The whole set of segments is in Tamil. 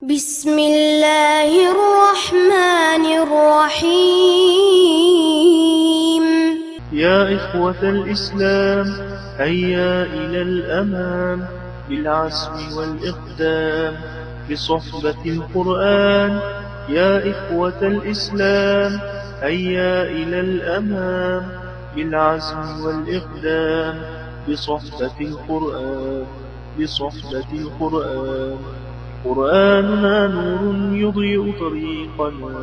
بسم الله الرحمن الرحيم. يا إخوة الإسلام، هيا إلى الأمام بالعزم والإقدام بصحبة القرآن. يا إخوة الإسلام، هيا إلى الأمام بالعزم والإقدام بصحبة القرآن. قرآننا نور يضيء طريقنا،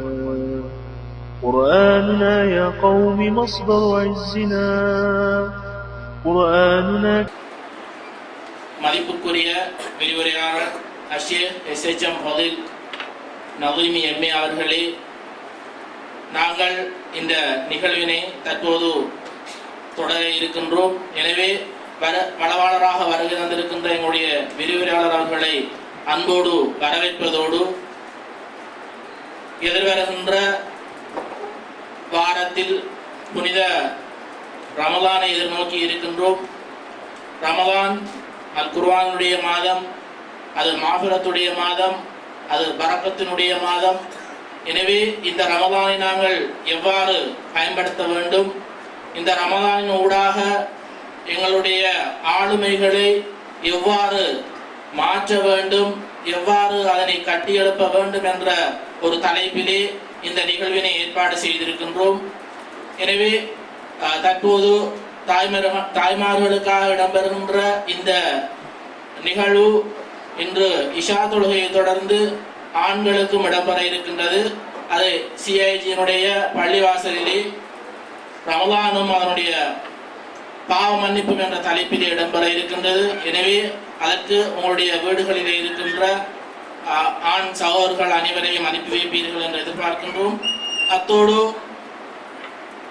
قرآننا يا قوم مصدر عزنا، قرآننا. மதிப்புக்குரிய விரிவுரையாளர் அஷேக் SHM ஃபதில் நதீமி MA அவர்களே, நாங்கள் இந்த நிகழ்வினை தற்போது தொடர இருக்கின்றோம். எனவே வளவாளராக வருகை தந்திருக்கின்ற எங்களுடைய விரிவுரையாளர் அவர்களை அன்போடு வரவேற்பதோடு, எதிர்வருகின்ற வாரத்தில் புனித ரமலானை எதிர்நோக்கி இருக்கின்றோம். ரமலான் அல் குர்ஆனுடைய மாதம், அது மாஃபிரத்துடைய மாதம், அது பரக்கத்தினுடைய மாதம். எனவே இந்த ரமலானை நாங்கள் எவ்வாறு பயன்படுத்த வேண்டும், இந்த ரமலானின் ஊடாக எங்களுடைய ஆளுமைகளை எவ்வாறு மாற்ற வேண்டும், எவ்வாறு அதனை கட்டியெழுப்ப வேண்டும் என்ற ஒரு தலைப்பிலே இந்த நிகழ்வினை ஏற்பாடு செய்திருக்கின்றோம். எனவே தற்போது தாய்மார்களுக்காக இடம்பெறுகின்ற இந்த நிகழ்வு இன்று இஷா தொழுகையை தொடர்ந்து ஆண்களுக்கும் இடம்பெற இருக்கின்றது. அது CIG-யினுடைய பள்ளிவாசலிலே ரமலானும் அதனுடைய பாவ மன்னிப்பும் என்ற தலைப்பிலே இடம்பெற இருக்கின்றது. எனவே அதற்கு உங்களுடைய வீடுகளிலே இருக்கின்ற ஆண் சகோதரர்கள் அனைவரையும் அனுப்பி வைப்பீர்கள் என்று எதிர்பார்க்கின்றோம். அத்தோடு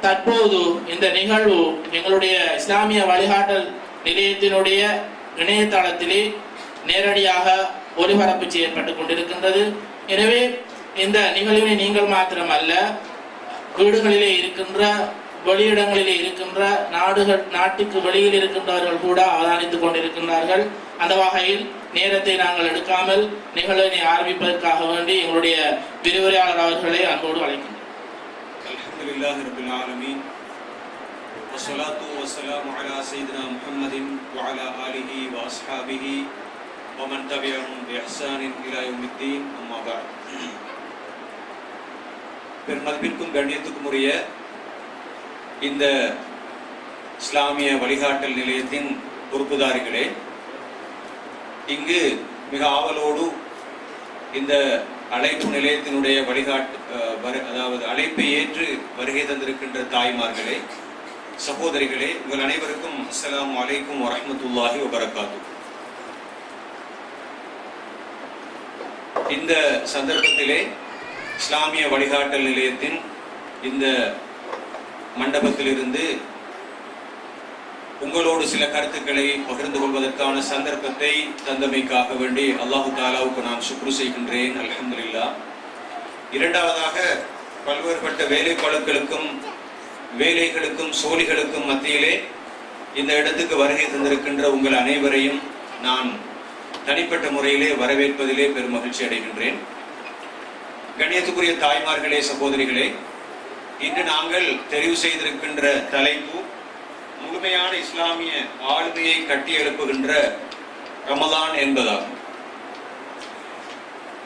தற்போது இந்த நிகழ்வு எங்களுடைய இஸ்லாமிய வழிகாட்டல் நிலையத்தினுடைய இணையதளத்திலே நேரடியாக ஒளிபரப்பு செய்யப்பட்டுக் கொண்டிருக்கின்றது. எனவே இந்த நிகழ்வினை நீங்கள் மாத்திரமல்ல, வீடுகளிலே இருக்கின்ற, வெளியிடங்களிலே இருக்கின்ற, நாட்டுக்கு வெளியில் இருக்கின்றவர்கள் கூட அவதானித்துக் கொண்டிருக்கின்றார்கள். அந்த வகையில் நேரத்தை நாங்கள் எடுக்காமல் நிகழ்வினை ஆரம்பிப்பதற்காக வேண்டி எங்களுடைய விரிவுரையாளர் அவர்களை அன்போடு அழைக்கின்றோம். அல்ஹம்துலில்லாஹி ரப்பில் ஆலமீன் வஸ்ஸலாத்து வஸ்ஸலாமு அலா சய்யிதினா முஹம்மதின் வ அலா ஆலிஹி வ அஸ்ஹாபிஹி வ மன் தபிஅஹும் பி இஹ்சானின் இலா யௌமித்தீன். அம்மா பஅத். பெருமதிப்பிற்கும் கண்ணியத்துக்கும் உரிய இந்த இஸ்லாமிய வழிகாட்டல் நிலையத்தின் பொறுப்புதாரிகளே, இங்கு மிக ஆவலோடு இந்த அழைப்பு நிலையத்தினுடைய அதாவது அழைப்பை ஏற்று வருகை தந்திருக்கின்ற தாய்மார்களே, சகோதரிகளே, உங்கள் அனைவருக்கும் அஸ்ஸலாமு அலைக்கும் வரஹ்மத்துல்லாஹி வபரகாத்துஹு. இந்த சந்தர்ப்பத்திலே இஸ்லாமிய வழிகாட்டல் நிலையத்தின் இந்த மண்டபத்திலிருந்து உங்களோடு சில கருத்துக்களை பகிர்ந்து கொள்வதற்கான சந்தர்ப்பத்தை தந்தமைக்காக வேண்டி அல்லாஹு தாலாவுக்கு நான் சுக்ரு செய்கின்றேன். அல்ஹம்துலில்லாஹ். இரண்டாவதாக, பல்வேறுபட்ட வேலைகளுக்கும் சோழிகளுக்கும் மத்தியிலே இந்த இடத்துக்கு வருகை தந்திருக்கின்ற உங்கள் அனைவரையும் நான் தனிப்பட்ட முறையிலே வரவேற்பதிலே பெரும் மகிழ்ச்சி அடைகின்றேன். கண்ணியத்துக்குரிய தாய்மார்களே, சகோதரிகளே, இன்று நாங்கள் தெரிவு செய்திருக்கின்ற தலைப்பு முழுமையான இஸ்லாமிய ஆளுமையை கட்டி எழுப்புகின்ற ரமலான் என்பதாகும்.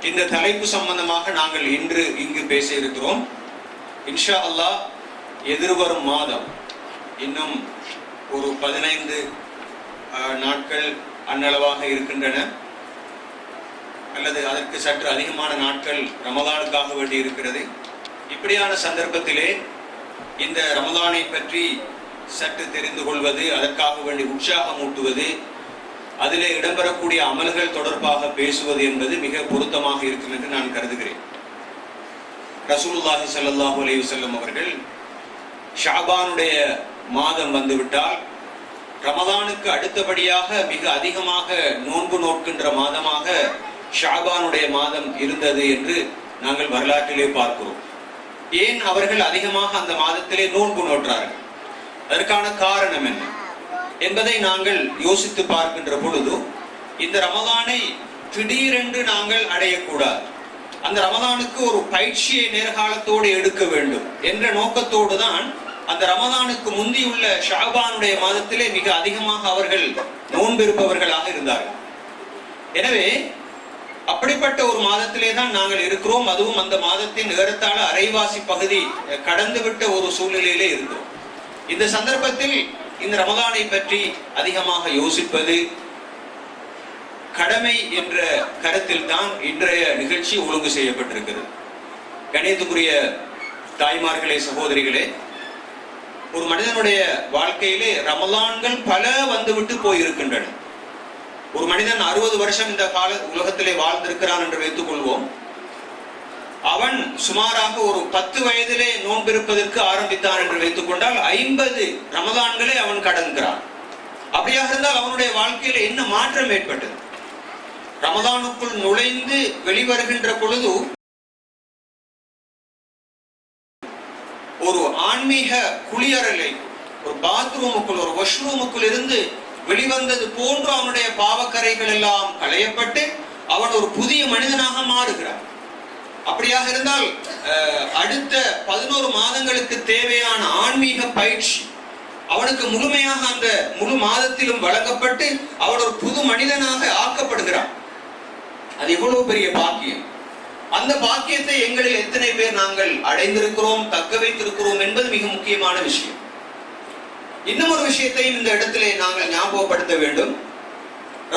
இந்த தலைப்பு சம்பந்தமாக நாங்கள் இன்று இங்கு பேச இருக்கிறோம். இன்ஷா அல்லாஹ் எதிர்வரும் மாதம் இன்னும் ஒரு 15 நாட்கள் அன்னளவாக இருக்கின்றன, அல்லது அதற்கு சற்று அதிகமான நாட்கள் ரமலானுக்காக வேண்டி இருக்கிறது. இப்படியான சந்தர்ப்பத்திலே இந்த ரமலானை பற்றி சற்று தெரிந்து கொள்வது, அதற்காக வேண்டி உற்சாகமூட்டுவது, அதிலே இடம்பெறக்கூடிய அமல்கள் தொடர்பாக பேசுவது என்பது மிக பொருத்தமாக இருக்கும் என்று நான் கருதுகிறேன். ரசூலுல்லாஹி ஸல்லல்லாஹு அலைஹி வஸல்லம் அவர்கள் ஷாபானுடைய மாதம் வந்துவிட்டால் ரமலானுக்கு அடுத்தபடியாக மிக அதிகமாக நோன்பு நோக்கின்ற மாதமாக ஷாபானுடைய மாதம் இருந்தது என்று நாங்கள் வரலாற்றிலே பார்க்கிறோம். ஏன் அவர்கள் அதிகமாக அந்த மாதத்திலே நோன்பு நோற்றார்கள், அதற்கான காரணம் என்ன என்பதை நாங்கள் யோசித்து பார்க்கின்ற பொழுது, இந்த ரமலானை திடீரென்று நாங்கள் அடையக்கூடாது. அந்த ரமதானுக்கு ஒரு பயிற்சியை நேர்காலத்தோடு எடுக்க வேண்டும் என்ற நோக்கத்தோடு தான் அந்த ரமதானுக்கு முந்தியுள்ள ஷாபானுடைய மாதத்திலே மிக அதிகமாக அவர்கள் நோன்பிருப்பவர்களாக இருந்தார்கள். எனவே அப்படிப்பட்ட ஒரு மாதத்திலே தான் நாங்கள் இருக்கிறோம். அதுவும் அந்த மாதத்தின் ஏறத்தாழ அரைவாசி பகுதி கடந்துவிட்ட ஒரு சூழ்நிலையிலே இருக்கிறோம். இந்த சந்தர்ப்பத்தில் இந்த ரமதானை பற்றி அதிகமாக யோசிப்பது கடமை என்ற கருத்தில் தான் இன்றைய நிகழ்ச்சி ஒழுங்கு செய்யப்பட்டிருக்கிறது. கணியத்துக்குரிய தாய்மார்களே, சகோதரிகளே, ஒரு மனிதனுடைய வாழ்க்கையிலே ரமலான்கள் பல வந்துவிட்டு போயிருக்கின்றன. ஒரு மனிதன் 60 வருஷம் இந்த கால உலகத்திலே வாழ்ந்திருக்கிறான் என்று வைத்துக் கொள்வோம். அவன் சுமாராக ஒரு 10 வயதிலே நோன்பிருப்பதற்கு ஆரம்பித்தான் என்று வைத்துக் கொண்டால் 50 ரமலான்களை அவன் கடன்கிறான். அப்படியாக இருந்தால் அவனுடைய வாழ்க்கையில என்ன மாற்றம் ஏற்பட்டது? ரமதானுக்குள் நுழைந்து வெளிவருகின்ற பொழுது ஒரு ஆன்மீக குளியறலை, ஒரு பாத்ரூமுக்குள், ஒரு வாஷ்ரூமுக்குள் இருந்து வெளிவந்தது போன்று அவனுடைய பாவக்கரைகள் எல்லாம் களையப்பட்டு அவன் ஒரு புதிய மனிதனாக மாறுகிறான். அப்படியாக இருந்தால் அடுத்த 11 மாதங்களுக்கு தேவையான ஆன்மீக பயிற்சி அவனுக்கு முழுமையாக அந்த முழு மாதத்திலும் வழங்கப்பட்டு அவன் ஒரு புது மனிதனாக ஆக்கப்படுகிறான். அது எவ்வளவு பெரிய பாக்கியம்! அந்த பாக்கியத்தை எங்களில் எத்தனை பேர் நாங்கள் அடைந்திருக்கிறோம், தக்க வைத்திருக்கிறோம் என்பது மிக முக்கியமான விஷயம். இன்னும் ஒரு விஷயத்தையும் இந்த இடத்திலே நாங்கள் ஞாபகப்படுத்த வேண்டும்.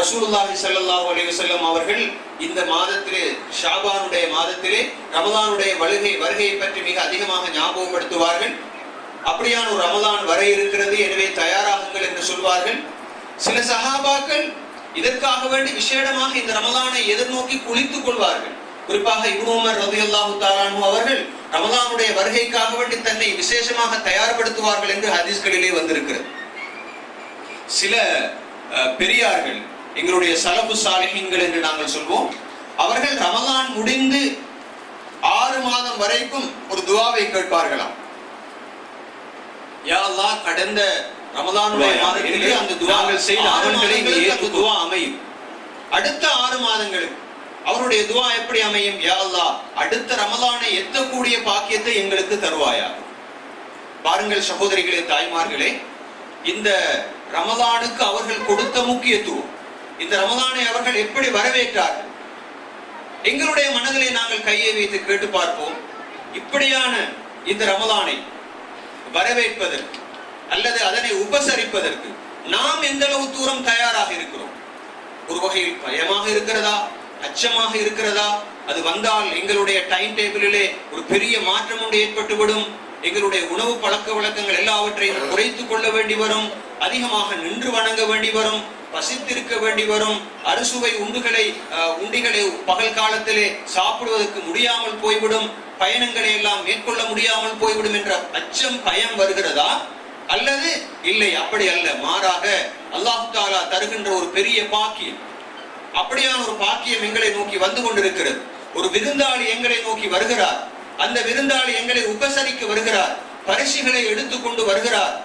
ரசூலுல்லாஹி ஸல்லல்லாஹு அலைஹி வஸல்லம் அவர்கள் இந்த மாதத்திலே, ஷாபானுடைய மாதத்திலே ரமலானுடைய வருகையை பற்றி மிக அதிகமாக ஞாபகப்படுத்துவார்கள். அப்படியான ஒரு ரமலான் வர இருக்கிறது, எனவே தயாராகுங்கள் என்று சொல்வார்கள். சில சஹாபாக்கள் இதற்காக வேண்டி விசேடமாக இந்த ரமலானை எதிர்நோக்கி குளித்துக் கொள்வார்கள். குறிப்பாக இப்னு உமர் ரலியல்லாஹு தஆலா அன்ஹு அவர்கள் ரமலானுடைய வருகைக்காக வேண்டி தன்னை விசேஷமாக தயார்படுத்துவார்கள் என்று ஹதீஸ்களிலே வந்திருக்கிறது. சில பெரியார்கள், எங்களுடைய சலஃபு சாலிஹீன்கள் என்று நாங்கள் சொல்வோம், அவர்கள் ரமலான் முடிந்து 6 மாதம் வரைக்கும் ஒரு துஆவை கேட்பார்களாம். யா அல்லாஹ், கடந்த ரமலானுடைய மாதத்திலே அந்த துஆங்கள் செய்த அமல்களை ஏற்று துஆ அமையும். அடுத்த 6 மாதங்களுக்கு அவருடைய துஆ எப்படி அமையும்? யா அல்லாஹ், அடுத்த ரமலானை எத்தக்கூடிய பாக்கியத்தை எங்களுக்கு தருவாயா. பாருங்கள் சகோதரிகளே, தாய்மார்களே, இந்த ரமலானுக்கு அவர்கள் கொடுத்த முக்கியத்துவம், இந்த ரமலானை அவர்கள் எப்படி வரவேற்றார்கள். எங்களுடைய மனதிலே நாங்கள் கையை வைத்து கேட்டு பார்ப்போம். இப்படியான இந்த ரமலானை வரவேற்பதற்கு அல்லது அதனை உபசரிப்பதற்கு நாம் எந்த அளவு தூரம் தயாராக இருக்கிறோம்? ஒரு வகையில் பயமாக இருக்கிறதா, அச்சமாக இருக்கிறதா? அது வந்தால் எங்களுடைய டைம் டேபிளிலே ஒரு பெரிய மாற்றம் ஒன்று ஏற்பட்டுவிடும். எங்களுடைய உணவு பழக்க வழக்கங்கள் எல்லாவற்றையும் குறைத்துக் கொள்ள வேண்டி வரும். அதிகமாக நின்று வணங்க வேண்டி வரும். பசித்திருக்க வேண்டி வரும். அறுசுவை உண்டிகளை பகல் காலத்திலே சாப்பிடுவதற்கு முடியாமல் போய்விடும். பயணங்களை எல்லாம் மேற்கொள்ள முடியாமல் போய்விடும் என்ற அச்சம், பயம் வருகிறதா? அல்லது இல்லை, அப்படி அல்ல, மாறாக அல்லாஹ் தஆலா தருகின்ற ஒரு பெரிய பாக்கியம், அப்படியான ஒரு பாக்கியம் எங்களை நோக்கி வந்து கொண்டிருக்கிறது. ஒரு விருந்தாளி எங்களை நோக்கி வருகிறார். அந்த விருந்தாளி எங்களை உபசரிக்க வருகிறார். பரிசுகளை எடுத்துக்கொண்டு வருகிறார்.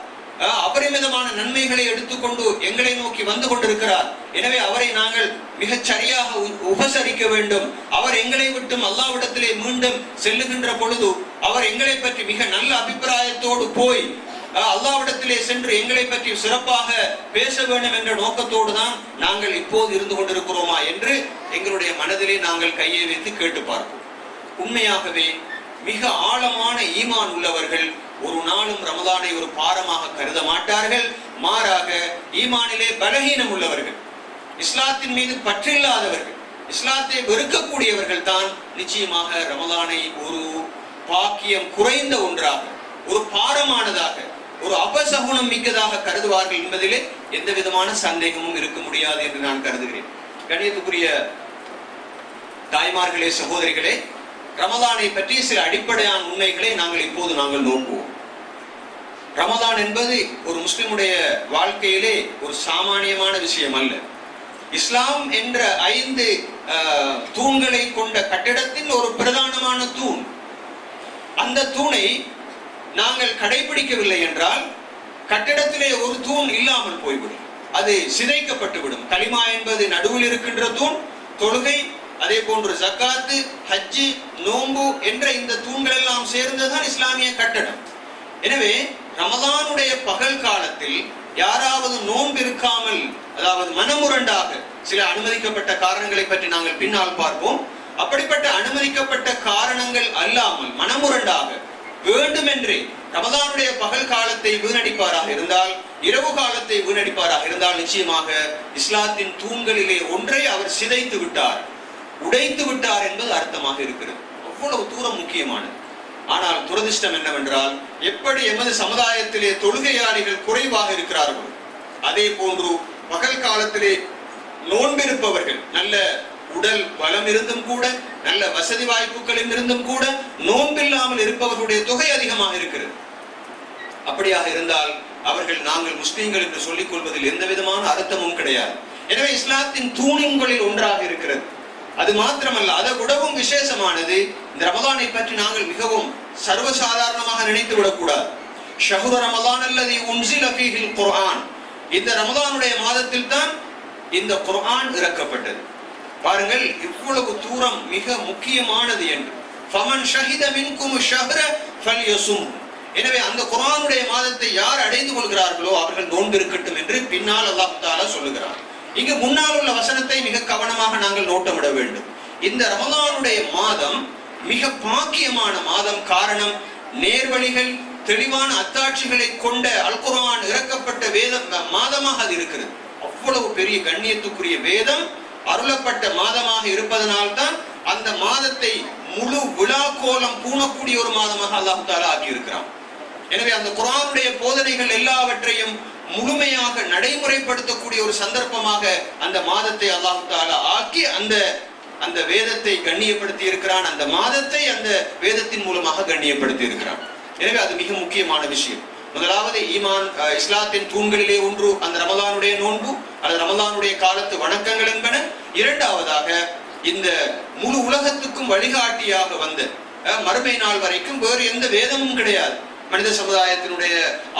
அபரிமிதமான நன்மைகளை எடுத்துக்கொண்டு எங்களை நோக்கி வந்து கொண்டிருக்கிறார். எனவே அவரை நாங்கள் மிகச் சரியாக உபசரிக்க வேண்டும். அவர் எங்களை விட்டும் அல்லாஹ்விடத்திலே மீண்டும் செல்லுகின்ற பொழுது அவர் எங்களை பற்றி மிக நல்ல அபிப்பிராயத்தோடு போய் அல்லாஹ்விடத்திலே சென்று எங்களை பற்றி சிறப்பாக பேச வேண்டும் என்ற நோக்கத்தோடு தான் நாங்கள் இப்போது இருந்து கொண்டிருக்கிறோமா என்று எங்களுடைய மனதிலே நாங்கள் கையை வைத்து கேட்டு பார்ப்போம். உண்மையாகவே மிக ஆழமான ஈமான் உள்ளவர்கள் ஒரு நாளும் ரமலானை ஒரு பாரமாக கருத மாட்டார்கள். மாறாக ஈமானிலே பலகீனம் உள்ளவர்கள், இஸ்லாத்தின் மீது பற்றில்லாதவர்கள், இஸ்லாத்தை வெறுக்கக்கூடியவர்கள் தான் நிச்சயமாக ரமலானை ஒரு பாக்கியம் குறைந்த ஒன்றாக, ஒரு பாரமானதாக, ஒரு அபசகுணம் மிக்கதாக கருதுவார்கள் என்பதிலே எந்த விதமான சந்தேகமும் இருக்க முடியாது என்று நான் கருதுகிறேன். கணியத்துக்குரிய தாய்மார்களே, சகோதரிகளே, ரமலானை பற்றி சில அடிப்படையான உண்மைகளை நாங்கள் நோக்குவோம். ரமலான் என்பது ஒரு முஸ்லிமுடைய வாழ்க்கையிலே ஒரு சாமானியமான விஷயம் அல்ல. இஸ்லாம் என்ற 5 தூண்களை கொண்ட கட்டிடத்தின் ஒரு பிரதானமான தூண். அந்த தூணை நாங்கள் கடைபிடிக்கவில்லை என்றால் கட்டிடத்திலே ஒரு தூண் இல்லாமல் போய்விடும், அது சிதைக்கப்பட்டுவிடும். கலிமா என்பது நடுவில் இருக்கின்ற தூண், தொழுகை, அதே போன்று ஜக்காத்து, ஹஜ்ஜு, நோன்பு என்ற இந்த தூண்கள் எல்லாம் சேர்ந்ததுதான் இஸ்லாமிய கட்டடம். எனவே ரமதானுடைய பகல் காலத்தில் யாராவது நோன்பு இருக்காமல், அதாவது மனமுரண்டாக, சில அனுமதிக்கப்பட்ட காரணங்களை பற்றி நாங்கள் பின்னால் பார்ப்போம், அப்படிப்பட்ட அனுமதிக்கப்பட்ட காரணங்கள் அல்லாமல் மனமுரண்டாக வேண்டுமென்றே ரமதானுடைய பகல் காலத்தை வீணடிப்பாராக இருந்தால், இரவு காலத்தை வீணடிப்பாராக இருந்தால், நிச்சயமாக இஸ்லாத்தின் தூண்களிலே ஒன்றை அவர் சிதைத்து விட்டார், உடைத்து விட்டார் என்பது அர்த்தமாக இருக்கிறது. அவ்வளவு தூரம் முக்கியமானது. ஆனால் துரதிர்ஷ்டம் என்னவென்றால், எப்படி எமது சமுதாயத்திலே தொழுகையாளிகள் குறைவாக இருக்கிறார்கள், அதே போன்று பகல் காலத்திலே நோன்பிருப்பவர்கள், நல்ல உடல் பலம் இருந்தும் கூட, நல்ல வசதி வாய்ப்புகளில் இருந்தும் கூட நோன்பில்லாமல் இருப்பவர்களுடைய தொகை அதிகமாக இருக்கிறது. அப்படியாக இருந்தால் அவர்கள் நாங்கள் முஸ்லீம்கள் என்று சொல்லிக் கொள்வதில் எந்த விதமான அர்த்தமும் கிடையாது. எனவே இஸ்லாத்தின் தூண்களில் ஒன்றாக இருக்கிறது. அது மாத்திரமல்ல, அதை விடவும் விசேஷமானது, இந்த ரமலானை பற்றி நாங்கள் மிகவும் சர்வசாதாரணமாக நினைத்து விடக்கூடாது. ஷஹ்ரு ரமலான் அல்லதி உன்ஸில ஃபீஹில் குர்ஆன், இந்த ரமலானுடைய மாதத்தில் தான் இந்த குர்ஆன் இறக்கப்பட்டது. பாருங்கள் இவ்வளவு தூரம் மிக முக்கியமானது என்று. ஃபமன் ஷஹித மின்கும் ஷஹ்ர ஃபல்யஸும், எனவே அந்த குர்ஆனுடைய மாதத்தை யார் அடைந்து கொள்கிறார்களோ அவர்கள் நோன்பு இருக்கட்டும் என்று பின்னால் அல்லாஹ் தஆலா சொல்லுகிறார். இங்கு முன்னால் உள்ள வசனத்தை மிக கவனமாக நாங்கள் நோட்டமிட வேண்டும். இந்த ரமலானுடைய மாதம் மிக பாக்கியமான மாதம். காரணம், நேர்வழிகள், தெளிவான அத்தாட்சிகளை கொண்ட அல் குர்ஆன் இறக்கப்பட்ட வேதம் மாதமாக அது இருக்கிறது. அவ்வளவு பெரிய கண்ணியத்துக்குரிய வேதம் அருளப்பட்ட மாதமாக இருப்பதனால்தான் அந்த மாதத்தை முழு விழா கோலம் பூணக்கூடிய ஒரு மாதமாக அல்லாஹ் தஆலா ஆக்கி இருக்கிறான். எனவே அந்த குர்ஆனுடைய போதனைகள் எல்லாவற்றையும் முழுமையாக நடைமுறைப்படுத்தக்கூடிய ஒரு சந்தர்ப்பமாக அந்த மாதத்தை அல்லாஹ் தஆலா ஆக்கி அந்த வேதத்தை கண்ணியப்படுத்தி இருக்கிறான். அந்த மாதத்தை அந்த வேதத்தின் மூலமாக கண்ணியப்படுத்தி இருக்கிறான். எனவே அது மிக முக்கியமான விஷயம். முதலாவது ஈமான், இஸ்லாத்தின் தூண்களிலே ஒன்று அந்த ரமலானுடைய நோன்பு அல்லது ரமலானுடைய காலத்து வணக்கங்கள் என்பன. இரண்டாவதாக இந்த முழு உலகத்துக்கும் வழிகாட்டியாக வந்த மறுமை நாள் வரைக்கும் வேறு எந்த வேதமும் கிடையாது. மனித சமுதாயத்தினுடைய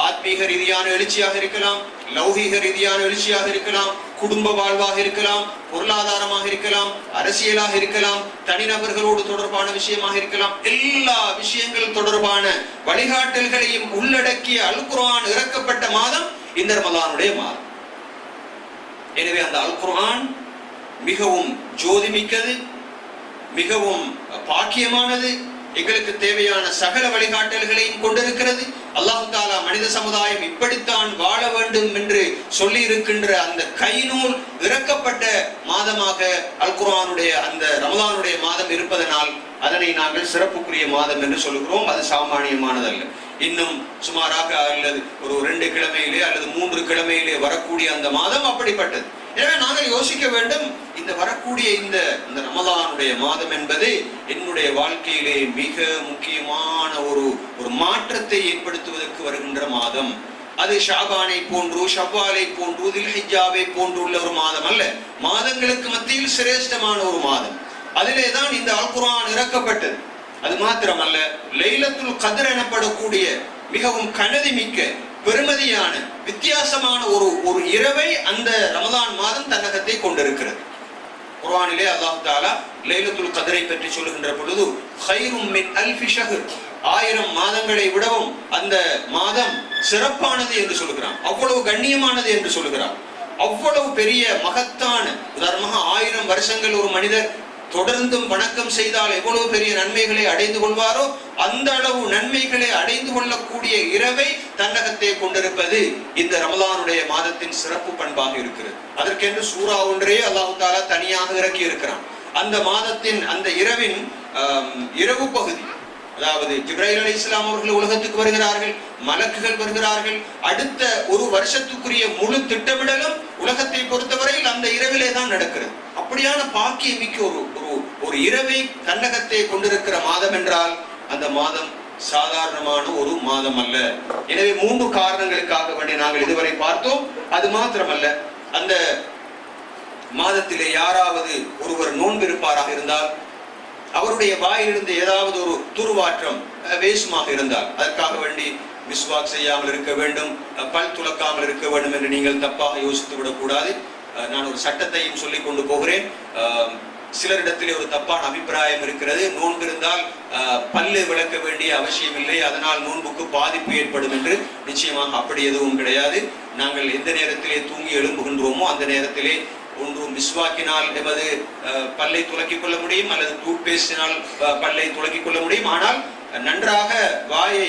ஆத்மீக ரீதியான எழுச்சியாக இருக்கலாம், லௌகீக ரீதியான எழுச்சியாக இருக்கலாம், குடும்ப வாழ்வாக இருக்கலாம், பொருளாதாரமாக இருக்கலாம், அரசியலாக இருக்கலாம், தனிநபர்களோடு தொடர்பான விஷயமாக இருக்கலாம், எல்லா விஷயங்கள் தொடர்பான வழிகாட்டல்களையும் உள்ளடக்கிய அல் குர்ஆன் இறக்கப்பட்ட மாதம் இந்த ரமலானுடைய மாதம். எனவே அந்த அல் குர்ஆன் மிகவும் ஜோதிமிக்கது, மிகவும் பாக்கியமானது, எங்களுக்கு தேவையான சகல வழிகாட்டல்களையும் கொண்டிருக்கிறது. அல்லாஹ் தஆலா மனித சமுதாயம் இப்படித்தான் வாழ வேண்டும் என்று சொல்லி இருக்கின்ற அந்த கைநூல் இறக்கப்பட்ட மாதமாக அல் குர்ஆனுடைய அந்த ரமலானுடைய மாதம் இருப்பதனால் அதனை நாங்கள் சிறப்புக்குரிய மாதம் என்று சொல்கிறோம். அது சாமானியமானதல்ல. இன்னும் சுமாராக அல்லது ஒரு 2 கிழமையிலே அல்லது 3 கிழமையிலே வரக்கூடிய அந்த மாதம் அப்படிப்பட்டது. எனவே நாங்கள் யோசிக்க வேண்டும், இந்த வரக்கூடிய இந்த ரமலானுடைய மாதம் என்பது என்னுடைய வாழ்க்கையிலே மிக முக்கியமான ஒரு மாற்றத்தை ஏற்படுத்துவதற்கு வருகின்ற மாதம். அது ஷாபானை போன்று, ஷவ்வாலை போன்று, தில்ஹிஜ்ஜாவை போன்று உள்ள ஒரு மாதம் அல்ல. மாதங்களுக்கு மத்தியில் சிரேஷ்டமான ஒரு மாதம். அதிலே தான் இந்த அல் குர்ஆன் இறக்கப்பட்டது. அது மாத்திரமல்ல, லைலத்துல் கத்ர் எனப்படக்கூடிய மிகவும் கனதி மிக்க பெருமதியான வித்தியாசமான ஒரு இரவை அந்த ரமலான் மாதம் தன்னகத்தை கொண்டிருக்கிறது. குர்ஆனிலே அல்லாஹ் தஆலா லைலத்துல் கத்ரை பற்றி சொல்லுகின்ற பொழுது கைரும் மின் அல்ஃபி ஷஹர், 1000 மாதங்களை விடவும் அந்த மாதம் சிறப்பானது என்று சொல்லுகிறான். அவ்வளவு கண்ணியமானது என்று சொல்லுகிறான். அவ்வளவு பெரிய மகத்தான, உதாரணமாக 1000 வருஷங்கள் ஒரு மனிதர் தொடர்ந்தும் வணக்கம் செய்தால் எவ்வளவு பெரிய நன்மைகளை அடைந்து கொள்வாரோ அந்த அளவு நன்மைகளை அடைந்து கொள்ளக்கூடிய இரவை தன்னகத்தை கொண்டிருப்பது இந்த ரமலானுடைய மாதத்தின் சிறப்பு பண்பாக இருக்கிறது. அதற்கென்று சூரா ஒன்றே அல்லாஹ் தஆலா தனியாக இறக்கி இருக்கிறான். அந்த மாதத்தின் அந்த இரவின் இரவு பகுதி, அதாவது ஜிப்ரைல் அலைஹிஸ்ஸலாம் அவர்கள் உலகத்துக்கு வருகிறார்கள், மலக்குகள் வருகிறார்கள். அடுத்த ஒரு வருஷத்துக்குரிய முழு திட்டமிடலும் உலகத்தை பொறுத்தவரையில் அந்த இரவிலே தான் நடக்கிறது. அப்படியான பாக்கியமிக்க ஒரு இரவை தன்னகத்தை கொண்டிருக்கிற மாதம் என்றால் அந்த மாதம் சாதாரணமான ஒரு மாதம் அல்ல. எனவே 3 காரணங்களுக்காக வேண்டி நாங்கள் இதுவரை பார்த்தோம். அது மாத்திரமல்ல, அந்த மாதத்திலே யாராவது ஒருவர் நோன்பிருப்பாராக இருந்தால் அவருடைய வாயிலிருந்து ஏதாவது ஒரு துர்வாற்றம் வேஷமாக இருந்தால் அதற்காக வேண்டி மிஸ்வாக் செய்யாமல் இருக்க வேண்டும், பல் துலக்காமல் இருக்க வேண்டும் என்று நீங்கள் தப்பாக யோசித்து விடக்கூடாது. நான் ஒரு சட்டத்தையும் சொல்லிக் கொண்டு போகிறேன். சிலரிடத்திலே ஒரு தப்பான அபிப்பிராயம் இருக்கிறது. நோன்பு இருந்தால் பல்லு விளக்க வேண்டிய அவசியம் இல்லை, அதனால் நோன்புக்கு பாதிப்பு ஏற்படும் என்று. நிச்சயமாக அப்படி எதுவும் கிடையாது. நாங்கள் எந்த நேரத்திலே தூங்கி எழும்புகின்றோமோ அந்த நேரத்திலே ஒன்று மிஸ்வாக்கினால் எமது பல்லை துலக்கிக் கொள்ள முடியும், அல்லது டூத் பேஸ்டினால் பல்லை துலக்கிக் கொள்ள முடியும். ஆனால் நன்றாக வாயை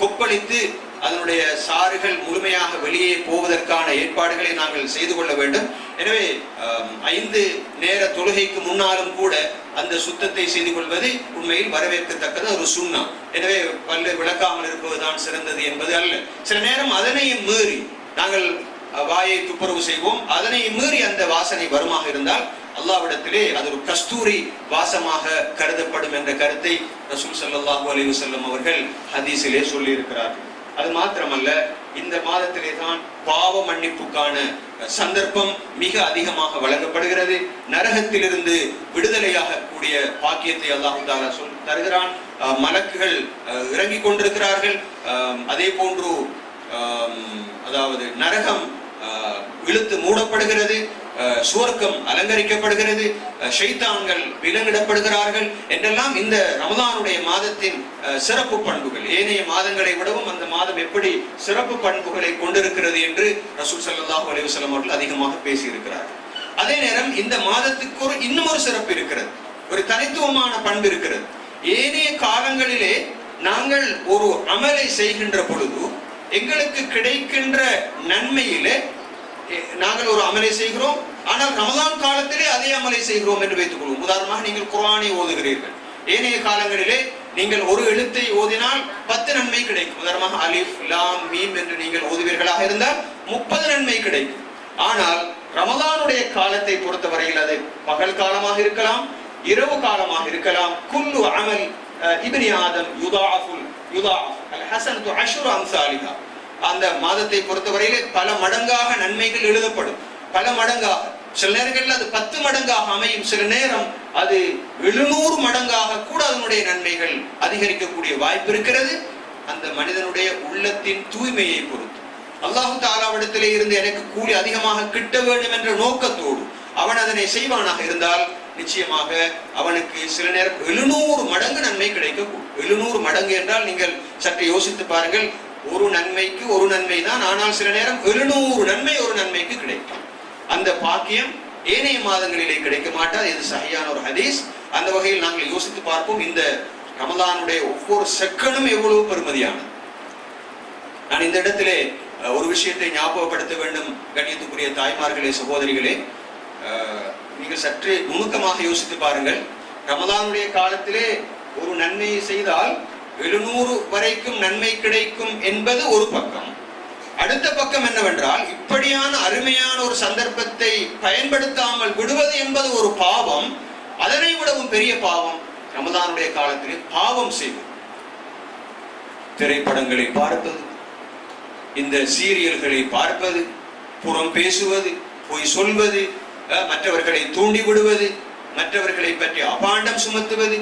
கொப்பளித்து அதனுடைய சாறுகள் முழுமையாக வெளியே போவதற்கான ஏற்பாடுகளை நாங்கள் செய்து கொள்ள வேண்டும். எனவே 5 நேர தொழுகைக்கு முன்னாலும் கூட அந்த சுத்தத்தை செய்து கொள்வது உண்மையில் வரவேற்கத்தக்கது ஒரு சுன்னா. எனவே பல்லை விளக்காமல் இருப்பதுதான் சிறந்தது என்பது அல்ல. சில நேரம் அதனையும் மீறி நாங்கள் வாயை துப்புரவு செய்வோம், அதனை மீறி அந்த வாசனை வருமாக இருந்தால் அல்லாஹ்விடத்திலே அது ஒரு கஸ்தூரி வாசமாக கருதப்படும் என்ற கருத்தை ரசூல் ஸல்லல்லாஹு அலைஹி வஸல்லம் அவர்கள் ஹதீஸிலே சொல்லி இருக்கிறார்கள். அது மாத்திரமல்ல, இந்த மாதத்திலே தான் பாவ மன்னிப்புக்கான சந்தர்ப்பம் மிக அதிகமாக வழங்கப்படுகிறது. நரகத்திலிருந்து விடுதலையாக கூடிய பாக்கியத்தை அல்லாஹ் தஆலா தருகிறான். மலக்குகள் இறங்கிக் கொண்டிருக்கிறார்கள். அதே போன்று அதாவது நரகம் இழுத்து மூடப்படுகிறது, சுவர்க்கம் அலங்கரிக்கப்படுகிறது, ஷைத்தான்கள் விலங்கிடப்படுகிறார்கள் என்றெல்லாம் இந்த ரமலானுடைய மாதத்தின் சிறப்பு பண்புகள். ஏனைய மாதங்களை விடவும் அந்த மாதம் எப்படி சிறப்பு பண்புகளை கொண்டிருக்கிறது என்று ரசூல் ஸல்லல்லாஹு அலைஹி வஸல்லம் அவர்கள் அதிகமாக பேசியிருக்கிறார்கள். அதே நேரம் இந்த மாதத்துக்கு இன்னும் ஒரு சிறப்பு இருக்கிறது, ஒரு தனித்துவமான பண்பு இருக்கிறது. ஏனைய காலங்களிலே நாங்கள் ஒரு அமலை செய்கின்ற பொழுது எங்களுக்கு கிடைக்கின்ற நன்மையிலே நாங்கள் ஒரு அமலை செய்கிறோம், ஆனால் ரமலான் காலத்திலே அதே அமலை செய்கிறோம் என்று வைத்துக் கொள்வோம். உதாரணமாக நீங்கள் குர்ஆனை ஓதுகிறீர்கள். ஏனைய காலங்களிலே நீங்கள் ஒரு எழுத்தை ஓதினால் 10 நன்மை கிடைக்கும். உதாரணமாக அலிஃப் லாம் மீம் என்று நீங்கள் ஓதுவீர்களாக இருந்தால் 30 நன்மை கிடைக்கும். ஆனால் ரமலானுடைய காலத்தை பொறுத்தவரையில் அது பகல் காலமாக இருக்கலாம், இரவு காலமாக இருக்கலாம். குல்லு அமல் இப்னி ஆதம் யுதாஃப் அல் ஹஸனத்து அஷ்ரு அம்சாலிஹா. அந்த மாதத்தை பொறுத்தவரையிலே பல மடங்காக நன்மைகள் எழுதப்படும், பல மடங்காக. சில நேரங்களில் அது 10 மடங்காக அமையும், சில நேரம் அது 700 மடங்காக கூட அதனுடைய நன்மைகள் அதிகரிக்கக்கூடிய வாய்ப்பு இருக்கிறது. அந்த மனிதனுடைய உள்ளத்தின் தூய்மையை பொறுத்து அல்லாஹ் தஆலாவிடத்திலே இருந்து எனக்கு கூலி அதிகமாக கிட்ட வேண்டும் என்ற நோக்கத்தோடு அவன் அதனை செய்வானாக இருந்தால் நிச்சயமாக அவனுக்கு சில நேரம் 700 மடங்கு நன்மை கிடைக்கும். 700 மடங்கு என்றால் நீங்கள் சற்று யோசித்து பாருங்கள். ஒரு நன்மைக்கு ஒரு நன்மை தான், ஆனால் சில நேரம் 700 நன்மை ஒரு நன்மைக்கு கிடைக்கும். அந்த பாக்கியம் ஏனைய மாதங்களிலே கிடைக்க மாட்டாது. இது சஹீஹான ஒரு ஹதீஸ். அந்த வகையில் நாங்கள் யோசித்து பார்ப்போம், இந்த ரமலானுடைய ஒவ்வொரு செகண்டும் எவ்வளவு பெருமதியானது. நான் இந்த இடத்திலே ஒரு விஷயத்தை ஞாபகப்படுத்த வேண்டும். கண்ணியத்துக்குரிய தாய்மார்களே, சகோதரிகளே, நீங்கள் சற்று நுணுக்கமாக யோசித்து பாருங்கள். ரமலானுடைய காலத்திலே ஒரு நன்மையை செய்தால் 700 வரைக்கும் நன்மை கிடைக்கும் என்பது ஒரு பக்கம். அடுத்த பக்கம் என்னவென்றால், இப்படியான அருமையான ஒரு சந்தர்ப்பத்தை பயன்படுத்தாமல் விடுவது என்பது ஒரு பாவம். அதனை விடவும் பெரிய பாவம் ரமலானுடைய காலத்திலே பாவம் செய்வது. திரைப்படங்களை பார்ப்பது, இந்த சீரியல்களை பார்ப்பது, புறம் பேசுவது, பொய் சொல்வது, மற்றவர்களை தூண்டி விடுவது, மற்றவர்களை பற்றி அபாண்டம் சுமத்துவது,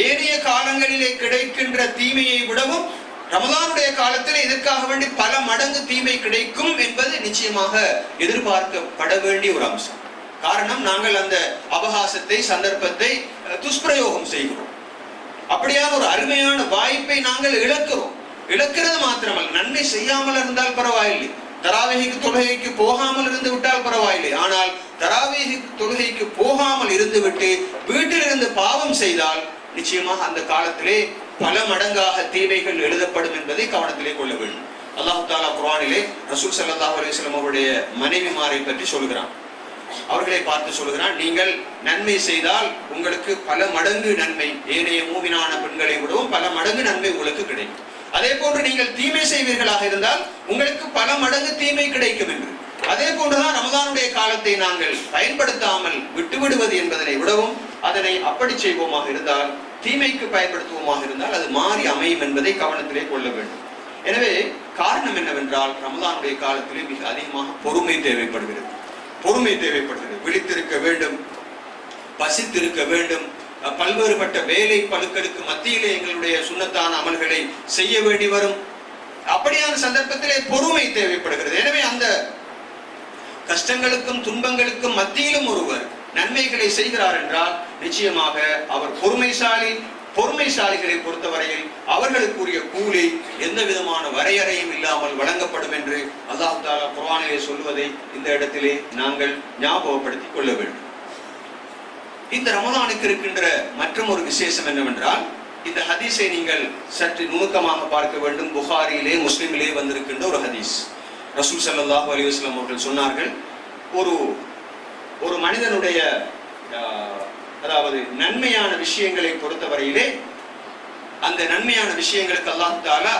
ஏனைய காலங்களிலே கிடைக்கின்ற தீமையை விடவும் ரமலானுடைய காலத்தில் இதற்காக வேண்டி பல மடங்கு தீமை கிடைக்கும் என்பது நிச்சயமாக எதிர்பார்க்கப்பட வேண்டிய ஒரு அம்சம். காரணம், நாங்கள் அந்த அவகாசத்தை, சந்தர்ப்பத்தை துஷ்பிரயோகம் செய்கிறோம். அப்படியான ஒரு அருமையான வாய்ப்பை நாங்கள் இழக்கிறோம். இழக்கிறது மாத்திரமல்ல, நன்மை செய்யாமல் இருந்தால் பரவாயில்லை, தராவீஹ் தொழுகைக்கு போகாமல் இருந்து விட்டால் பரவாயில்லை. ஆனால் தராவீஹ் தொழுகைக்கு போகாமல் இருந்து விட்டு வீட்டில் இருந்து பாவம் செய்தால் நிச்சயமாக அந்த காலத்திலே பல மடங்காக தீமைகள் எழுதப்படும் என்பதை கவனத்திலே கொள்ள வேண்டும். அல்லாஹ் தஆலா குர்ஆனிலே ரசூல் ஸல்லல்லாஹு அலைஹி வஸல்லம் அவருடைய மனைவிமாரை பற்றி சொல்கிறான். அவர்களை பார்த்து சொல்கிறான், நீங்கள் நன்மை செய்தால் உங்களுக்கு பல மடங்கு நன்மை, ஏனைய மூமினான பெண்களை விடவும் பல மடங்கு நன்மை உங்களுக்கு கிடைக்கும். அதே போன்று நீங்கள் தீமை செய்வீர்களாக இருந்தால் உங்களுக்கு பல மடங்கு தீமை கிடைக்கும் என்று. அதே போன்றுதான் ரமலானுடைய காலத்தை நாங்கள் பயன்படுத்தாமல் விட்டுவிடுவது என்பதனை விடவும், அதனை அப்படி செய்வோமாக இருந்தால், தீமைக்கு பயன்படுத்துவோமாக இருந்தால் அது மாறி அமையும் என்பதை கவனத்திலே கொள்ள வேண்டும். எனவே காரணம் என்னவென்றால், ரமலானுடைய காலத்திலே மிக அதிகமாக பொறுமை தேவைப்படுகிறது. பொறுமை தேவைப்படுகிறது. விழித்திருக்க வேண்டும், பசித்திருக்க வேண்டும். பல்வேறுபட்ட வேலை பழுக்களுக்கு மத்தியிலே எங்களுடைய சுன்னத்தான அமல்களை செய்ய வேண்டி வரும். அப்படியான சந்தர்ப்பத்திலே பொறுமை தேவைப்படுகிறது. எனவே அந்த கஷ்டங்களுக்கும் துன்பங்களுக்கும் மத்தியிலும் ஒருவர் நன்மைகளை செய்கிறார் என்றால் நிச்சயமாக அவர் பொறுமைசாலிகளை பொறுத்தவரையில் அவர்களுக்குரிய கூலி எந்த விதமான வரையறையும் இல்லாமல் வழங்கப்படும் என்று அல்லாஹ் தஆலா குர்ஆனிலே சொல்வதை இந்த இடத்திலே நாங்கள் ஞாபகப்படுத்திக் கொள்ள வேண்டும். இந்த ரமலானுக்கு இருக்கின்ற மற்றும் ஒரு விசேஷம் என்னவென்றால், இந்த ஹதீஸை நீங்கள் சற்று நுணுக்கமாக பார்க்க வேண்டும். புகாரியிலே முஸ்லிமிலே வந்திருக்கின்ற ஒரு ஹதீஸ். ரசூல் ஸல்லல்லாஹு அலைஹி வஸல்லம் அவர்கள் சொன்னார்கள், ஒரு மனிதனுடைய அதாவது நன்மையான விஷயங்களை பொறுத்தவரையிலே அந்த நன்மையான விஷயங்களுக்கு அல்லாஹ் தஆலா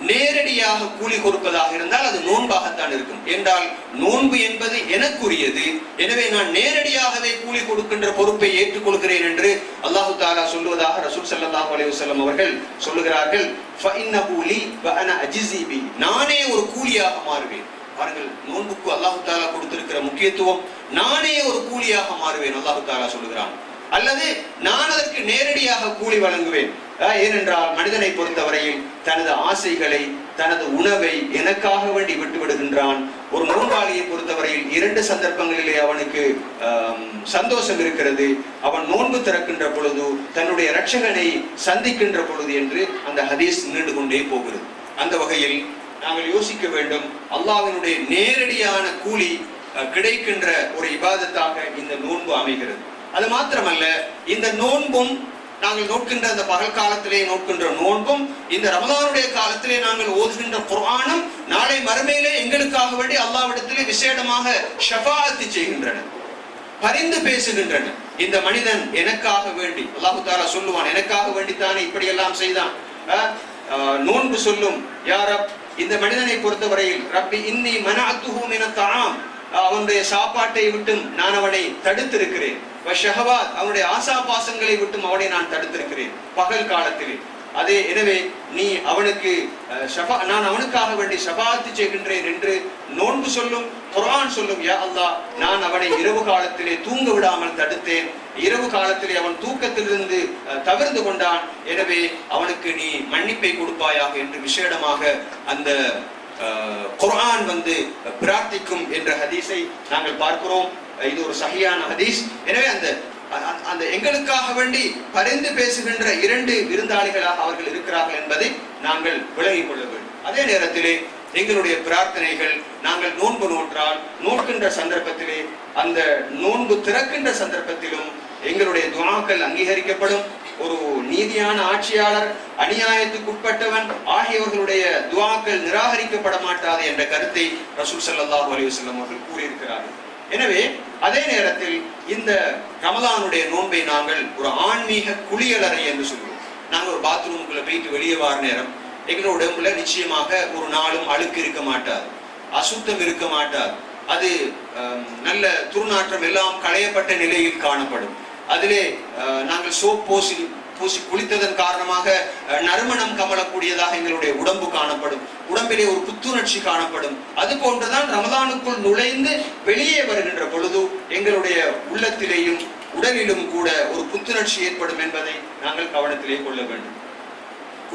நேரடியாக கூலி கொடுப்பதாக இருந்தால் அது நோன்பாகத்தான் இருக்கும். என்றால் நோன்பு என்பது எனக்குரியது, எனவே நான் நேரடியாகவே கூலி கொடுக்கின்ற பொறுப்பை ஏற்றுக்கொள்கிறேன் என்று அல்லாஹ் தஆலா சொல்வதாக ரசூல் ஸல்லல்லாஹு அலைஹி வஸல்லம் அவர்கள் சொல்லுகிறார்கள். ஃபஇன்னஹு லீ வ அனா அஜ்ஸி பி, நானே ஒரு கூலியாக மாறுவேன். பாருங்கள், நோன்புக்கு அல்லாஹ் தஆலா கொடுத்திருக்கிற முக்கியத்துவம். நானே ஒரு கூலியாக மாறுவேன் அல்லாஹ் தஆலா சொல்லுகிறான். அல்லது நான் அதற்கு நேரடியாக கூலி வழங்குவேன். ஏனென்றால் மனிதனை பொறுத்தவரையில் தனது ஆசைகளை, தனது உணவை எனக்காக வேண்டி விட்டு விடுகின்றான். ஒரு நோன்பாளியை பொறுத்தவரையில் 2 சந்தர்ப்பங்களிலே அவனுக்கு சந்தோஷம் இருக்கிறது. அவன் நோன்பு திறக்கின்ற பொழுது, தன்னுடைய இரட்சகனை சந்திக்கின்ற பொழுது என்று அந்த ஹதீஸ் நீண்டு கொண்டே போகிறது. அந்த வகையில் நாங்கள் யோசிக்க வேண்டும், அல்லாஹ்வினுடைய நேரடியான கூலி கிடைக்கின்ற ஒரு இபாதத்தாக இந்த நோன்பு அமைகிறது. அது மாத்திரமல்ல, இந்த நோன்பும் நாங்கள் நோக்கின்ற அந்த பகல் காலத்திலே நோக்கின்ற நோன்பும், இந்த ரமலானுடைய காலத்திலே நாங்கள் ஓதுகின்ற குர்ஆனும் நாளை மறுமையிலே எங்களுக்காக வேண்டி அல்லாஹ்விடத்திலே விசேடமாக ஷஃபாஅத் செய்கின்றன, பரிந்து பேசுகின்றன. இந்த மனிதன் எனக்காக வேண்டி, அல்லாஹ் தஆலா சொல்லுவான், எனக்காக வேண்டித்தானே இப்படி எல்லாம் செய்தான். நோன்பு சொல்லும், யா ரப், இந்த மனிதனை பொறுத்தவரையில் ரப்பி இன்னி மனஅத்துஹு மினத் தஆம், அவனுடைய சாப்பாட்டை விட்டும் நான் அவனை தடுத்திருக்கிறேன். வஷஹவாத், அவனுடைய ஆசாபாசங்களை விட்டும் அவனை நான் தடுத்திருக்கிறேன் பகல் காலத்திலே. அதே எனவே நீ அவனுக்கு நான் அவனுக்காக வேண்டி ஷஃபாஅத் செய்கின்றேன் என்று நோன்பு சொல்லும். குர்ஆன் சொல்லும், யா அல்லாஹ், நான் அவனை இரவு காலத்திலே தூங்க விடாமல் தடுத்தேன். இரவு காலத்திலே அவன் தூக்கத்திலிருந்து தவிர்த்து கொண்டான், எனவே அவனுக்கு நீ மன்னிப்பை கொடுப்பாயாக என்று விசேடமாக அந்த குர்ஆன் பிரார்த்திக்கும் என்ற ஹதீஸை நாங்கள் பார்க்கிறோம். இது ஒரு சஹீஹான ஹதீஸ். எனவே அந்த எங்களுக்காக வேண்டி பரிந்து பேசுகின்ற 2 விருந்தாளிகளாக அவர்கள் இருக்கிறார்கள் என்பதை நாங்கள் விளங்கிக் கொள்ள வேண்டும். அதே நேரத்திலே எங்களுடைய பிரார்த்தனைகள், நாங்கள் நோன்பு நோற்றால் நோக்கின்ற சந்தர்ப்பத்திலே, அந்த நோன்பு திறக்கின்ற சந்தர்ப்பத்திலும் எங்களுடைய துஆக்கள் அங்கீகரிக்கப்படும். ஒரு நீதியான ஆட்சியாளர், அநியாயத்துக்கு உட்பட்டவன் ஆகியவர்களுடைய துஆக்கள் நிராகரிக்கப்பட மாட்டாது என்ற கருத்தை ரசூல் ஸல்லல்லாஹு அலைஹி வஸல்லம் அவர்கள் கூறியிருக்கிறார்கள். எனவே அதே நேரத்தில் இந்த ரமலானுடைய நோன்பை நாங்கள் ஒரு ஆன்மீக குளியலறை என்று சொல்லுவோம். நாங்கள் ஒரு பாத்ரூமுக்குள்ள போயிட்டு வெளியே வார நேரம் எங்களோட உடம்புல நிச்சயமாக ஒரு நாளும் அழுக்கு இருக்க மாட்டாது, அசுத்தம் இருக்க மாட்டாது. அது நல்ல துர்நாற்றம் எல்லாம் களையப்பட்ட நிலையில் காணப்படும். அதிலே நாங்கள் சோப் பூசி குளித்ததன் காரணமாக நறுமணம் கமலக்கூடியதாக எங்களுடைய உடம்பு காணப்படும். உடம்பிலே ஒரு புத்துணர்ச்சி காணப்படும். அது போன்றுதான் ரமலானுக்குள் நுழைந்து வெளியே வருகின்ற பொழுது எங்களுடைய உள்ளத்திலேயும் உடலிலும் கூட ஒரு புத்துணர்ச்சி ஏற்படும் என்பதை நாங்கள் கவனத்திலே கொள்ள வேண்டும்.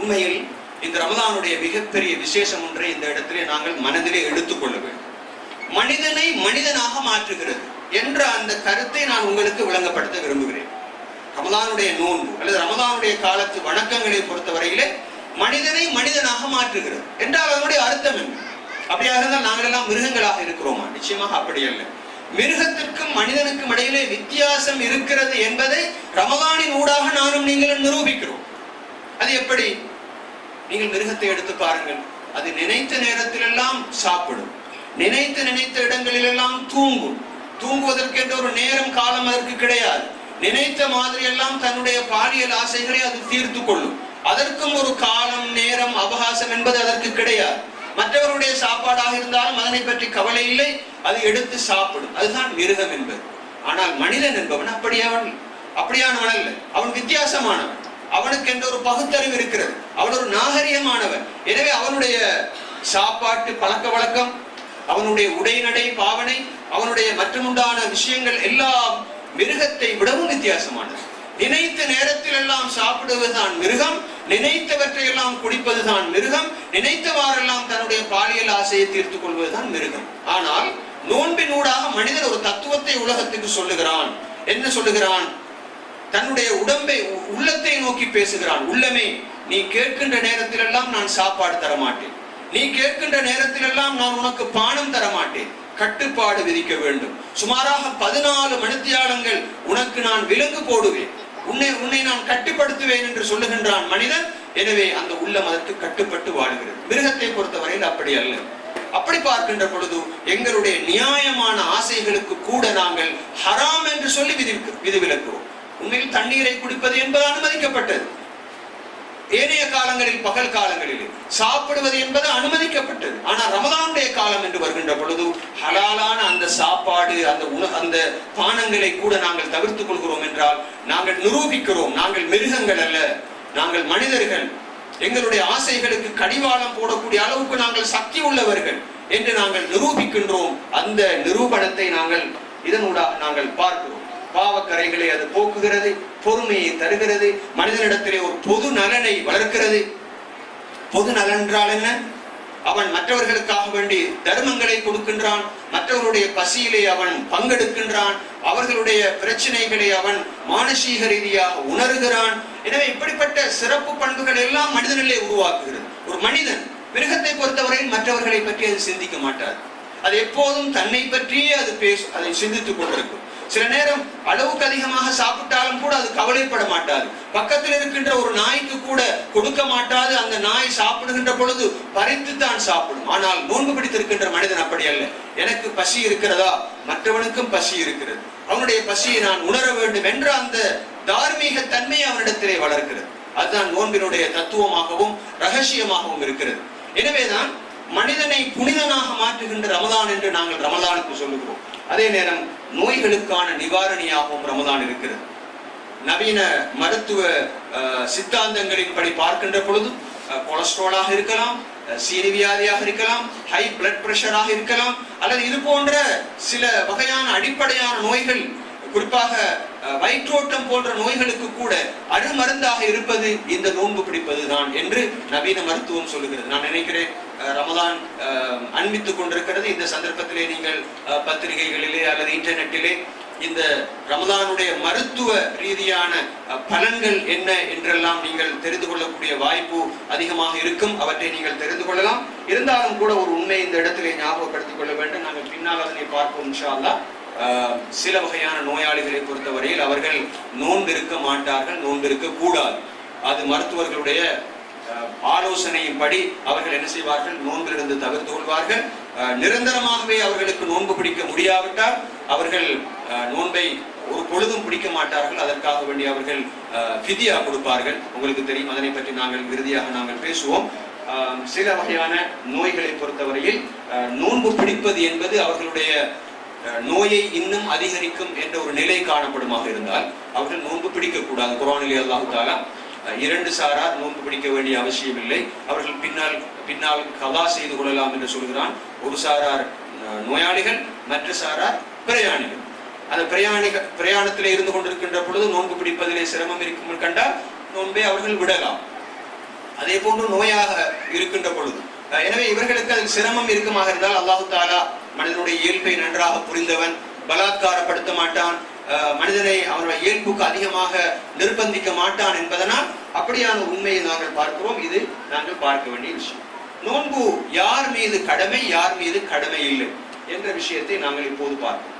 உண்மையில் இந்த ரமலானுடைய மிகப்பெரிய விசேஷம் ஒன்றை இந்த இடத்திலே நாங்கள் மனதிலே எடுத்துக்கொள்ள வேண்டும். மனிதனை மனிதனாக மாற்றுகிறது என்ற அந்த கருத்தை நான் உங்களுக்கு விளங்கப்படுத்த விரும்புகிறேன். ரமலானுடைய நோன்பு அல்லது ரமலானுடைய காலத்து வணக்கங்களை பொறுத்தவரையிலே மனிதனை மனிதனாக மாற்றுகிறது என்றால் அதனுடைய அர்த்தம் என்ன? அப்படியாக இருந்தால் நாங்கள் எல்லாம் மிருகங்களாக இருக்கிறோமா? நிச்சயமாக அப்படி அல்ல. மிருகத்திற்கும் மனிதனுக்கும் இடையிலே வித்தியாசம் இருக்கிறது என்பதை ரமலானின் ஊடாக நானும் நீங்களும் நிரூபிக்கிறோம். அது எப்படி? நீங்கள் மிருகத்தை எடுத்து பாருங்கள். அது நினைத்த நேரத்திலெல்லாம் சாப்பிடும், நினைத்த இடங்களிலெல்லாம் தூங்கும். தூங்குவதற்கென்ற ஒரு நேரம் காலம் அதற்கு கிடையாது. நினைத்த மாதிரி எல்லாம் தன்னுடைய பாலியல் ஆசைகளை அது தீர்த்து கொள்ளும். அதற்கும் ஒரு காலம், நேரம், அவகாசம் என்பது அதற்கு கிடையாது. மற்றவருடைய சாப்பாடாக இருந்தாலும் அதனை பற்றி கவலை இல்லை, அது எடுத்து சாப்பிடும். அதுதான் மிருகம் என்பது. ஆனால் மனிதன் என்பவன் அப்படியானவன் அல்ல. அவன் வித்தியாசமானவன். அவனுக்கு என்ற ஒரு பகுத்தறிவு இருக்கிறது. அவன் ஒரு நாகரிகமானவன். எனவே அவனுடைய சாப்பாட்டு பழக்க வழக்கம், அவனுடைய உடைநடை, பாவனை, அவனுடைய மற்றுமுண்டான விஷயங்கள் எல்லாம் மிருகத்தை விடவும் வித்தியாசமானது. நினைத்த நேரத்தில் எல்லாம் சாப்பிடுவதுதான் மிருகம், நினைத்தவற்றை எல்லாம் குடிப்பதுதான் மிருகம், நினைத்தவாறெல்லாம் தன்னுடைய பாலியல் ஆசையை தீர்த்துக் கொள்வதுதான் மிருகம். ஆனால் நோன்பினூடாக மனிதன் ஒரு தத்துவத்தை உலகத்துக்கு சொல்லுகிறான். என்ன சொல்லுகிறான்? தன்னுடைய உடம்பை, உள்ளத்தை நோக்கி பேசுகிறான். உள்ளமே, நீ கேட்கின்ற நேரத்திலெல்லாம் நான் சாப்பாடு தரமாட்டேன், நீ கேட்கின்ற நேரத்திலெல்லாம் நான் உனக்கு பானம் தரமாட்டேன், கட்டுப்பாடு விதிக்க வேண்டும். சுமாராக 14 மணித்தியாலங்கள் உனக்கு நான் விலங்கு போடுவேன், உன்னை நான் கட்டுப்படுத்துவேன் என்று சொல்லுகின்றான் மனிதன். எனவே அந்த உள்ளம் அதற்கு கட்டுப்பட்டு வாழுகிறது. மிருகத்தை பொறுத்தவரையில் அப்படி அல்ல. அப்படி பார்க்கின்ற பொழுது எங்களுடைய நியாயமான ஆசைகளுக்கு கூட நாங்கள் ஹராம் என்று சொல்லி விதிவிலக்குவோம். உண்மையில் தண்ணீரை குடிப்பது என்பது அனுமதிக்கப்பட்டது. ஏனைய காலங்களில், பகல் காலங்களில் சாப்பிடுவது என்பது அனுமதிக்கப்பட்டது. ஆனால் ரமதானுடைய காலம் என்று வருகின்ற பொழுது ஹலாலான அந்த சாப்பாடு, அந்த பானங்களை கூட நாங்கள் தவிர்த்துக் கொள்கிறோம் என்றால் நாங்கள் நிரூபிக்கிறோம், நாங்கள் மிருகங்கள் அல்ல, நாங்கள் மனிதர்கள், எங்களுடைய ஆசைகளுக்கு கடிவாளம் போடக்கூடிய அளவுக்கு நாங்கள் சக்தி உள்ளவர்கள் என்று நாங்கள் நிரூபிக்கின்றோம். அந்த நிரூபணத்தை நாங்கள் இதனூடாக நாங்கள் பார்க்கிறோம். பாவக்கரைகளை அது போக்குகிறது, பொறுமையை தருகிறது, மனிதனிடத்திலே ஒரு பொது நலனை வளர்க்கிறது. பொது நலன் என்றால் என்ன? அவன் மற்றவர்களுக்காக வேண்டி தர்மங்களை கொடுக்கின்றான், மற்றவர்களுடைய பசியிலே அவன் பங்கெடுக்கின்றான், அவர்களுடைய பிரச்சனைகளை அவன் மானசீக ரீதியாக உணர்கிறான். எனவே இப்படிப்பட்ட சிறப்பு பண்புகள் எல்லாம் மனிதனிலே உருவாக்குகிறது. ஒரு மனிதன் மிருகத்தை பொறுத்தவரையில் மற்றவர்களை பற்றி அது சிந்திக்க மாட்டார். அது எப்போதும் தன்னை பற்றியே அது அதை சிந்தித்துக் கொண்டிருக்கும். சில நேரம் அளவுக்கு அதிகமாக சாப்பிட்டாலும் கூட அது கவலைப்பட மாட்டாது. பக்கத்தில் இருக்கின்ற ஒரு நாய்க்கு கூட கொடுக்க மாட்டாது. அந்த நாய் சாப்பிடுகின்ற பொழுது பறித்து தான் சாப்பிடும். ஆனால் நோன்பு பிடித்திருக்கின்ற மனிதன் அப்படி அல்ல. எனக்கு பசி இருக்கிறதா, மற்றவனுக்கும் பசி இருக்கிறது, அவனுடைய பசியை நான் உணர வேண்டும் என்ற அந்த தார்மீக தன்மை அவனிடத்திலே வளர்க்கிறது. அதுதான் நோன்பினுடைய தத்துவமாகவும் ரகசியமாகவும் இருக்கிறது. எனவேதான் மனிதனை புனிதனாக மாற்றுகின்ற ரமதான் என்று நாங்கள் ரமதானுக்கு சொல்லுகிறோம். அதே நேரம் நோய்களுக்கான நிவாரணியாகவும் ரமதான் இருக்கிறது. நவீன மருத்துவ சித்தாந்தங்களின்படி பார்க்கின்ற பொழுது கொலஸ்ட்ராலாக இருக்கலாம், சீனி வியாதியாக இருக்கலாம், ஹை பிளட் பிரஷராக இருக்கலாம், அல்லது இது போன்ற சில வகையான அடிப்படையான நோய்கள், குறிப்பாக வயிற்றோட்டம் போன்ற நோய்களுக்கு கூட அருமருந்தாக இருப்பது இந்த நோன்பு பிடிப்பது தான் என்று நவீன மருத்துவம் சொல்லுகிறது. நான் நினைக்கிறேன் ரமதான் அண்மித்துக் கொண்டிருக்கிறது. இந்த சந்தர்ப்பத்திலே நீங்கள் பத்திரிகைகளிலே அல்லது இன்டர்நெட்டிலே இந்த ரமதானுடைய மருத்துவ ரீதியான பலன்கள் என்ன என்றெல்லாம் நீங்கள் தெரிந்து கொள்ளக்கூடிய வாய்ப்பு அதிகமாக இருக்கும். அவற்றை நீங்கள் தெரிந்து கொள்ளலாம். இருந்தாலும் கூட ஒரு உண்மை இந்த இடத்திலே ஞாபகப்படுத்திக் கொள்ள வேண்டும். நாங்கள் பின்னால் அதனை பார்ப்போம் இன்ஷா அல்லாஹ். சில வகையான நோயாளிகளை பொறுத்தவரையில் அவர்கள் நோன்பிருக்க மாட்டார்கள், நோன்பிருக்க கூடாது. அது மருத்துவர்களுடைய ஆலோசனையின்படி அவர்கள் என்ன செய்வார்கள்? நோன்பிலிருந்து தவிர்த்து கொள்வார்கள். நிரந்தரமாகவே அவர்களுக்கு நோன்பு பிடிக்க முடியாவிட்டால் அவர்கள் நோன்பை ஒரு பொழுதும் பிடிக்க மாட்டார்கள். அதற்காக வேண்டி அவர்கள் ஃபிதியா கொடுப்பார்கள். உங்களுக்கு தெரியும், அதனை பற்றி நாங்கள் இறுதியாக நாங்கள் பேசுவோம். சில வகையான நோய்களை பொறுத்தவரையில் நோன்பு பிடிப்பது என்பது அவர்களுடைய நோயை இன்னும் அதிகரிக்கும் என்ற ஒரு நிலை காணப்படுமாக இருந்தால் அவர்கள் நோன்பு பிடிக்க கூடாது. குர்ஆனிலே அல்லாஹ் தஆலா 2 சாரார் நோன்பு பிடிக்க வேண்டிய அவசியம் இல்லை, அவர்கள் பின்னால் கலா செய்து கொள்ளலாம் என்று சொல்கிறான். ஒரு சாரார் நோயாளிகள், மற்ற சாரார் பிரயாணிகள். அந்த பிரயாணத்திலே இருந்து கொண்டிருக்கின்ற பொழுது நோன்பு பிடிப்பதிலே சிரமம் இருக்கும் கண்டால் நோன்பை அவர்கள் விடலாம். அதே போன்று நோயாக இருக்கின்ற பொழுது, எனவே இவர்களுக்கு அதில் சிரமம் இருக்குமாக இருந்தால் அல்லாஹ் தஆலா மனிதனுடைய இயல்பை நன்றாக புரிந்தவன், பலாத்காரப்படுத்த மாட்டான், மனிதனை அவனுடைய இயல்புக்கு அதிகமாக நிர்பந்திக்க மாட்டான் என்பதனால் அப்படியான உண்மையை நாங்கள் பார்க்கிறோம். இது நாங்கள் பார்க்க வேண்டிய விஷயம். நோன்பு யார் மீது கடமை, யார் மீது கடமை இல்லை என்ற விஷயத்தை நாங்கள் இப்போது பார்ப்போம்.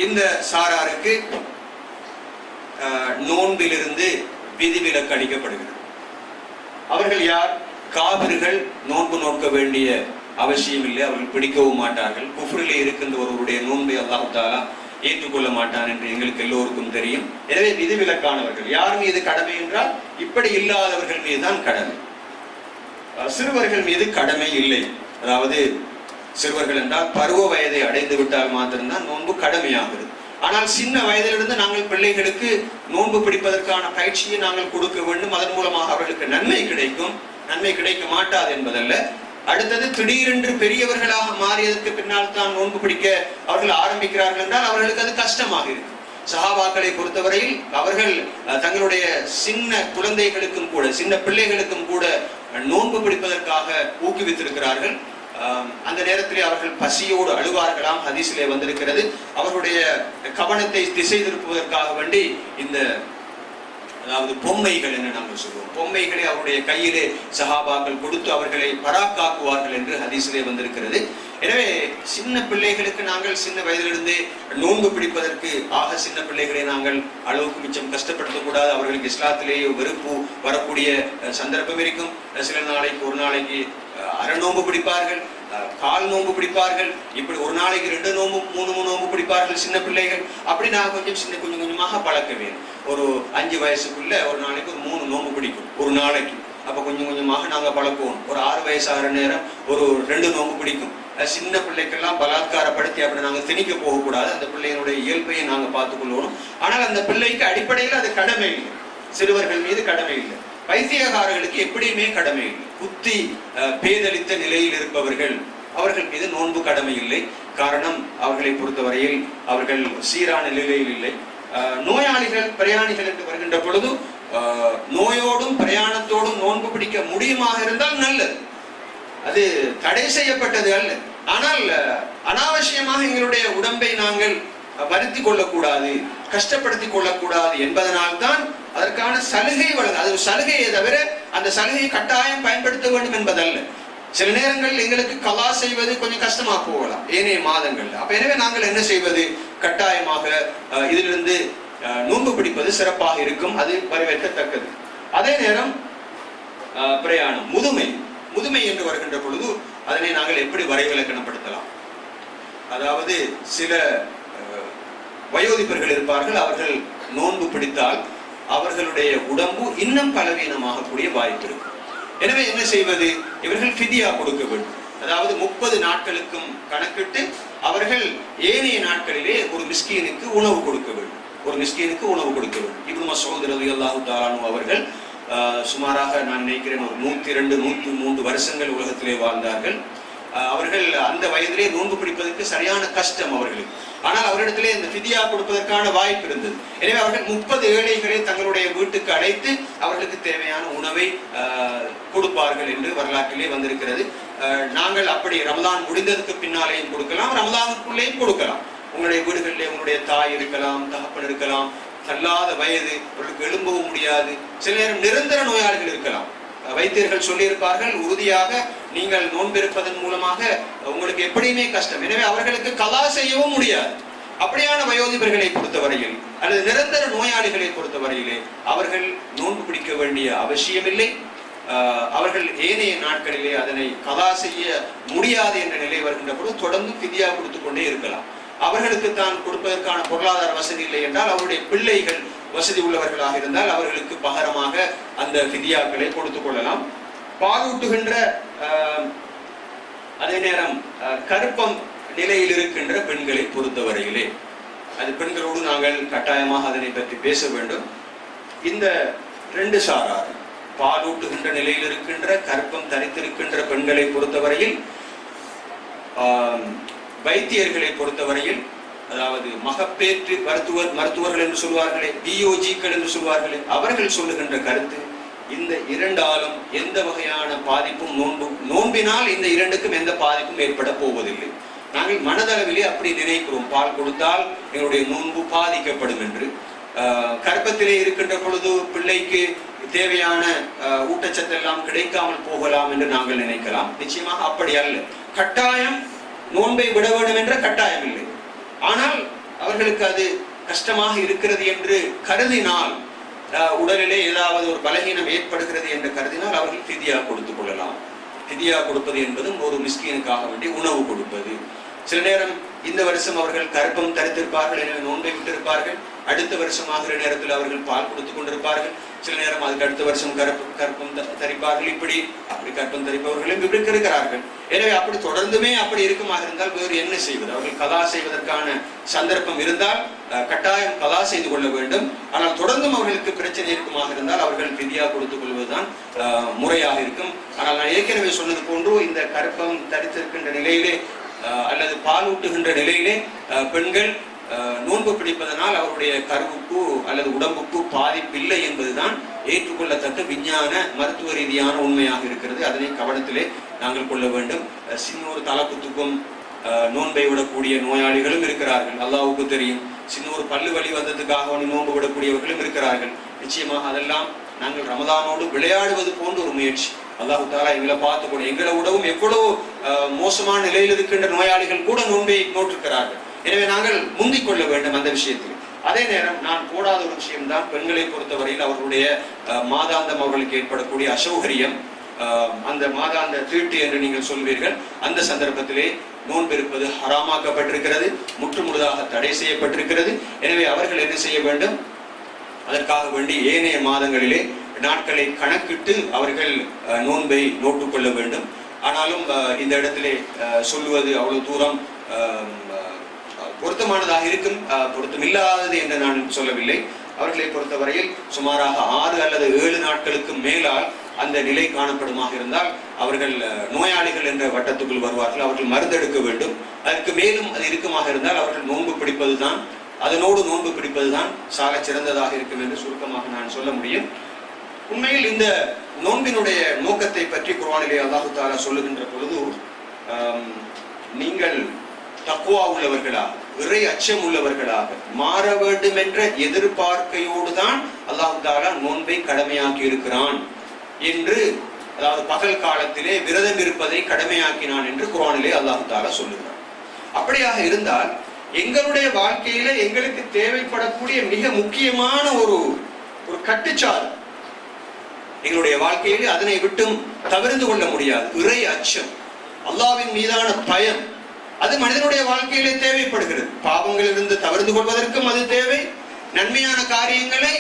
இந்த சாராருக்கு நோன்பிலிருந்து விதிவிலக்கு அளிக்கப்படுகிறது. அவர்கள் யார்? காபிர்கள். நோன்பு நோக்க வேண்டிய அவசியம் இல்லை, அவர்கள் பிடிக்கவும் மாட்டார்கள். குஃப்ரிலே இருக்கின்ற ஒருவருடைய நோன்பை அல்லாஹ் தஆலா ஏற்றுக்கொள்ள மாட்டான் என்று எங்களுக்கு எல்லோருக்கும் தெரியும். எனவே விதிவிலக்கானவர்கள். யார் மீது கடமை என்றால் இப்படி இல்லாதவர்கள் மீதுதான் கடமை. சிறுவர்கள் மீது கடமை இல்லை. அதாவது சிறுவர்கள் என்றால் பருவ வயதை அடைந்து விட்டால் மாத்திரம்தான் நோன்பு கடமையாகிறது. ஆனால் சின்ன வயதிலிருந்து நாங்கள் பிள்ளைகளுக்கு நோன்பு பிடிப்பதற்கான பயிற்சியை நாங்கள் கொடுக்க வேண்டும். அதன் மூலமாக அவர்களுக்கு நன்மை கிடைக்கும். நன்மை கிடைக்க மாட்டாது என்பதல்ல. அடுத்தது திடீரென்று பெரியவர்களாக மாறியதற்கு பின்னால் தான் நோன்பு பிடிக்க அவர்கள் ஆரம்பிக்கிறார்கள் என்றால் அவர்களுக்கு அது கஷ்டமாக இருக்கும். சஹாபாக்களை பொறுத்தவரையில் அவர்கள் தங்களுடைய சின்ன குழந்தைகளுக்கும் கூட, சின்ன பிள்ளைகளுக்கும் கூட நோன்பு பிடிப்பதற்காக ஊக்குவித்திருக்கிறார்கள். அந்த நேரத்திலே அவர்கள் பசியோடு அழுவார்களாம், ஹதீஸிலே வந்திருக்கிறது. அவர்களுடைய கவனத்தை திசை திருப்புவதற்காக வேண்டி இந்த அதாவது பொம்மைகள் என்று நாங்கள் சொல்லுவோம், பொம்மைகளை அவருடைய கையிலே சஹாபாக்கள் கொடுத்து அவர்களை பராக்காக்குவார்கள் என்று ஹதீஸிலே வந்திருக்கிறது. எனவே சின்ன பிள்ளைகளுக்கு நாங்கள் சின்ன வயதிலிருந்தே நோன்பு பிடிப்பதற்கு சின்ன பிள்ளைகளை நாங்கள் அளவுக்கு மிச்சம் கஷ்டப்படுத்தக்கூடாது. அவர்களுக்கு இஸ்லாத்திலேயே வெறுப்பு வரக்கூடிய சந்தர்ப்பம் இருக்கும். சில நாளைக்கு ஒரு நாளைக்கு அரை நோன்பு பிடிப்பார்கள், கால் நோன்பு பிடிப்பார்கள், இப்படி ஒரு நாளைக்கு 2 நோன்பு 3 நோன்பு பிடிப்பார்கள் சின்ன பிள்ளைகள். அப்படி நான் கொஞ்சம் கொஞ்சமாக பழக்க வேண்டும். ஒரு 5 வயசுக்குள்ள ஒரு நாளைக்கு ஒரு 3 நோன்பு பிடிக்கும் ஒரு நாளைக்கு. அப்ப கொஞ்சம் கொஞ்சமாக நாங்க பழக்குவோம். ஒரு 6 வயசு ஆகிற நேரம் ஒரு 2 நோன்பு பிடிக்கும். சின்ன பிள்ளைக்கெல்லாம் பலாத்காரப்படுத்தி அப்படி நாங்க திணிக்க போகக்கூடாது. அந்த பிள்ளைகளுடைய இயல்பையை நாங்க பார்த்துக் கொள்ளணும். ஆனால் அந்த பிள்ளைக்கு அடிப்படையில் அது கடமை இல்லை, சிறுவர்கள் மீது கடமை இல்லை. வைத்தியகாரர்களுக்கு எப்படியுமே கடமை இல்லை. புத்தி பேதளித்த நிலையில் இருப்பவர்கள், அவர்கள் மீது நோன்பு கடமை இல்லை. காரணம், அவர்களை பொறுத்தவரையில் அவர்கள் சீரான நிலையில் இல்லை. நோயாளிகள் பிரயாணிகள் என்று வருகின்ற பொழுது நோயோடும் பிரயாணத்தோடும் நோன்பு பிடிக்க முடியுமாக இருந்தால் நல்லது, அது தடை செய்யப்பட்டது அல்ல. ஆனால் அனாவசியமாக எங்களுடைய உடம்பை நாங்கள் வருத்தி கொள்ளக்கூடாது, கஷ்டப்படுத்திக் கொள்ளக்கூடாது என்பதனால்தான் அதற்கான சலுகை வழங்க. அது ஒரு சலுகையை தவிர அந்த சலுகையை கட்டாயம் பயன்படுத்த வேண்டும் என்பதல்ல. சில நேரங்கள் எங்களுக்கு கலா செய்வது கொஞ்சம் கஷ்டமா போகலாம் ஏனைய மாதங்கள். அப்ப எனவே நாங்கள் என்ன செய்வது, கட்டாயமாக இதிலிருந்து நோன்பு பிடிப்பது சிறப்பாக இருக்கும், அது வரவேற்கத்தக்கது. அதே நேரம் பிரயாணம், முதுமை என்று வருகின்ற பொழுது அதனை நாங்கள் எப்படி வரைவிலக்கணப்படுத்தலாம்? அதாவது சில வயோதிபர்கள் இருப்பார்கள், அவர்கள் நோன்பு பிடித்தால் அவர்களுடைய உடம்பு இன்னும் பலவீனமாக கூடிய வாய்ப்பு இருக்கும். எனவே என்ன செய்வது, இவர்கள் ஃபிதியா கொடுக்க வேண்டும். அதாவது 30 நாட்களுக்கும் கணக்கிட்டு அவர்கள் ஏனைய நாட்களிலே ஒரு மிஸ்கீனுக்கு உணவு கொடுக்க வேண்டும், இப்னு மஸ்ஊத் ரலியல்லாஹு தஆலா அன்ஹு அவர்கள் சுமாராக நான் நினைக்கிறேன் ஒரு 102 103 வருஷங்கள் உலகத்திலே வாழ்ந்தார்கள். அவர்கள் அந்த வயதிலே நோன்பு பிடிப்பதற்கு சரியான கஷ்டம் அவர்களுக்கு. ஆனால் அவரிடத்திலே இந்த ஃபிதியா கொடுப்பதற்கான வாய்ப்பு இருந்தது. எனவே அவர்கள் 30 ஏழைகளை தங்களுடைய வீட்டுக்கு அழைத்து அவர்களுக்கு தேவையான உணவை கொடுப்பார்கள் என்று வரலாற்றிலே வந்திருக்கிறது. நாங்கள் அப்படி ரமலான் முடிந்ததுக்கு பின்னாலேயும் கொடுக்கலாம், ரமலானுக்குள்ளேயும் கொடுக்கலாம். உங்களுடைய வீடுகளிலே உங்களுடைய தாய் இருக்கலாம், தகப்பன் இருக்கலாம், தள்ளாத வயது, அவர்களுக்கு எழும்பவும் முடியாது, சில நேரம் நிரந்தர நோயாளிகள் இருக்கலாம். வைத்தியர்கள் சொல்லியிருப்பார்கள், உறுதியாக நீங்கள் நோன்பிருப்பதன் மூலமாக உங்களுக்கு எப்படியுமே கஷ்டம், எனவே அவர்களுக்கு கலா செய்யவும் முடியாது. அப்படியான வயோதிபர்களை பொறுத்தவரையில் அல்லது நிரந்தர நோயாளிகளை பொறுத்தவரையிலே அவர்கள் நோன்பு பிடிக்க வேண்டிய அவசியமில்லை. அவர்கள் ஏனைய நாட்களிலே அதனை கலா செய்ய முடியாது என்ற நிலை வருகின்ற பொழுது தொடர்ந்து ஃபிதியா கொடுத்து கொண்டே இருக்கலாம். அவர்களுக்கு தான் கொடுப்பதற்கான பொருளாதார வசதி இல்லை என்றால் அவருடைய பிள்ளைகள் வசதி உள்ளவர்களாக இருந்தால் அவர்களுக்கு பகரமாக அந்த ஃபிதியாக்களை கொடுத்துக் கொள்ளலாம். பாலூட்டுகின்ற அதே நேரம் கருப்பம் நிலையில் இருக்கின்ற பெண்களை பொறுத்தவரையிலே அது பெண்களோடு நாங்கள் கட்டாயமாக அதனை பற்றி பேச வேண்டும். இந்த 2 சாரார், பாலூட்டுகின்ற நிலையில் இருக்கின்ற கருப்பம் தரித்திருக்கின்ற பெண்களை பொறுத்தவரையில் வைத்தியர்களை பொறுத்தவரையில், அதாவது மகப்பேற்று மருத்துவர்கள் என்று சொல்வார்களே, டிஓஜிக்கள் என்று சொல்வார்களே, அவர்கள் சொல்லுகின்ற கருத்து இந்த 2 ஆலும் எந்த வகையான பாதிப்பும் நோன்பினால் இந்த 2க்கும் எந்த பாதிப்பும் ஏற்பட போவதில்லை. நாங்கள் மனதளவிலே அப்படி நினைக்கிறோம், பால் கொடுத்தால் எங்களுடைய நோன்பு பாதிக்கப்படும் என்று. கர்ப்பத்திலே இருக்கின்ற பொழுது பிள்ளைக்கு தேவையான ஊட்டச்சத்து எல்லாம் கிடைக்காமல் போகலாம் என்று நாங்கள் நினைக்கலாம். நிச்சயமாக அப்படி அல்ல. கட்டாயம் நோன்பை விட வேண்டும் என்ற கட்டாயம் இல்லை. ஆனால் அவர்களுக்கு அது கஷ்டமாக இருக்கிறது என்று கருதினால், உடலிலே ஏதாவது ஒரு பலகீனம் ஏற்படுகிறது என்று கருதினால் அவர்கள் ஃபிதியா கொடுத்துக் கொள்ளலாம். ஃபிதியா கொடுப்பது என்பதும் ஒரு மிஸ்கீனுக்காக வேண்டி உணவு கொடுப்பது. சில நேரம் இந்த வருஷம் அவர்கள் கர்ப்பம் தரித்திருப்பார்கள், எனவே நோன்பை விட்டிருப்பார்கள். அடுத்த வருஷம் ஆகிற நேரத்தில் அவர்கள் பால் கொடுத்துக் கொண்டிருப்பார்கள். சில நேரம் அதுக்கு அடுத்த வருஷம் கர்ப்பம் தரிப்பார்கள். இப்படி கர்ப்பம் தரிப்பவர்களும் இப்படி இருக்கிறார்கள். எனவே அப்படி தொடர்ந்துமே அப்படி இருக்குமாக இருந்தால் வேறு என்ன செய்வது? அவர்கள் கலா செய்வதற்கான சந்தர்ப்பம் இருந்தால் கட்டாயம் கலா செய்து கொள்ள வேண்டும். ஆனால் தொடர்ந்தும் அவர்களுக்கு பிரச்சனை இருக்குமாக இருந்தால் அவர்கள் ஃபிதியா கொடுத்துக் கொள்வதுதான் முறையாக இருக்கும். ஆனால் நான் ஏற்கனவே சொன்னது போன்று இந்த கர்ப்பம் தரித்திருக்கின்ற நிலையிலே அல்லது பாலூட்டுகின்ற நிலையிலே பெண்கள் நோன்பு பிடிப்பதனால் அவருடைய கருவுக்கு அல்லது உடம்புக்கு பாதிப்பில்லை என்பதுதான் ஏற்றுக்கொள்ளத்தக்க விஞ்ஞான மருத்துவ ரீதியான உண்மையாக இருக்கிறது. அதனை கவனத்திலே நாங்கள் கொள்ள வேண்டும். சின்ன ஒரு தலக்குத்துக்கும் நோன்பை விடக்கூடிய நோயாளிகளும் இருக்கிறார்கள், அல்லாஹ்வுக்கு தெரியும். சின்ன ஒரு பல்லு வலி வந்ததுக்காக நோன்பு விடக்கூடியவர்களும் இருக்கிறார்கள். நிச்சயமாக அதெல்லாம் நாங்கள் ரமதானோடு விளையாடுவது போன்ற ஒரு முயற்சி. அல்லாஹ் தஆலா எங்களை பார்த்துக்கொண்டு, எங்களை விடவும் எவ்வளவு மோசமான நிலையில் இருக்கின்ற நோயாளிகள் கூட நோன்பை நோட்டிருக்கிறார்கள். எனவே நாங்கள் முந்திக் கொள்ள வேண்டும் அந்த விஷயத்தில். அதே நேரம் நான் போடாத ஒரு விஷயம்தான், பெண்களை பொறுத்தவரையில் அவர்களுடைய மாதாந்தம் அவர்களுக்கு ஏற்படக்கூடிய அசௌகரியம், அந்த மாதாந்த தீட்டு என்று நீங்கள் சொல்வீர்கள். அந்த சந்தர்ப்பத்திலே நோன்பு இருப்பது ஹராமாக்கப்பட்டிருக்கிறது, முற்றுமுழுதாக தடை செய்யப்பட்டிருக்கிறது. எனவே அவர்கள் என்ன செய்ய வேண்டும்? அதற்காக வேண்டி ஏனைய மாதங்களிலே நாட்களை கணக்கிட்டு அவர்கள் நோன்பை நோட்டுக்கொள்ள வேண்டும். ஆனாலும் இந்த இடத்திலே சொல்லுவது அவ்வளவு தூரம் பொருத்தமானதாக இருக்கும், பொருத்தமில்லாதது என்று நான் சொல்லவில்லை. அவர்களை பொறுத்தவரையில் சுமாராக 6 அல்லது 7 நாட்களுக்கு மேலால் அந்த நிலை காணப்படுமாக இருந்தால் அவர்கள் நோயாளிகள் என்ற வட்டத்துக்குள் வருவார்கள். அவர்கள் மருந்தெடுக்க வேண்டும். அதற்கு மேலும் அது இருக்குமாக இருந்தால் அவர்கள் நோன்பு பிடிப்பதுதான், அதனோடு நோன்பு பிடிப்பதுதான் சால சிறந்ததாக இருக்கும் என்று சுருக்கமாக நான் சொல்ல முடியும். உண்மையில் இந்த நோன்பினுடைய நோக்கத்தை பற்றி குர்ஆனிலே அல்லாஹ் தஆலா சொல்லுகின்ற பொழுது, நீங்கள் தக்வா உள்ளவர்களாக, இறை அச்சம் உள்ளவர்களாக மாற வேண்டும் என்ற எதிர்பார்க்கையோடு தான் அல்லாஹ் தஆலா நோன்பை கடமையாக்கி இருக்கிறான் என்று, அதாவது பகல் காலத்திலே விரதம் இருப்பதை கடமையாக்கினான் என்று குர்ஆனிலே அல்லாஹ் தஆலா சொல்லுகிறான். அப்படியாக இருந்தால் எங்களுடைய வாழ்க்கையில எங்களுக்கு தேவைப்படக்கூடிய மிக முக்கியமான ஒரு கட்டுச்சாறு எங்களுடைய வாழ்க்கையிலே அதனை விட்டும் தவிர்த்து கொள்ள முடியாது. இறை அச்சம், அல்லாஹ்வின் மீதான பயம், அது மனிதனுடைய வாழ்க்கையிலே தேவைப்படுகிறது. பாவங்களிலிருந்து தவிர்த்து கொள்வதற்கும் அது தேவை, நன்மையான காரியங்களை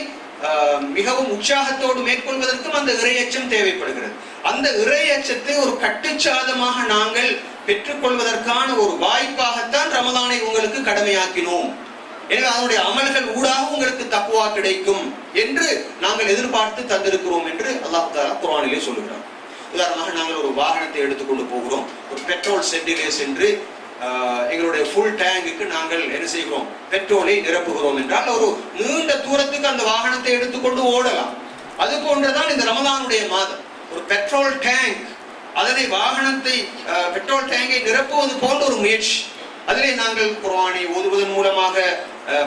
மிகவும் உற்சாகத்தோடு மேற்கொள்வதற்கும் அந்த இறை அச்சம் தேவைப்படுகிறது. அந்த இறை அச்சத்தை ஒரு கட்டுச்சாதமாக நாங்கள் பெற்றுக்கொள்வதற்கான ஒரு வாய்ப்பாகத்தான் ரமலானை உங்களுக்கு கடமையாக்கினோம். எனவே அதனுடைய அமல்கள் ஊடாக உங்களுக்கு தக்வா கிடைக்கும் என்று நாங்கள் எதிர்பார்த்து தந்திருக்கிறோம் என்று அல்லாஹ் தஆலா குர்ஆனிலே சொல்லுகிறார். உதாரணமாக நாங்கள் ஒரு வாகனத்தை எடுத்துக்கொண்டு போகிறோம், ஒரு பெட்ரோல் சென்டிலே சென்று எங்களுடைய ஃபுல் டேங்குக்கு நாங்கள் என்ன செய்கிறோம்? பெட்ரோலை நிரப்புகிறோம் என்றால் ஒரு நீண்ட தூரத்துக்கு அந்த வாகனத்தை எடுத்துக்கொண்டு ஓடலாம். அது போன்றதான் இந்த ரமலானுடைய மாதம். ஒரு பெட்ரோல் டேங்க், அதனை வாகனத்தை பெட்ரோல் டேங்கை நிரப்புவது போன்ற ஒரு முயற்சி. அதிலே நாங்கள் குர்ஆனை ஓதுவதன் மூலமாக,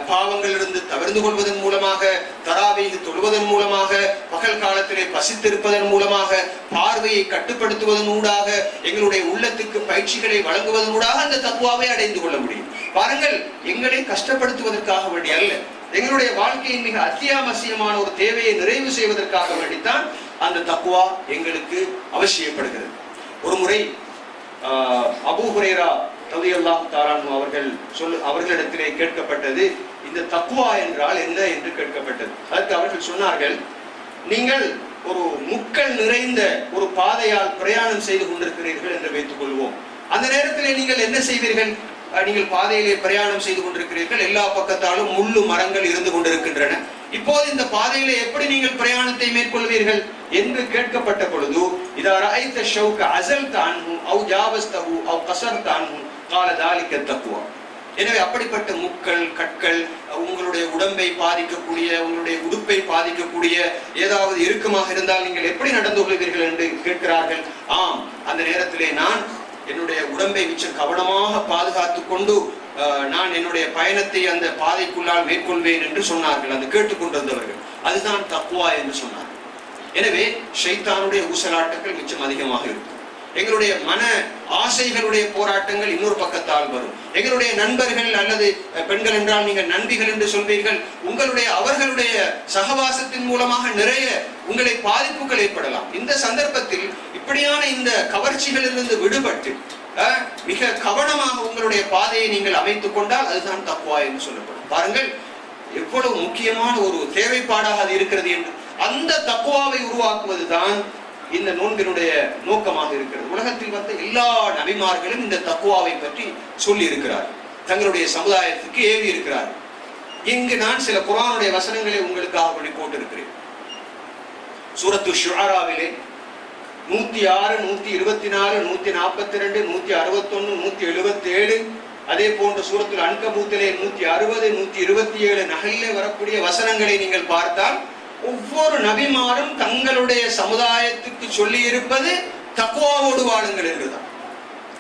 பாவங்களிலிருந்து தவிர்த்து கொள்வதன் மூலமாக, தராவீஹ் தொழுவதன் மூலமாக, பகல் காலத்திலே பசித்திருப்பதன் மூலமாக, பார்வையை கட்டுப்படுத்துவதன் ஊடாக, எங்களுடைய உள்ளத்துக்கு பயிற்சிகளை வழங்குவதன் ஊடாக அந்த தக்வாவை அடைந்து கொள்ள முடியும். பாருங்கள், எங்களை கஷ்டப்படுத்துவதற்காக வேண்டி அல்ல, எங்களுடைய வாழ்க்கையின் மிக அத்தியாவசியமான ஒரு தேவையை நிறைவு செய்வதற்காக வேண்டித்தான் அந்த தக்வா எங்களுக்கு அவசியப்படுகிறது. ஒரு முறை அபூ ஹுரைரா ரலியல்லாஹு தஆலா அவர்களிடத்திலே கேட்கப்பட்டது, இந்த தக்வா என்றால் என்ன என்று கேட்கப்பட்டது. அதற்கு அவர்கள் சொன்னார்கள், நீங்கள் ஒரு முட்கள் நிறைந்த ஒரு பாதையால் பிரயாணம் செய்து கொண்டிருக்கிறீர்கள் என்று வைத்துக் கொள்வோம். அந்த நேரத்திலே நீங்கள் என்ன செய்வீர்கள்? நீங்கள் பாதையிலே பிரயாணம் செய்து கொண்டிருக்கிறீர்கள், எல்லா பக்கத்தாலும் முள்ளு மரங்கள் இருந்து கொண்டிருக்கின்றன. இப்போது இந்த பாதையிலே எப்படி நீங்கள் பிரயாணத்தை மேற்கொள்வீர்கள் என்று கேட்கப்பட்ட பொழுது, இதா ரஅய்த ஷௌக அஸல்த அன்ஹு அவ் ஜாவஸ்தஹு அவ் கஸர்த அன்ஹு قال ذلك التقوى. எனவே அப்படிப்பட்ட முட்கள், கற்கள், உங்களுடைய உடம்பை பாதிக்கக்கூடிய, உங்களுடைய உடுப்பை பாதிக்கக்கூடிய ஏதாவது இறுக்கமாக இருந்தால் நீங்கள் எப்படி நடந்து கொள்வீர்கள் என்று கேட்கிறார்கள். ஆம், அந்த நேரத்திலே நான் என்னுடைய உடம்பை மிச்சம் கவனமாக பாதுகாத்து கொண்டு நான் என்னுடைய பயணத்தை அந்த பாதைக்குள்ளால் மேற்கொள்வேன் என்று சொன்னார்கள் அந்த கேட்டுக்கொண்டிருந்தவர்கள். அதுதான் தக்வா என்று சொன்னார்கள். எனவே ஷைத்தானுடைய ஊசலாட்டங்கள் மிச்சம் அதிகமாக இருக்கும். எங்களுடைய மன ஆசைகளுடைய போராட்டங்கள் இன்னொரு பக்கத்தால் வரும். எங்களுடைய நண்பர்கள் அல்லது பெண்கள் என்றால் நீங்கள் நண்பிகள் என்று சொல்வீர்கள், அவர்களுடைய சகவாசத்தின் மூலமாக நிறைய உங்களை பாதிப்புகள் ஏற்படலாம். இந்த சந்தர்ப்பத்தில் இப்படியான இந்த கவர்ச்சிகளிலிருந்து விடுபட்டு மிக கவனமாக உங்களுடைய பாதையை நீங்கள் அமைத்துக் கொண்டால் அதுதான் தக்வா என்று சொல்லப்படும். பாருங்கள் எவ்வளவு முக்கியமான ஒரு தேவைப்பாடாக அது இருக்கிறது என்று. அந்த தக்வாவை உருவாக்குவதுதான் இந்த நோன்பினுடைய நோக்கமாக இருக்கிறது. உலகத்தில் வந்த எல்லா நபிமார்களும் இந்த தக்வாவை பற்றி சொல்லி இருக்கிறார், தங்களுடைய சமுதாயத்துக்கு ஏவி இருக்கிறார். இங்கு நான் சில குர்ஆனுடைய வசனங்களை உங்களுக்காக வழி போட்டிருக்கிறேன். சூரத்து ஷுஆராவிலே 106, 124, 142, 161, 177, அதே போன்ற சூரத்துல் அன்கபூத்திலே 160, 127 நஹல்லே வரக்கூடிய வசனங்களை நீங்கள் பார்த்தால் ஒவ்வொரு நபிமாரும் தங்களுடைய சமுதாயத்துக்கு சொல்லி இருப்பது தக்வாவோடு வாழுங்கள் என்றுதான்.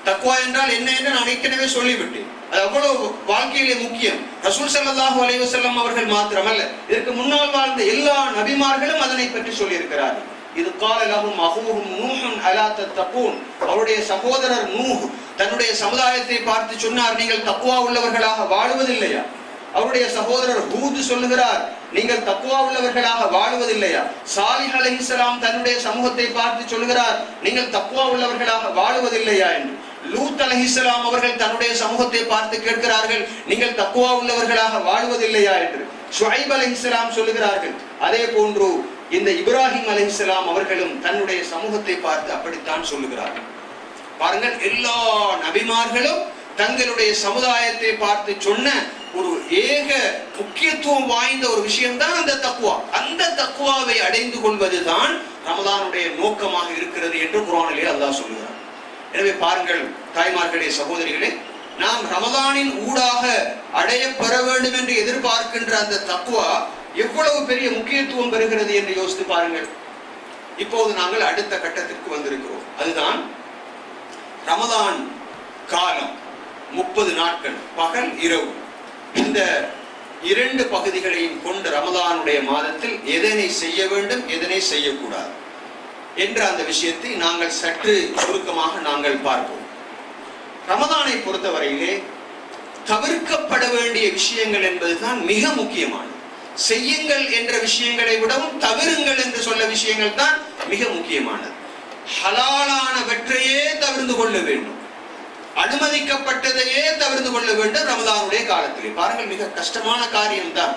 தக்வா என்றால் என்ன என்று நான் ஏற்கனவே சொல்லிவிட்டேன். அது அவ்வளவு வாழ்க்கையிலே முக்கியம். ரசூல் ஸல்லல்லாஹு அலைஹி வஸல்லம் அவர்கள் மாத்திரமல்ல, இதற்கு முன்னால் வாழ்ந்த எல்லா நபிமார்களும் அதனை பற்றி சொல்லியிருக்கிறார்கள். இது கால லஹும் அஹூஹும் நூஹுன் அலா தத்தகூன். அவருடைய சகோதரர் நூஹ் தன்னுடைய சமுதாயத்தை பார்த்து சொன்னார், நீங்கள் தக்வா உள்ளவர்களாக வாழுவதில்லையா? அவருடைய சகோதரர் ஹூத் சொல்லுகிறார், நீங்கள் தக்வா உள்ளவர்களாக வாழுவதில்லையா? சாலிஹ் அலைஹிஸ்ஸலாம் தன்னுடைய சமூகத்தை பார்த்து சொல்லுகிறார், நீங்கள் தக்வா உள்ளவர்களாக வாழுவதில்லையா என்று. லூத் அலைஹிஸ்ஸலாம் அவர்கள் தன்னுடைய சமூகத்தை பார்த்து கேட்கிறார்கள், நீங்கள் தக்வா உள்ளவர்களாக வாழுவதில்லையா என்று. ஷுஐப் அலைஹிஸ்ஸலாம் சொல்லுகிறார்கள். அதே போன்று இந்த இப்ராஹிம் அலைஹிஸ்ஸலாம் அவர்களும் தன்னுடைய சமூகத்தை பார்த்து அப்படித்தான் சொல்லுகிறார்கள். பாருங்கள், எல்லா நபிமார்களும் தங்களுடைய சமுதாயத்தை பார்த்து சொன்ன ஒரு ஏக முக்கியத்துவம் வாய்ந்த ஒரு விஷயம்தான் அந்த தக்வா. அந்த தக்வாவை அடைந்து கொள்வதுதான் ரமலானுடைய நோக்கமாக இருக்கிறது என்று குர்ஆனிலே அல்லாஹ் சொல்லுகிறார். எனவே பாருங்கள் தாய்மார்களே, சகோதரிகளே, நாம் ரமலானின் ஊடாக அடைய பெற வேண்டும் என்று எதிர்பார்க்கின்ற அந்த தக்வா எவ்வளவு பெரிய முக்கியத்துவம் பெறுகிறது என்று யோசித்து பாருங்கள். இப்போது நாங்கள் அடுத்த கட்டத்திற்கு வந்திருக்கிறோம். அதுதான் ரமலான் காலம், 30 நாட்கள் பகல் இரவு. இந்த 2 பகுதிகளையும் கொண்ட ரமலானுடைய மாதத்தில் எதனை செய்ய வேண்டும், எதனை செய்யக்கூடாது என்ற அந்த விஷயத்தை நாங்கள் சற்று சுருக்கமாக நாங்கள் பார்ப்போம். ரமலானை பொறுத்தவரையிலே தவிர்க்கப்பட வேண்டிய விஷயங்கள் என்பதுதான் மிக முக்கியமானது. செய்யுங்கள் என்ற விஷயங்களை விடவும் தவிருங்கள் என்று சொல்ல விஷயங்கள் தான் மிக முக்கியமானது. ஹலாலானவற்றையே தவிர்த்து கொள்ள வேண்டும், அனுமதிக்கப்பட்டதையே தவிர்த்து கொள்ள வேண்டும் ரமலானுடைய காலத்திலே. பாருங்கள், மிக கஷ்டமான காரியம் தான்.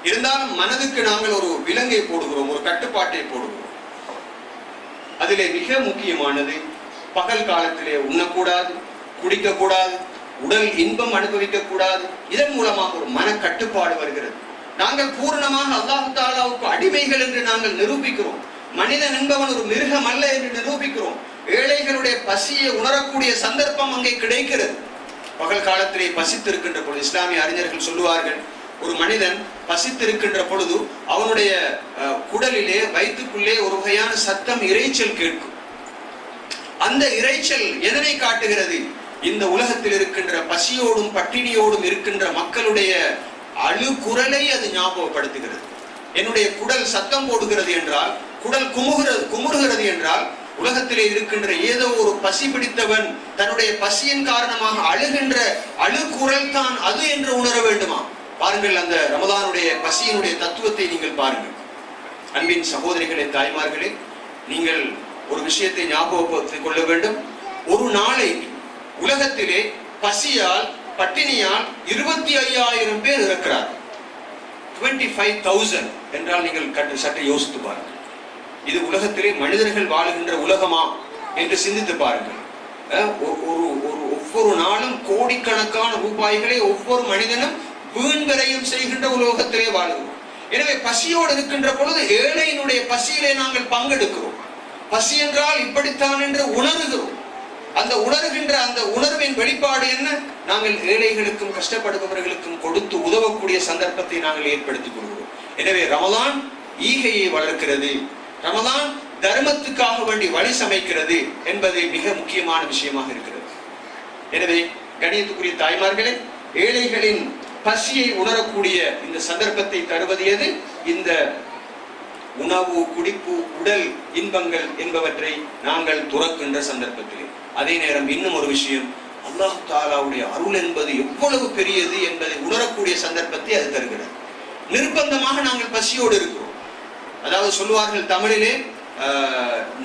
இருந்தாலும் மனதுக்கு நாங்கள் ஒரு விலங்கை போடுகிறோம், ஒரு கட்டுப்பாட்டை போடுகிறோம். அதிலே மிக முக்கியமானது, பகல் காலத்திலே உண்ணக்கூடாது, குடிக்கக்கூடாது, உடல் இன்பம் அனுபவிக்க கூடாது. இதன் மூலமாக ஒரு மன கட்டுப்பாடு வருகிறது. நாங்கள் பூர்ணமாக அல்லாஹ் தஆலாவுக்கு அடிமைகள் என்று நாங்கள் நிரூபிக்கிறோம். மனிதன் என்பவன் ஒரு மிருகம் அல்ல என்று நிரூபிக்கிறோம். ஏழைகளுடைய பசியை உணரக்கூடிய சந்தர்ப்பம் அங்கே கிடைக்கிறது. பகல் காலத்திலே பசித்திருக்கின்ற பொழுது இஸ்லாமிய அறிஞர்கள் சொல்லுவார்கள், ஒரு மனிதன் பசித்திருக்கின்ற பொழுது அவனுடைய குடலிலே வயிற்றுக்குள்ளே ஒரு வகையான சத்தம், இரைச்சல் கேட்கும். அந்த இரைச்சல் எதனை காட்டுகிறது? இந்த உலகத்தில் இருக்கின்ற பசியோடும் பட்டினியோடும் இருக்கின்ற மக்களுடைய அழுகுரலை அது ஞாபகப்படுத்துகிறது. என்னுடைய குடல் சத்தம் போடுகிறது என்றால், குடல் குமுறுகிறது என்றால், உலகத்திலே இருக்கின்ற ஏதோ ஒரு பசி பிடித்தவன் தன்னுடைய பசியின் காரணமாக அழுகின்ற அழுகுரல் தான் அது என்று உணர வேண்டுமா? பாருங்கள், அந்த ரமலானுடைய பசியினுடைய தத்துவத்தை நீங்கள் பாருங்கள். அன்பின் சகோதரிகளே, தாய்மார்களே, நீங்கள் ஒரு விஷயத்தை ஞாபகப்படுத்திக் கொள்ள வேண்டும். ஒரு நாளை உலகத்திலே பசியால் பட்டினியால் 25,000 பேர் இருக்கிறார். 25,000 என்றால் நீங்கள் சற்று யோசித்து பாருங்கள். இது உலகத்திலே மனிதர்கள் வாழுகின்ற உலகமா என்று சிந்தித்து பாருங்கள். ஒவ்வொரு நாளும் கோடிக்கணக்கான ரூபாய்களை ஒவ்வொரு மனிதனும் வீண் விரயம் செய்கின்ற உலகத்திலே வாழுகிறோம். எனவே பசியோடு இருக்கின்ற பொழுது ஏழையினுடைய பசியிலே நாங்கள் பங்கெடுக்கிறோம். பசி என்றால் இப்படித்தான் என்று உணர்கிறோம். அந்த உணர்கின்ற அந்த உணர்வின் வெளிப்பாடு என்ன? நாங்கள் ஏழைகளுக்கும் கஷ்டப்படுபவர்களுக்கும் கொடுத்து உதவக்கூடிய சந்தர்ப்பத்தை நாங்கள் ஏற்படுத்திக் கொள்கிறோம். எனவே ரமலான் ஈகையை வளர்க்கிறது, ரமலான் தர்மத்துக்காக வேண்டி வழி சமைக்கிறது என்பது மிக முக்கியமான விஷயமாக இருக்கிறது. எனவே கணியத்துக்குரிய தாய்மார்களே, ஏழைகளின் பசியை உணரக்கூடிய இந்த சந்தர்ப்பத்தை தருவது எது? இந்த உணவு, குடிப்பு, உடல் இன்பங்கள் என்பவற்றை நாங்கள் துறக்கின்ற சந்தர்ப்பத்திலே. அதே நேரம் இன்னும் ஒரு விஷயம், அல்லாஹ் தஆலாவுடைய அருள் என்பது எவ்வளவு பெரியது என்பதை உணரக்கூடிய சந்தர்ப்பத்தை அது தருகிறது. நிர்பந்தமாக நாங்கள் பசியோடு இருக்கிறோம். அதாவது சொல்லுவார்கள் தமிழிலே,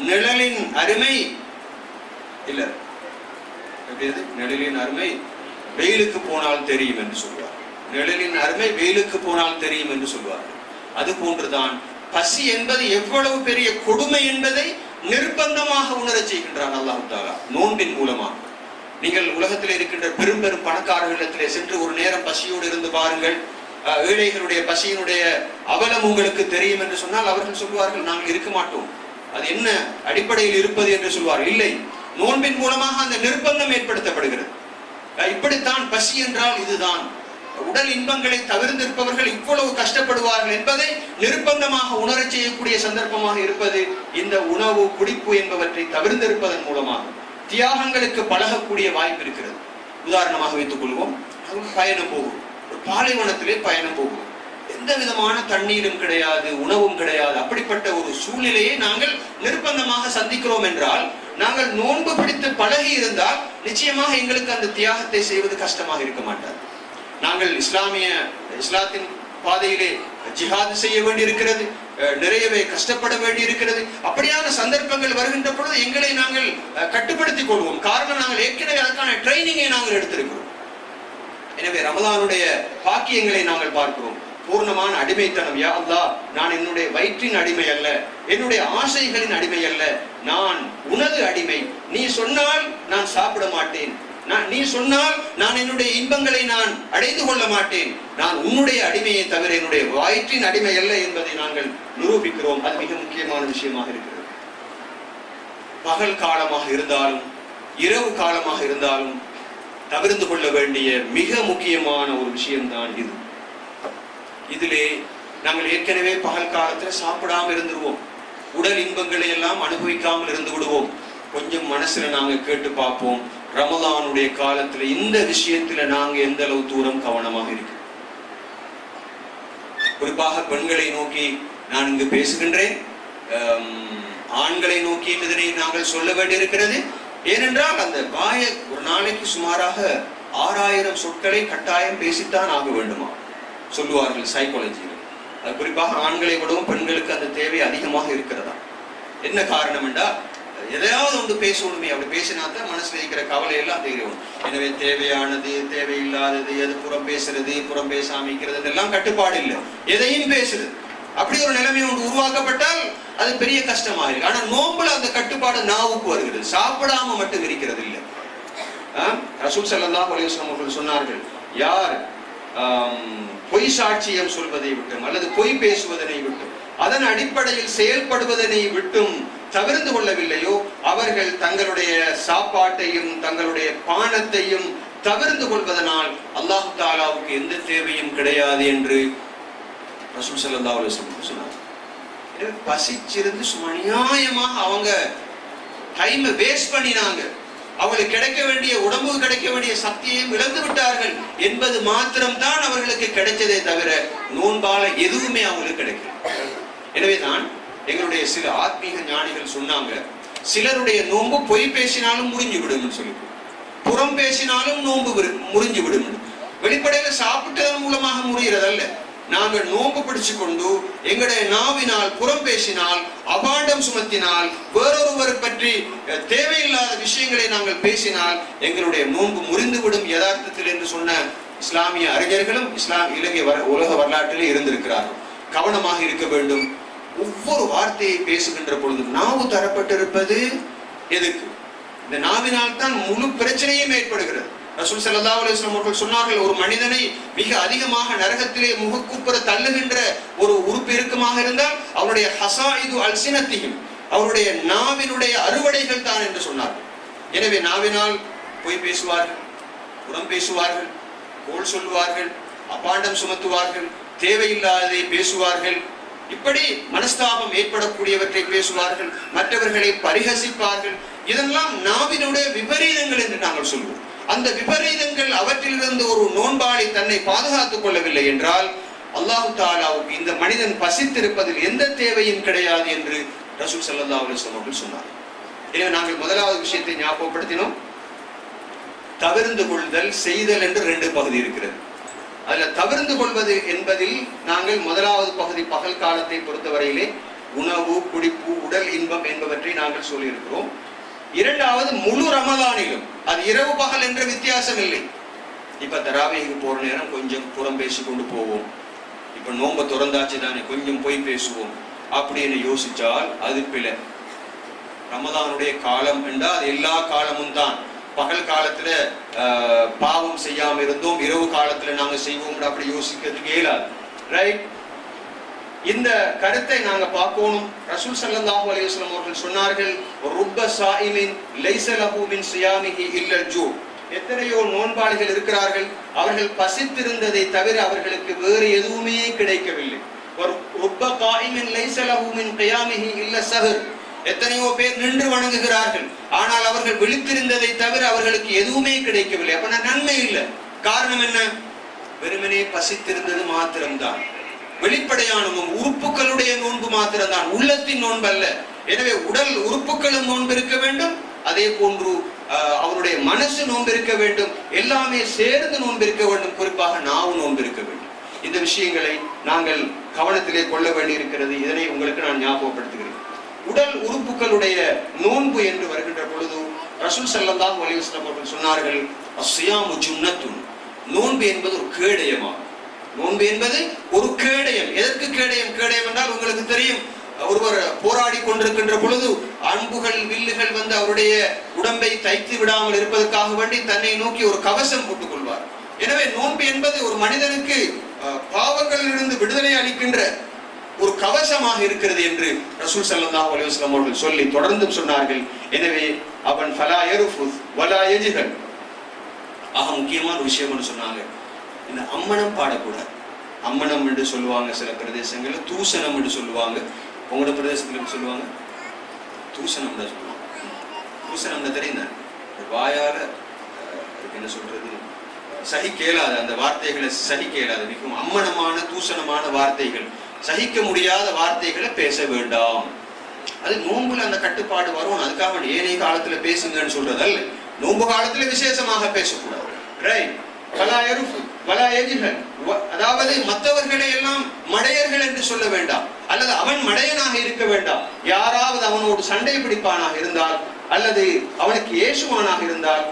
நிழலின் அருமை இல்ல, நிழலின் அருமை வெயிலுக்கு போனால் தெரியும் என்று சொல்வார். நிழலின் அருமை வெயிலுக்கு போனால் தெரியும் என்று சொல்வார்கள். அது போன்றுதான் பசி என்பது எவ்வளவு பெரிய கொடுமை என்பதை நிர்பந்தமாக உணரச் செய்கின்றான் அல்லாஹ் தஆலா நோன்பின் மூலமாக. நீங்கள் உலகத்தில் இருக்கின்ற பெரும் பெரும் பணக்காரர்களிடத்திலே சென்று ஒரு நேரம் பசியோடு இருந்து பாருங்கள். ஏழைகளுடைய பசியினுடைய அவலம் உங்களுக்கு தெரியும் என்று சொன்னால் அவர்கள் சொல்வார்கள், நாங்கள் இருக்க மாட்டோம். அது என்ன அடிப்படையில் இருப்பது என்று சொல்வார்கள். இல்லை, நோன்பின் மூலமாக அந்த நிர்பந்தம் ஏற்படுத்தப்படுகிறது. இப்படித்தான் பசி என்றால் இதுதான். உடல் இன்பங்களை தவிர்த்திருப்பவர்கள் இவ்வளவு கஷ்டப்படுவார்கள் என்பதை நிர்பந்தமாக உணரச் செய்யக்கூடிய சந்தர்ப்பமாக இருப்பது இந்த உணவு குடிப்பு என்பவற்றை தவிர்த்திருப்பதன் மூலமாக தியாகங்களுக்கு பழகக்கூடிய வாய்ப்பு இருக்கிறது. உதாரணமாக வைத்துக் கொள்வோம், பயணம் போகும், ஒரு பாலைவனத்திலே பயணம் போகும், எந்த விதமான தண்ணீரும் கிடையாது, உணவும் கிடையாது. அப்படிப்பட்ட ஒரு சூழ்நிலையை நாங்கள் நிர்பந்தமாக சந்திக்கிறோம் என்றால், நாங்கள் நோன்பு பிடித்து பழகி இருந்தால் நிச்சயமாக எங்களுக்கு அந்த தியாகத்தை செய்வது கஷ்டமாக இருக்க மாட்டார். நாங்கள் இஸ்லாத்தின் பாதையிலே ஜிஹாது செய்ய வேண்டி இருக்கிறது, நிறையவே கஷ்டப்பட வேண்டி இருக்கிறது. அப்படியான சந்தர்ப்பங்கள் வருகின்ற பொழுது எங்களை நாங்கள் கட்டுப்படுத்திக் கொள்வோம். காரணம், நாங்கள் ஏற்கனவே அதற்கான ட்ரைனிங்கை நாங்கள் எடுத்திருக்கிறோம். எனவே ரமலானுடைய பாக்கியங்களை நாங்கள் பார்க்கிறோம். பூர்ணமான அடிமைத்தனம். யா அல்லாஹ், நான் என்னுடைய வயிற்றின் அடிமை அல்ல, என்னுடைய ஆசைகளின் அடிமை அல்ல, நான் உனது அடிமை. நீ சொன்னால் நான் சாப்பிட மாட்டேன், நீ சொன்னால் நான் என்னுடைய இன்பங்களை நான் அடைந்து கொள்ள மாட்டேன். நான் உன்னுடைய அடிமையை தவிர என்னுடைய வயிற்றின் அடிமை அல்ல என்பதை நாங்கள் நிரூபிக்கிறோம். அது மிக முக்கியமான விஷயமாக இருக்கிறது. பகல் காலமாக இருந்தாலும் இரவு காலமாக இருந்தாலும் தவிர்த்து கொள்ள வேண்டிய மிக முக்கியமான ஒரு விஷயம்தான் இது. இதிலே நாங்கள் ஏற்கனவே பகல் காலத்துல சாப்பிடாம இருந்துருவோம், உடல் இன்பங்களை எல்லாம் அனுபவிக்காமல் இருந்து விடுவோம். கொஞ்சம் மனசுல நாங்க கேட்டு பார்ப்போம், ரமலானுடைய காலத்துல இந்த விஷயத்துல நாங்க எந்த அளவு தூரம் கவனமாக இருக்கு. குறிப்பாக பெண்களை நோக்கி நான் இங்கு பேசுகின்றேன், ஆண்களை நோக்கி இதனை நாங்கள் சொல்ல வேண்டியிருக்கிறது. ஏனென்றால் அந்த வாய ஒரு நாளைக்கு சுமாராக 6000 சொற்களை கட்டாயம் பேசித்தான் ஆக வேண்டுமா சொல்லுவார்கள் சைக்காலஜியில். அது குறிப்பாக ஆண்களை விடவும் பெண்களுக்கு அந்த தேவை அதிகமாக இருக்கிறதா? என்ன காரணம் என்றால், எதையாவது ஒன்று பேசணுமே, அப்படி பேசினாத்தான் மனசுல இருக்கிற கவலை எல்லாம் தெரியும். எனவே தேவையானது தேவையில்லாதது, எது புறம் பேசுறது புறம் பேசாமிக்கிறது எல்லாம் கட்டுப்பாடு இல்லை, எதையும் பேசுறது. அப்படி ஒரு நிலைமை ஒன்று உருவாக்கப்பட்டால் அது பெரிய கஷ்டமா இருக்கு. ஆனா நோம்புல அந்த கட்டுப்பாடு நாவுக்கு வருகிறது, சாப்பிடாம மட்டும் இருக்கிறது இல்லை. ரசூல் ஸல்லல்லாஹு அலைஹி வஸல்லம் அவர்கள் சொன்னார்கள், யார் பொய் சாட்சியம் சொல்வதை விட்டும் அல்லது பொய் பேசுவதனை விட்டும் அதன் அடிப்படையில் செயல்படுவதனை விட்டும் தவிர்த்து கொள்ளவில்லையோ அவர்கள் தங்களுடைய சாப்பாட்டையும் தங்களுடைய பானத்தையும் தவிர்த்து கொள்வதனால் அல்லாஹ் தஆலாவுக்கு எந்த தேவையும் கிடையாது என்று ரசூல் ஸல்லல்லாஹு அலைஹி வஸல்லம் சொன்னார். பசிச்சிருந்து அநியாயமாக அவங்க டைமை வேஸ்ட் பண்ணினாங்க, அவங்களுக்கு கிடைக்க வேண்டிய உடம்புக்கு கிடைக்க வேண்டிய சக்தியையும் இழந்து விட்டார்கள் என்பது மாத்திரம்தான் அவர்களுக்கு கிடைச்சதே தவிர நோன்பால எதுவுமே அவங்களுக்கு கிடைக்கல. எனவேதான் எங்களுடைய சில ஆத்மீக ஞானிகள் சொன்னாங்க, சிலருடைய நோன்பு பொய் பேசினாலும் முறிஞ்சு விடும் சொல்லி, புறம் பேசினாலும் நோன்பு முறிஞ்சு விடும். வெளிப்படையில சாப்பிட்டதன் மூலமாக முறிகிறதல்ல, நாங்கள் நோன்பு பிடிச்சு கொண்டு எங்களுடைய நாவினால் புறம் பேசினால், அபாண்டம் சுமத்தினால், வேறொருவர் பற்றி தேவையில்லாத விஷயங்களை நாங்கள் பேசினால் எங்களுடைய நோன்பு முறிந்துவிடும் யதார்த்தத்தில் என்று சொன்ன இஸ்லாமிய அறிஞர்களும் இலங்கை உலக வரலாற்றிலே இருந்திருக்கிறார்கள். கவனமாக இருக்க வேண்டும். ஒவ்வொரு வார்த்தையை பேசுகின்ற பொழுது நாவு தரப்பட்டிருப்பது எதுக்கு? இந்த நாவினால் தான் முழு பிரச்சனையும் ஏற்படுகிறது. ரசூல் ஸல்லல்லாஹு அலைஹி வஸல்லம் அவர்கள் சொன்னார்கள், ஒரு மனிதனை மிக அதிகமாக நரகத்திலே முகக்குப்புற தள்ளுகின்ற ஒரு உறுப்பு இருக்குமாக இருந்தால் அவருடைய ஹஸாயிது அல்சினத்திஹிம், அவருடைய நாவினுடைய அறுவடைகள் தான் என்று சொன்னார்கள். எனவே நாவினால் பொய் பேசுவார்கள், புறம் பேசுவார்கள், கோள் சொல்லுவார்கள், அபாண்டம் சுமத்துவார்கள், தேவையில்லாததை பேசுவார்கள், இப்படி மனஸ்தாபம் ஏற்படக்கூடியவற்றை பேசுவார்கள், மற்றவர்களை பரிகசிப்பார்கள். இதெல்லாம் நாவினுடைய விபரீதங்கள் என்று நாங்கள் சொல்வோம். அந்த விபரீதங்கள் அவற்றிலிருந்து ஒரு நோன்பாளி தன்னை பாதுகாத்துக் கொள்ளவில்லை என்றால் அல்லாஹ் தஆலாவுக்கு இந்த மனிதன் பசித்திருப்பதில் எந்த தேவையும் கிடையாது என்று ரசூல் ஸல்லல்லாஹு அலைஹி வஸல்லம் அவர்கள் சொன்னார். எனவே நாங்கள் முதலாவது விஷயத்தை ஞாபகப்படுத்தினோம், தவிர்ந்து கொள்தல் செய்தல் என்று 2 பகுதி இருக்கிறது. அதுல தவிர்ந்து கொள்வது என்பதில் நாங்கள் முதலாவது பகுதி பகல் காலத்தை பொறுத்தவரையிலே உணவு குடிப்பு உடல் இன்பம் என்பவற்றை நாங்கள் சொல்லியிருக்கிறோம். இரண்டாவது முழு ரமலானிலும், அது இரவு பகல் என்ற வித்தியாசம் இல்லை. இப்ப தராவீஹுக்கு போற நேரம் கொஞ்சம் புறம் பேசி கொண்டு போவோம், இப்ப நோம்ப திறந்தாச்சு தானே கொஞ்சம் போய் பேசுவோம் அப்படின்னு யோசிச்சால் அது பிழை. ரமலானுடைய காலம் என்றால் அது எல்லா காலமும் தான். பகல் காலத்துல பாவம் செய்யாம இருந்தோம், இரவு காலத்துல நாங்க செய்வோம் அப்படி யோசிக்கிறதுக்கு இயலாது. ரைட்? இந்த கருத்தை நாங்க பார்க்கணும். ரசூல் ஸல்லல்லாஹு அலைஹி வஸல்லம் அவர்கள் சொன்னார்கள், ருப்ப ஸாயிமின் லைஸ லஹு மின் ஸியாமிஹி இல்லல் ஜூ. எத்தனையோ நோன்பாளிகள் இருக்கிறார்கள், அவர்கள் பசித்திருந்ததை தவிர அவர்களுக்கு வேறு எதுவுமே கிடைக்கவில்லை. எத்தனையோ பேர் நின்று வணங்குகிறார்கள், ஆனால் அவர்கள் விழித்திருந்ததை தவிர அவர்களுக்கு எதுவுமே கிடைக்கவில்லை. அப்ப நன்மை இல்லை. காரணம் என்ன? வெறுமனே பசித்திருந்தது மாத்திரம்தான். வெளிப்படையான உறுப்புகளுடைய நோன்பு மாத்திரம்தான், உள்ளத்தின் நோன்பு அல்ல. எனவே உடல் உறுப்புகளும் நோன்பு இருக்க வேண்டும், அதே போன்று அவருடைய மனசு நோன்பு இருக்க வேண்டும், எல்லாமே சேர்ந்து நோன்பு இருக்க வேண்டும். குறிப்பாக நாவு நோன்பு இருக்க வேண்டும். இந்த விஷயங்களை நாங்கள் கவனத்திலே கொள்ள வேண்டி இருக்கிறது. இதனை உங்களுக்கு நான் ஞாபகப்படுத்துகிறேன். உடல் உறுப்புகளுடைய நோன்பு என்று வருகின்ற பொழுது ரசூல் ஸல்லல்லாஹு அலைஹி வஸல்லம் அவர்கள் சொன்னார்கள், அஸ்ஸியாமு ஜுன்னத்துன், நோன்பு என்பது ஒரு கேடயமாகும். நோன்பு என்பது ஒரு கேடயம். எதற்கு கேடயம்? கேடயம் என்றால் உங்களுக்கு தெரியும், ஒருவர் போராடி கொண்டிருக்கின்ற பொழுது அம்புகள் வில்லுகள் வந்து அவருடைய உடம்பை தைத்து விடாமல் இருப்பதற்காக வேண்டி தன்னை நோக்கி ஒரு கவசம் போட்டுக் கொள்வார். எனவே நோன்பு என்பது ஒரு மனிதனுக்கு பாவங்களிலிருந்து விடுதலை அளிக்கின்ற ஒரு கவசமாக இருக்கிறது என்று ரசூல் ஸல்லல்லாஹு அலைஹி வஸல்லம் அவர்கள் சொல்லி தொடர்ந்து சொன்னார்கள். எனவே அவன் ஃபலா யர்ஃபுஸ் வலா யஜ்ஹல். ஆக முக்கியமான விஷயம் சொன்னாங்க, இந்த அம்மனம் பாடக்கூடாது. அம்மனம் என்று சொல்லுவாங்க சில பிரதேசங்கள்ல, தூசணம் என்று சொல்லுவாங்க. உங்களோட பிரதேசத்துல சொல்லுவாங்க தூசணம் தான் சொல்லுவாங்க. தூசணம் தெரியுங்க, வாயால என்ன சொல்றது, சகிக்க இயலாத அந்த வார்த்தைகளை சகிக்க இயலாத, மிகவும் அம்மனமான தூசணமான வார்த்தைகள், சகிக்க முடியாத வார்த்தைகளை பேச வேண்டாம். அது நோன்புல அந்த கட்டுப்பாடு வரும். அதுக்காக ஏனைய காலத்துல பேசுங்கன்னு சொல்றதல்ல, நோன்பு காலத்துல விசேஷமாக பேசக்கூடாது. ரைட். அதாவது மற்றவர்களை எல்லாம் மடையர்கள் என்று சொல்ல வேண்டாம், அல்லது அவன் மடையனாக இருக்க வேண்டாம். யாராவது அவனோடு சண்டை பிடிப்பானாக இருந்தால் அல்லது அவனுக்கு ஏசுவானாக இருந்தால்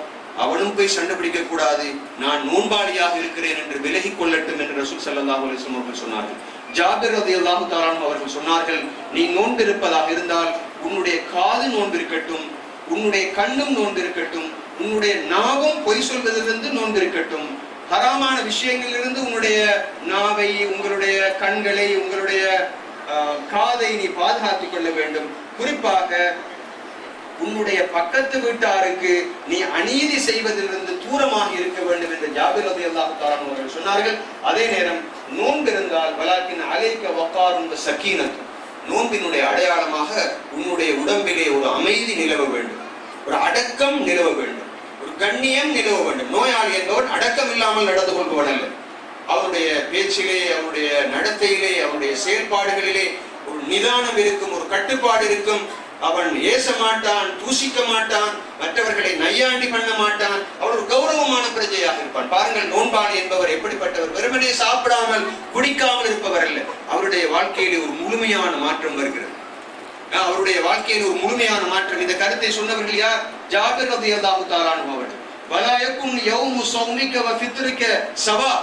அவனும் போய் சண்டை பிடிக்க கூடாது. நான் நோன்பாளியாக இருக்கிறேன் என்று விலகி கொள்ளட்டும் என்று ரசூல் ஸல்லல்லாஹு அலைஹி வஸல்லம் அவர்கள் சொன்னார்கள். ஜாபிர் ரலியல்லாஹு தஆலா அன்ஹு அவர்கள் சொன்னார்கள், நீ நோன்பு இருப்பதாக இருந்தால் உன்னுடைய காது நோன்பு இருக்கட்டும், உன்னுடைய கண்ணும் நோன்பு இருக்கட்டும், உன்னுடைய நாவும் பொய் சொல்வதிலிருந்து நோன்பு இருக்கட்டும். ஹராமான விஷயங்களிலிருந்து உன்னுடைய நாவை, உங்களுடைய கண்களை, உங்களுடைய காதை நீ பாதுகாத்துக் கொள்ள வேண்டும். குறிப்பாக உன்னுடைய பக்கத்து வீட்டாருக்கு நீ அநீதி செய்வதிலிருந்து தூரமாக இருக்க வேண்டும் என்று ஜாபிர் ரலியல்லாஹு தஆலா அவர்கள் சொன்னார்கள். அதே நேரம் நோன்பு இருந்தால் வலாக்கின் அலைக்க வக்காரும் சக்கீனத், நோன்பினுடைய அடையாளமாக உன்னுடைய உடம்பிலே ஒரு அமைதி நிலவ வேண்டும், ஒரு அடக்கம் நிலவ வேண்டும், ஒரு கண்ணியம் நிலவ வேண்டும். நோயாளி என்பவன் அடக்கம் இல்லாமல் நடந்து கொள்பவன் அல்ல. அவருடைய பேச்சிலே, அவருடைய நடத்தையிலே, அவருடைய செயல்பாடுகளிலே ஒரு நிதானம் இருக்கும், ஒரு கட்டுப்பாடு இருக்கும். அவன் ஏச மாட்டான், தூசிக்க மாட்டான், மற்றவர்களை நையாண்டி பண்ண மாட்டான். அவர் ஒரு கௌரவமான பிரஜையாக இருப்பான். பாருங்கள், நோன்பாளி என்பவர் எப்படிப்பட்டவர்? வெறுமனே சாப்பிடாமல் குடிக்காமல் இருப்பவர் அல்ல. அவருடைய வாழ்க்கையிலே ஒரு முழுமையான மாற்றம் வருகிறது. அவருடைய வாழ்க்கையில் ஒரு முழுமையான மாற்றம். இந்த கருத்தை சொன்னவர்கள் யார்? ஜாபிர் ரலியல்லாஹு தஆலா அன்ஹு அவர்கள். வலா யகுன் யௌமு ஸௌமிக வ ஃபித்ரிக சவா,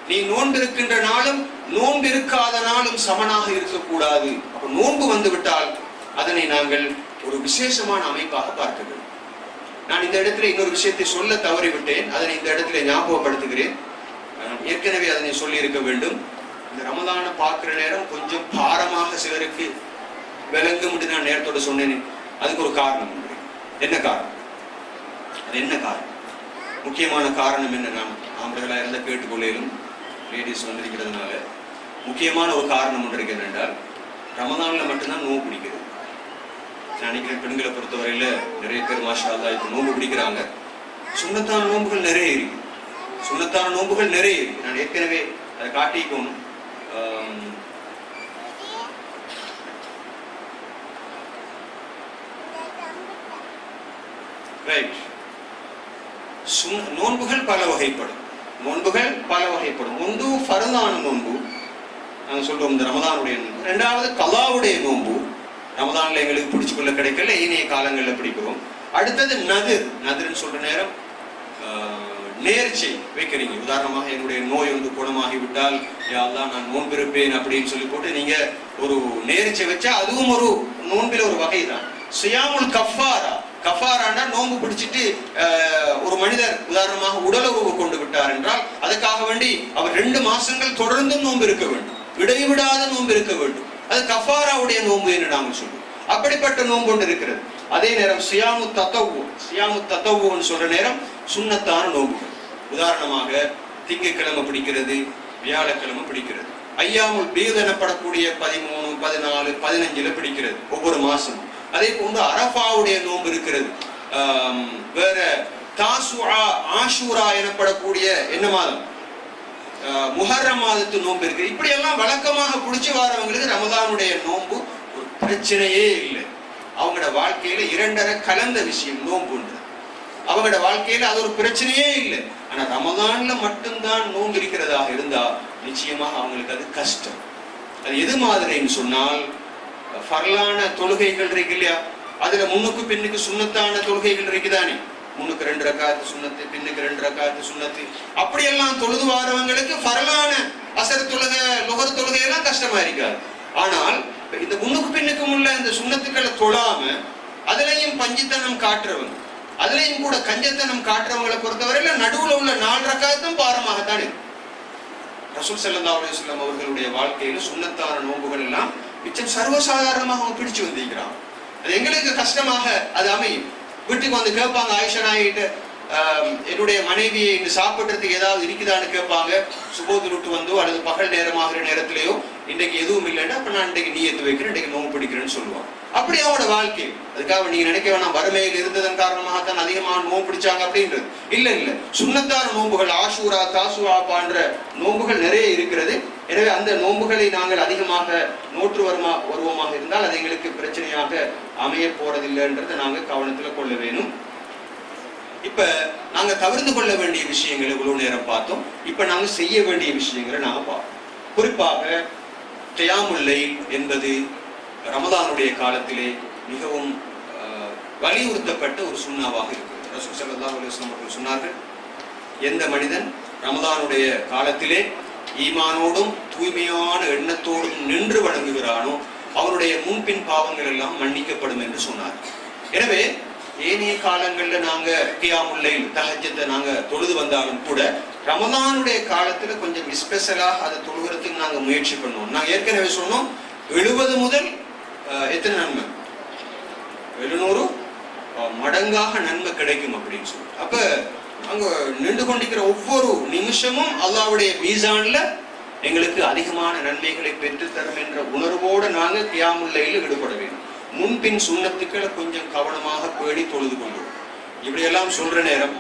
நீ நோன்பு இருக்கின்ற நாளும் நோன்பு இருக்காத நாளும் சமனாக இருக்கக்கூடாது. அப்ப நோன்பு வந்து விட்டால் அதனை நாங்கள் ஒரு விசேஷமான அமைப்பாக பார்க்க வேண்டும். நான் இந்த இடத்துல இன்னொரு விஷயத்தை சொல்ல தவறிவிட்டேன், அதனை இந்த இடத்துல ஞாபகப்படுத்துகிறேன். ஏற்கனவே அதனை சொல்லி இருக்க வேண்டும். இந்த ரமதானை பார்க்கிற நேரம் கொஞ்சம் பாரமாக சிலருக்கு விளங்க முடியும். நான் நேரத்தோட சொன்னேன், அதுக்கு ஒரு காரணம் உண்டு. என்ன காரணம்? அது என்ன காரணம்? முக்கியமான காரணம் என்ன? நாம் ஆம்பளைகளா இருந்த கேட்டுக்கொள்ளையிலும் லேடிஸ் வந்திருக்கிறதுனால முக்கியமான ஒரு காரணம் ஒன்று இருக்கு. என்னென்றால் ரமதான்ல மட்டும்தான் நோன்பு பிடிக்கிறது. நினைக்கிறேன் பெண்களை பொறுத்தவரையில நிறைய பேர் மாஷா அல்லாஹ் இப்ப நோன்பு பிடிக்கிறாங்க. சுன்னத்தான நோன்புகள் நிறைய இருக்கு, சுன்னத்தான நோன்புகள் நிறைய இருக்கு. நான் ஏற்கனவே அதை காட்டிக்கணும். ரைட். நோன்புகள் பல வகைப்படும். நோன்புகள் பல வகைப்படும். ஒன்று ஃபர்தான நோன்பு, நாங்க சொல்றோம் இந்த ரமதானுடைய நோன்பு. இரண்டாவது கலாவுடைய நோன்பு, ரமதான்ல எங்களுக்கு பிடிச்சுக்கொள்ள கிடைக்கல, ஏனைய காலங்களில் பிடிக்கிறோம். அடுத்தது நதிர். நதிர்ன்னு சொல்ற நேரம் நேர்ச்சை வைக்கிறீங்க. உதாரணமாக என்னுடைய நோய் ஒன்று குணமாகிவிட்டால் யா அல்லாஹ் நான் நோன்பு இருப்பேன் அப்படின்னு சொல்லி போட்டு நீங்க ஒரு நேர்ச்சை வச்சா அதுவும் ஒரு நோன்பில ஒரு வகை தான். சியாமுல் கஃபாரா. கஃபாரானா நோன்பு பிடிச்சிட்டு ஒரு மனிதர் உதாரணமாக உடலுறவு கொண்டு விட்டார் என்றால் அதுக்காக வேண்டி அவர் 2 மாசங்கள் தொடர்ந்தும் நோன்பு இருக்க வேண்டும், இடைவிடாத நோன்பு இருக்க வேண்டும். அது கஃபாராவுடைய நோன்பு என்று நாங்கள் சொல்லுவோம். அப்படிப்பட்ட நோன்பு ஒன்று இருக்கிறது. அதே நேரம் சியாமு தத்தவுன்னு சொல்ற நேரம் சுன்னத்தான நோன்புகள். உதாரணமாக திங்கட்கிழமை பிடிக்கிறது, வியாழக்கிழமை பிடிக்கிறது. ஐயாமுல் பீத் எனப்படக்கூடிய 13, 14, 15 பிடிக்கிறது ஒவ்வொரு மாசம். அதே போன்று அரஃபாவுடைய நோன்பு இருக்கிறது. வேற தாசுஆ, ஆஷூரா எனப்படக்கூடிய என்ன மாதம், முஹர்ரம் மாதத்து நோன்பு இருக்கு. இப்படி எல்லாம் வழக்கமாக பிடிச்சி வரவங்களுக்கு ரமதானுடைய நோன்பு ஒரு பிரச்சனையே இல்லை. அவங்களோட வாழ்க்கையில 2.5 கலந்த விஷயம் நோன்புன்றது. அவங்களோட வாழ்க்கையில அது ஒரு பிரச்சனையே இல்லை. ஆனா ரமதான்ல மட்டும்தான் நோன்பு இருக்கிறதாக இருந்தா நிச்சயமாக அவங்களுக்கு அது கஷ்டம். அது எது மாதிரின்னு சொன்னால், ஃபர்லான தொழுகைகள் இருக்கு இல்லையா, அதுல முன்னுக்கு பின்னுக்கு சுன்னத்தான தொழுகைகள் இருக்குதானே, முன்னுக்கு 2 ரக்காத்து சுன்னத்து, பின்னுக்கு 2 ரக்காத்து சுன்னத்து, அப்படியெல்லாம் தொழுது வாரவங்களுக்கு ஃபர்லான அசர் தொழுகை, லுஹர் தொழுகை எல்லாம் கஷ்டமா இருக்காது. ஆனால் இந்த முன்னுக்கு பின்னுக்கும் உள்ள இந்த சுன்னத்துக்களை தொழாம அதுலயும் பஞ்சித்தனம் காட்டுறவங்க, அதுலயும் கூட கஞ்சத்தனம் காட்டுறவங்களை பொறுத்தவரையில நடுவுல உள்ள 4 ரக்காத்தும் பாரமாகத்தான் இருக்கு. ரசூல் ஸல்லல்லாஹு அலைஹி வஸல்லம் அவர்களுடைய வாழ்க்கையில சுன்னத்தான நோன்புகள் எல்லாம் மிச்சம் சர்வசாதாரணமாக அவங்க பிடிச்சு வந்திருக்கிறாங்க. அது எங்களுக்கு கஷ்டமாக அது அமையும். வீட்டுக்கு வந்து கேட்பாங்க, ஆயிஷா நாயிட்ட என்னுடைய மனைவியை இன்று சாப்பிட்றதுக்கு ஏதாவது இருக்குதான்னு கேட்பாங்க. சுபோது விட்டு வந்தோ அல்லது பகல் நேரமாகிற நேரத்திலேயோ இன்றைக்கு எதுவும் இல்லைன்னா அப்ப நான் இன்றைக்கு நீயத்து வைக்கிறேன், இன்றைக்கு நோன்பு பிடிக்கிறேன்னு சொல்லுவாங்க. அப்படி அவனோட வாழ்க்கை. அதுக்காக நீங்க நினைக்க வேணாம் வறுமையில் இருந்ததன் காரணமாகத்தான் அதிகமாக நோன்பு பிடிச்சாங்க அப்படின்றது இல்ல. சுன்னத்தான நோன்புகள், ஆஷூரா, தாசுஆ போன்ற நோன்புகள் நிறைய இருக்கிறது. எனவே அந்த நோன்புகளை நாங்கள் அதிகமாக நோற்று வருவோமாக இருந்தால் அது எங்களுக்கு பிரச்சனையாக அமைய போறதில்லைன்றதை நாங்கள் கவனத்துல கொள்ள வேணும். இப்ப நாங்க தவிர்த்து கொள்ள வேண்டிய விஷயங்களை இவ்வளவு நேரம் பார்த்தோம். இப்ப நாங்க செய்ய வேண்டிய விஷயங்களை நாங்க பார்ப்போம். குறிப்பாக கியாமுல் லைல் என்பது ரமதானுடைய காலத்திலே மிகவும் வலியுறுத்தப்பட்ட ஒரு சுன்னாவாக இருக்கிறது. ரசூல் ஸல்லல்லாஹு அலைஹி வஸல்லம் அவர்கள் சொன்னார்கள், எந்த மனிதன் ரமதானுடைய காலத்திலே ஈமானோடும் தூய்மையான எண்ணத்தோடும் நின்று வணங்குகிறானோ அவனுடைய முன்பின் பாவங்கள் எல்லாம் மன்னிக்கப்படும் என்று சொன்னார். எனவே ஏனைய காலங்கள்ல நாங்க கியாமுல் லைல், தஹஜ்ஜத்தை நாங்க தொழுது வந்தாலும் கூட ரமதானுடைய காலத்துல கொஞ்சம் ஸ்பெஷலாக அதை தொழுகிறதுக்கு நாங்க முயற்சி பண்ணுவோம். நாங்க ஏற்கனவே சொன்னோம் 70 முதல் எத்தனை நன்மை, 700 மடங்காக நன்மை கிடைக்கும் அப்படின்னு சொல்லி. அப்ப அங்க நின்று கொண்டிருக்கிற ஒவ்வொரு நிமிஷமும் அல்லாஹ்வுடைய மீசான்ல எங்களுக்கு அதிகமான நன்மைகளை பெற்று தரும் என்ற உணர்வோடு நாங்க கியாமுல் லைல்ல ஈடுபட வேண்டும். முன்பின் சுன்னத்துக்களை கொஞ்சம் கவனமாக பேடி தொழுது கொள்வோம். இப்படியெல்லாம் சொல்ற நேரம்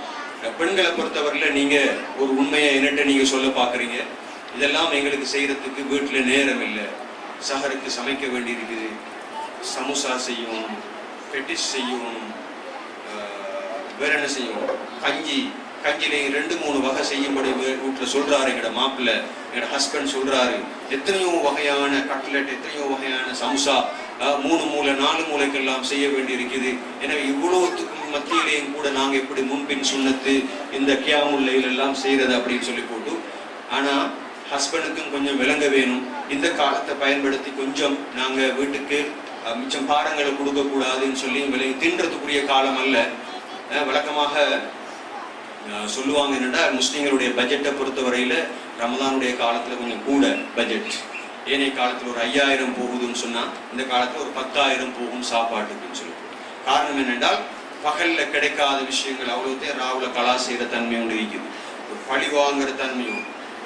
பெண்களை பொறுத்தவரையில நீங்க ஒரு உண்மையை என்னட்ட நீங்க சொல்ல பாக்குறீங்க, இதெல்லாம் எங்களுக்கு செய்யறதுக்கு வீட்டுல நேரம் இல்லை, சஹருக்கு சமைக்க வேண்டி இருக்குது, சமோசா செய்யணும், பெட்டிஸ் செய்யணும், வேற என்ன செய்யணும், கஞ்சிலையும் 2-3 வகை செய்யும்படி வீட்டுல சொல்றாரு எங்கட மாப்பிள்ள, எங்கட ஹஸ்பண்ட் சொல்றாரு. எத்தனையோ வகையான கட்லெட், எத்தனையோ வகையான சமோசா 3 மூலை 4 மூலைக்கெல்லாம் செய்ய வேண்டி இருக்குது. எனவே இவ்வளவுத்துக்கும் மத்தியிலேயும் கூட நாங்க எப்படி முன்பின் சுன்னத்து இந்த கியாமுல் லைல் எல்லாம் செய்யறது அப்படின்னு சொல்லி போட்டு, ஆனா ஹஸ்பண்டுக்கும் கொஞ்சம் விளங்க வேணும். இந்த காலத்தை பயன்படுத்தி கொஞ்சம் நாங்க வீட்டுக்கு மிச்சம் பாரங்களை கொடுக்க கூடாதுன்னு சொல்லி விலகி தின்றதுக்குரிய காலம் அல்ல. வழக்கமாக சொல்லுவாங்க என்னன்னா, முஸ்லீம்களுடைய பட்ஜெட்டை பொறுத்தவரையில ரமதானுடைய காலத்துல கொஞ்சம் கூட பட்ஜெட். ஏனைய காலத்துல ஒரு 5000 போகுதுன்னு சொன்னா இந்த காலத்துல ஒரு 10,000 போகும் சாப்பாட்டுக்குன்னு சொல்லி. காரணம் என்னென்றால் பகல்ல கிடைக்காத விஷயங்கள் அவ்வளவுத்தையும் ராவுல கலா செய்யற தன்மை ஒன்று இருக்குது, ஒரு பழி வாங்குற தன்மையும்.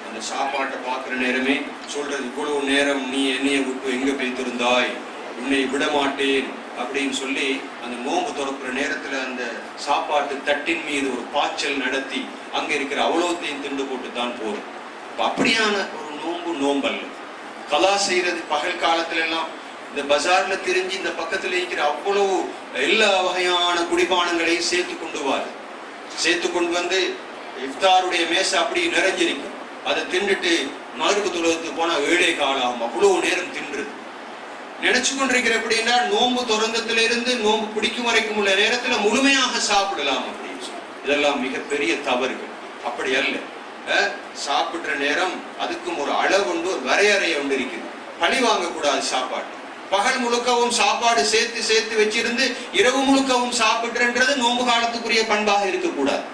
அந்த சாப்பாட்டை பார்க்குற நேரமே சொல்றது, இவ்வளவு நேரம் நீ என்னைய விட்டு எங்க போய்த்திருந்தாய், உன்னை விட மாட்டேன் அப்படின்னு சொல்லி அந்த நோன்பு துறக்கிற நேரத்துல அந்த சாப்பாட்டு தட்டின் மீது ஒரு பாய்ச்சல் நடத்தி அங்க இருக்கிற அவ்வளோத்தையும் திண்டு போட்டு தான் போதும். அப்படியான ஒரு நோம்பல்ல. கலா செய்யறது பகல் காலத்துல எல்லாம் இந்த பஜார்ல திரிஞ்சு இந்த பக்கத்துல இருக்கிற அவ்வளவு எல்லா வகையான குடிபானங்களையும் சேர்த்து கொண்டு வந்து இஃப்தாருடைய மேசை அப்படி நிறைஞ்சிருக்கும். அதை தின்னுட்டு மகரிபு தொழுவத்துக்கு போனா 7 காலம் ஆகும். அவ்வளவு நேரம் தின்றது நினைச்சு கொண்டிருக்கிற அப்படின்னா நோன்பு தொடங்கத்தில இருந்து நோன்பு பிடிக்கும் வரைக்கும் உள்ள நேரத்துல முழுமையாக சாப்பிடலாம் அப்படின்னு சொல்லி. இதெல்லாம் மிகப்பெரிய தவறுகள். அப்படி அல்ல. சாப்பிடுற நேரம் அதுக்கும் ஒரு அளவு உண்டு, ஒரு வரையறை ஒன்று இருக்குது. பழி வாங்கக்கூடாது சாப்பாடு. பகல் முழுக்கவும் சாப்பாடு சேர்த்து வச்சிருந்து இரவு முழுக்கவும் சாப்பிடுறது நோன்பு காலத்துக்குரிய பண்பாக இருக்கக்கூடாது.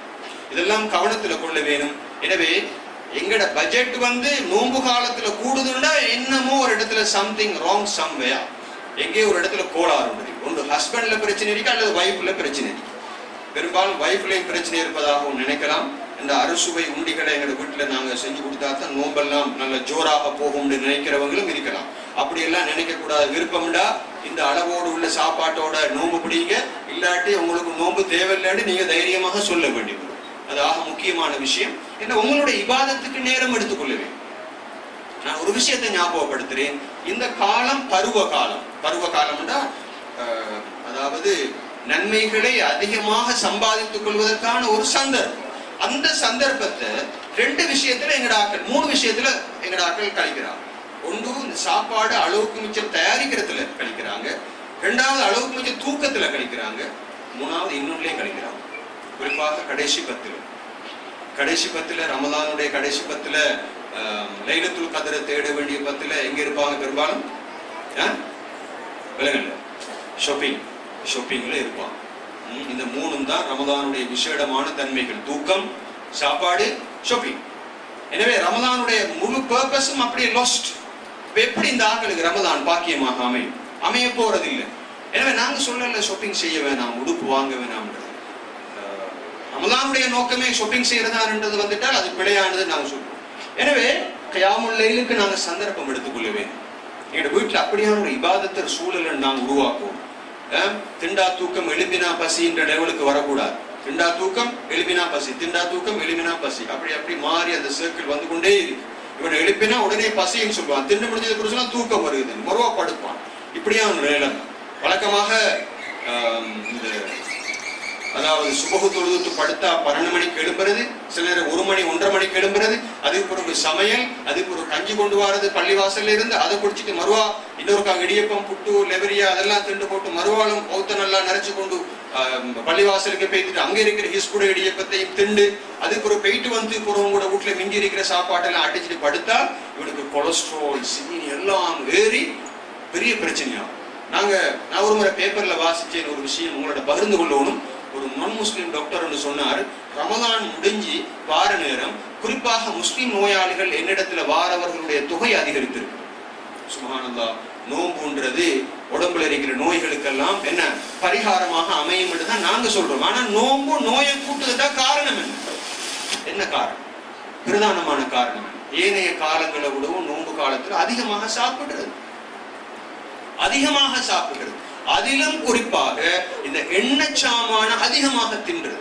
இதெல்லாம் கவனத்துல கொள்ள வேணும். எனவே எங்கட பட்ஜெட் நோன்பு காலத்துல கூடுதுன்னா என்னமோ ஒரு இடத்துல சம்திங் ராங் சம்வேர். எங்கேயோ ஒரு இடத்துல கோளாறு இருக்கு. ஒன்று ஹஸ்பண்ட்ல பிரச்சனை இருக்கு அல்லது வைஃப்ல பிரச்சனை இருக்கு. பெரும்பாலும் வைஃப்லையும் பிரச்சனை இருப்பதாகவும் நினைக்கலாம். இந்த அறுசுவை உண்டிகளை எங்க வீட்டுல நாங்க செஞ்சு கொடுத்தா தான் நோம்பெல்லாம் நல்ல ஜோராக போகும்னு நினைக்கிறவங்களும் இருக்கலாம். அப்படியெல்லாம் நினைக்க கூடாது. விருப்பம்டா இந்த அளவோடு உள்ள சாப்பாட்டோட நோம்பு பிடிங்க, இல்லாட்டி உங்களுக்கு நோம்பு தேவையில்லைன்னு நீங்க தைரியமாக சொல்ல வேண்டியது. அது ஆக முக்கியமான விஷயம். ஏன்னா உங்களுடைய இபாதத்துக்கு நேரம் எடுத்துக்கொள்ளவே. நான் ஒரு விஷயத்தை ஞாபகப்படுத்துறேன். இந்த காலம் பருவ காலம். பருவ காலம்னா அதாவது நன்மைகளை அதிகமாக சம்பாதித்துக் கொள்வதற்கான ஒரு சந்தர்ப்பம். அந்த சந்தர்ப்பத்தை 2 விஷயத்துல எங்கட ஆக்கள், 3 விஷயத்துல எங்கட ஆக்கள் கழிக்கிறாங்க. ஒன்று இந்த சாப்பாடு அளவுக்கு மிச்சம் தயாரிக்கிறதுல கழிக்கிறாங்க, 2வது அளவுக்கு மிச்சம் தூக்கத்துல கழிக்கிறாங்க, 3வது இன்னொன்னுலயும் கழிக்கிறாங்க. குறிப்பாக கடைசி பத்துல ரமலானுடைய கடைசி பத்துல லைலத்துல் கத்ரை தேட வேண்டிய பத்துல எங்க இருப்பாங்க? பெரும்பாலும் விலகல்ல ஷாப்பிங்ல இருப்பாங்க. இந்த 3ம் தான் ரமலானுடைய விசேடமான தன்மைகள். தூக்கம், சாப்பாடு, ஷாப்பிங். எனவே ரமலானுடைய முழு பர்பஸும் அப்படியே லாஸ்ட். எப்படி இந்த ஆக்களுக்கு ரமலான் பாக்கியமாக அமைய போறதில்லை. எனவே நாங்க சொல்லல ஷாப்பிங் செய்ய வேணாம், உடுப்பு வாங்க வேணாம்ன்றது. ரமலானுடைய நோக்கமே ஷாப்பிங் செய்யறதான்ன்றது வந்துட்டால் அது பிழையானது நாங்க சொல்றோம். எனவே கியாமுல் லைலுக்கு நாங்க சந்தர்ப்பம் எடுத்துக்கொள்ள வேண்டும். எங்க வீட்டுல அப்படியான ஒரு இபாதத்தர் சூழலை நாங்க உருவாக்குவோம். திண்டா தூக்கம் எழுப்பினா பசின்ற லெவலுக்கு வரக்கூடாது. திண்டா தூக்கம் எழுப்பினா பசி, திண்டா தூக்கம் எழுப்பினா பசி, அப்படி மாறி அந்த சர்க்கிள் வந்து கொண்டே இருக்கு. இவனை எழுப்பினா உடனே பசின்னு சொல்லுவான், திண்டு முடிஞ்சது குறிச்சுனா தூக்கம் வருது, மறுவா படுப்பான். இப்படியா நிலம் வழக்கமாக இந்த அதாவது சுபகு தொழுது படுத்தா 12 மணிக்கு எழும்புறது, சில நேரம் 1 மணி 1:30 மணிக்கு எழும்புறது, அதுக்கு பிறகு சமையல், அதுக்கு ஒரு கஞ்சி கொண்டு வரது பள்ளிவாசல்ல இருந்து, அதை குடிச்சிட்டு மறுவா இன்னொருக்காக இடியப்பம், புட்டு, லெவரியா அதெல்லாம் திண்டு போட்டு மறுவாலும் பௌத்த நல்லா நினைச்சு கொண்டு பள்ளிவாசலுக்கு போயிட்டு அங்க இருக்கிற ஹிஸ்குட இடியப்பத்தையும் திண்டு, அதுக்கு ஒரு போயிட்டு வந்து போறவங்க கூட வீட்டுல மிஞ்சி இருக்கிற சாப்பாட்டெல்லாம் அடிச்சுட்டு படுத்தா இவனுக்கு கொலஸ்ட்ரால், சீனி எல்லாம் ஏறி பெரிய பிரச்சனையாகும். நான் ஒரு முறை பேப்பர்ல வாசிச்சேன் ஒரு விஷயம் உங்களோட பகிர்ந்து கொள்ளணும். ஒரு நான் முஸ்லிம் டாக்டர் சொன்னார், ரமலான் முடிஞ்சு வார நேரம் குறிப்பாக முஸ்லிம் நோயாளிகள் என்னிடத்துல வாரவர்களுடைய தொகை அதிகரித்திருக்கு. சுப்ஹானல்லாஹ். நோம்புன்றது உடம்புல இருக்கிற நோய்களுக்கெல்லாம் என்ன பரிகாரமாக அமையும் என்று தான் நாங்க சொல்றோம். ஆனா நோம்பு நோயை கூட்டுறதா காரணம் என்ன காரணம்? பிரதானமான காரணம் ஏனைய காலங்களை விடவும் நோம்பு காலத்துல அதிகமாக சாப்பிடுறது. அதிலும் குறிப்பாக இந்த எண்ணெய் சாமான அதிகமாக தின்றது.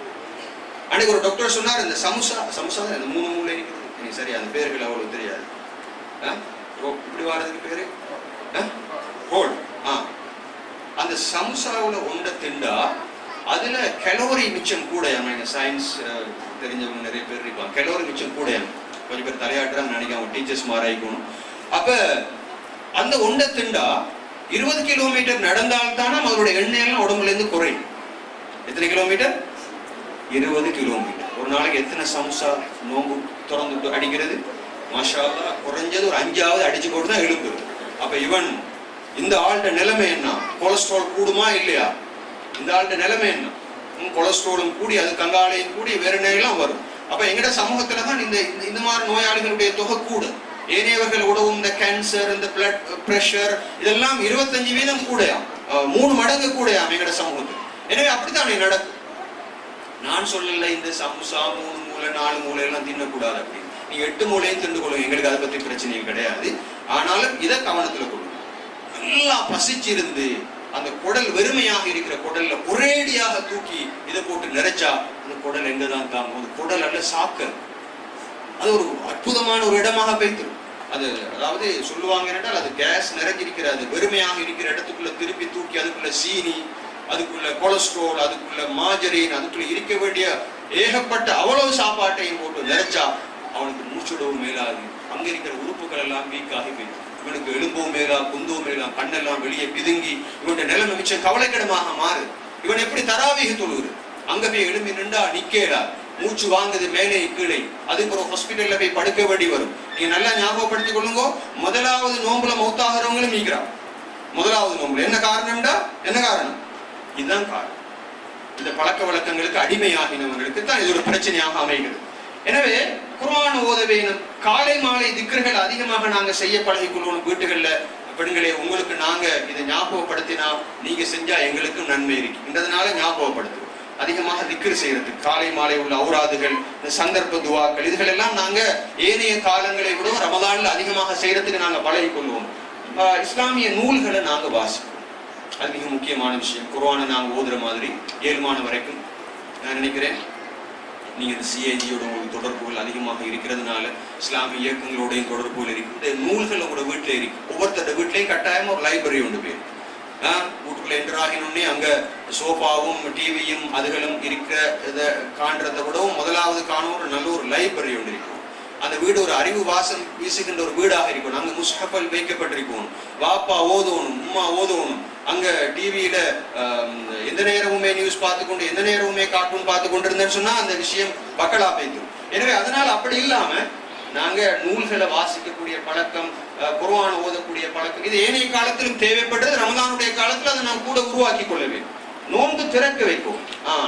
அன்னைக்கு ஒரு டாக்டர் சொன்னார், இந்த சமுசா இந்த 3 மூளை இருக்குது, சரி அந்த பேர்கள் அவ்வளவு தெரியாது, இப்படி வாரதுக்கு பேரு ரோல். அந்த சமுசாவுல ஒன்றை திண்டா அதுல கலோரி மிச்சம் கூட. சயின்ஸ் தெரிஞ்சவங்க நிறைய பேர் இருப்பாங்க. கலோரி மிச்சம் கூட. கொஞ்சம் பேர் தலையாட்டுறாங்க நினைக்காம டீச்சர்ஸ் மாறாயிக்கணும். அப்ப அந்த ஒன்றை திண்டா 20 கிலோமீட்டர் நடந்தால்தானா அதனுடைய எண்ணெயெல்லாம் உடம்புல இருந்து குறையும். எத்தனை கிலோமீட்டர்? 20 கிலோமீட்டர். ஒரு நாளைக்கு எத்தனை சமுசா நோம்பு திறந்துட்டு அடிக்கிறது? மாஷா அல்லாஹ், குறைஞ்சது ஒரு 5ஆவது அடிச்சு போட்டு தான் எழுப்புது. அப்ப இவன் இந்த ஆள்கிட்ட நிலைமை என்ன? கொலஸ்ட்ரால் கூடுமா இல்லையா? இந்த ஆள்கிட்ட நிலைமை என்ன? கொலஸ்ட்ராலும் கூடி அது கங்காலையும் கூடி வேற நேரம் வரும். அப்ப எங்கட சமூகத்துலதான் இந்த மாதிரி நோயாளிகளுடைய தொகை கூட. ஏனையவர்கள் உடவும் இந்த கேன்சர், இந்த பிளட் பிரஷர் இதெல்லாம் 25% கூடயாம், 3 மடங்கு கூடயாம் எங்கட சமூகத்தில். எனவே அப்படித்தான் நடக்கும். நான் சொல்லல இந்த சமுசா 3 மூளை 4 மூளை எல்லாம் தின்னக்கூடாது அப்படின்னு. நீங்க 8 மூளையும் தின்னு கொள்ளுங்க, எங்களுக்கு அதை பத்தி பிரச்சனையும் கிடையாது. ஆனாலும் இதை கவனத்துல கொள்ளுங்க. நல்லா பசிச்சிருந்து அந்த குடல் வெறுமையாக இருக்கிற குடல்ல ஒரேடியாக தூக்கி இதை போட்டு நிறைச்சா அந்த குடல் எங்கதான் தாங்கும்? அந்த குடல் அல்ல சாக்க. அது ஒரு அற்புதமான ஒரு இடமாக போய்த்திரும். அது அதாவது சொல்லுவாங்க என்றால் அது கேஸ் நிறைஞ்சிருக்கிற அது வெறுமையாக இருக்கிற இடத்துக்குள்ள திருப்பி தூக்கி அதுக்குள்ள சீனி, அதுக்குள்ள கொலஸ்ட்ரால், அதுக்குள்ள மாஜரின், அதுக்குள்ள இருக்க வேண்டிய ஏகப்பட்ட அவ்வளவு சாப்பாட்டையும் போட்டு நிறைச்சா அவனுக்கு மூச்சுடவும் மேலாது. அங்க இருக்கிற உறுப்புகள் எல்லாம் வீக் ஆகி போயிடும். இவனுக்கு எலும்பவும் மேலா, குந்தவும் மேலா, கண்ணெல்லாம் வெளியே பிதுங்கி இவனுடைய நிலைமை மிச்சம் கவலைக்கிடமாக மாறு. இவன் எப்படி தராவீக தொழுகுது? அங்க போய் எழும்பி நின்றா நிக்கேடா, மூச்சு வாங்குது மேலே கீழே. அதுக்கு ஒரு ஹாஸ்பிட்டல்ல போய் படுக்க வேண்டி வரும். நீங்க நல்லா ஞாபகப்படுத்திக் கொள்ளுங்க. முதலாவது நோம்புல மௌத்தாகிறவங்களும் மீக்கிறான். முதலாவது நோம்புல என்ன காரணம்டா? என்ன காரணம்? இதுதான் காரணம். இந்த பழக்க வழக்கங்களுக்கு அடிமையாகினவங்களுக்கு தான் இது ஒரு பிரச்சனையாக அமைகிறது. எனவே குர்ஆன் ஓத வேணும். காலை மாலை திக்ர்கள் அதிகமாக நாங்க செய்ய பழகிக் கொள்ளணும். வீட்டுகள்ல பெண்களே, உங்களுக்கு நாங்க இதை ஞாபகப்படுத்தினா நீங்க செஞ்சா எங்களுக்கும் நன்மை இருக்குன்றதுனால ஞாபகப்படுத்துவோம். அதிகமாக திக்ர் செய்யறதுக்கு காலை மாலை உள்ள ஔராதுகள், இந்த சந்தர்ப்ப துவாக்கள், இதுகள் எல்லாம் நாங்க ஏனைய காலங்களை விட ரமதான்ல அதிகமாக செய்யறதுக்கு நாங்க பழகி கொள்வோம். இஸ்லாமிய நூல்களை நாங்க வாசிப்போம், அது மிக முக்கியமான விஷயம். குர்ஆனை நாங்க ஓதுற மாதிரி 7 வரைக்கும் நான் நினைக்கிறேன். நீங்க இந்த சிஐஜியோட தொடர்புகள் அதிகமாக இருக்கிறதுனால இஸ்லாமிய இயக்கங்களோடையும் தொடர்புகள் இருக்கு. இந்த நூல்கள் உங்களோட வீட்டுல இருக்கு. ஒவ்வொருத்தர வீட்லயும் கட்டாயமா ஒரு லைப்ரரி ஒன்று போயிரு. வீட்டுக்குள்ள என்டர் ஆகினோடனே அங்க சோஃபாவும் டிவியும் அதுகளும் இருக்கிற இதை காண்றதை விடவும் முதலாவது காணும் ஒரு நல்ல ஒரு லைப்ரரி ஒன்று இருக்கும். அந்த வீடு ஒரு அறிவு வாசம் வீசுகின்ற ஒரு வீடாக இருக்கணும். அங்க முஸ்ஹஃபல் வைக்கப்பட்டிருக்கணும். வாப்பா ஓதணும், உம்மா ஓதணும். அங்க டிவியில எந்த நேரமுமே நியூஸ் பார்த்துக்கொண்டு எந்த நேரமுமே கார்ட்டூன் பார்த்து கொண்டு இருந்தேன்னு சொன்னா அந்த விஷயம் பக்கலா போய்க்கும். எனவே அதனால அப்படி இல்லாம நாங்க நூல்களை வாசிக்கக்கூடிய பழக்கம், குர்ஆன் ஓதக்கூடிய பழக்கம், இது ஏனைய காலத்திலும் தேவைப்பட்டது. ரமதானுடைய காலத்துல அதை நாம் கூட உருவாக்கி கொள்ள வேண்டும். நோன்பு திறக்க வைக்கும்.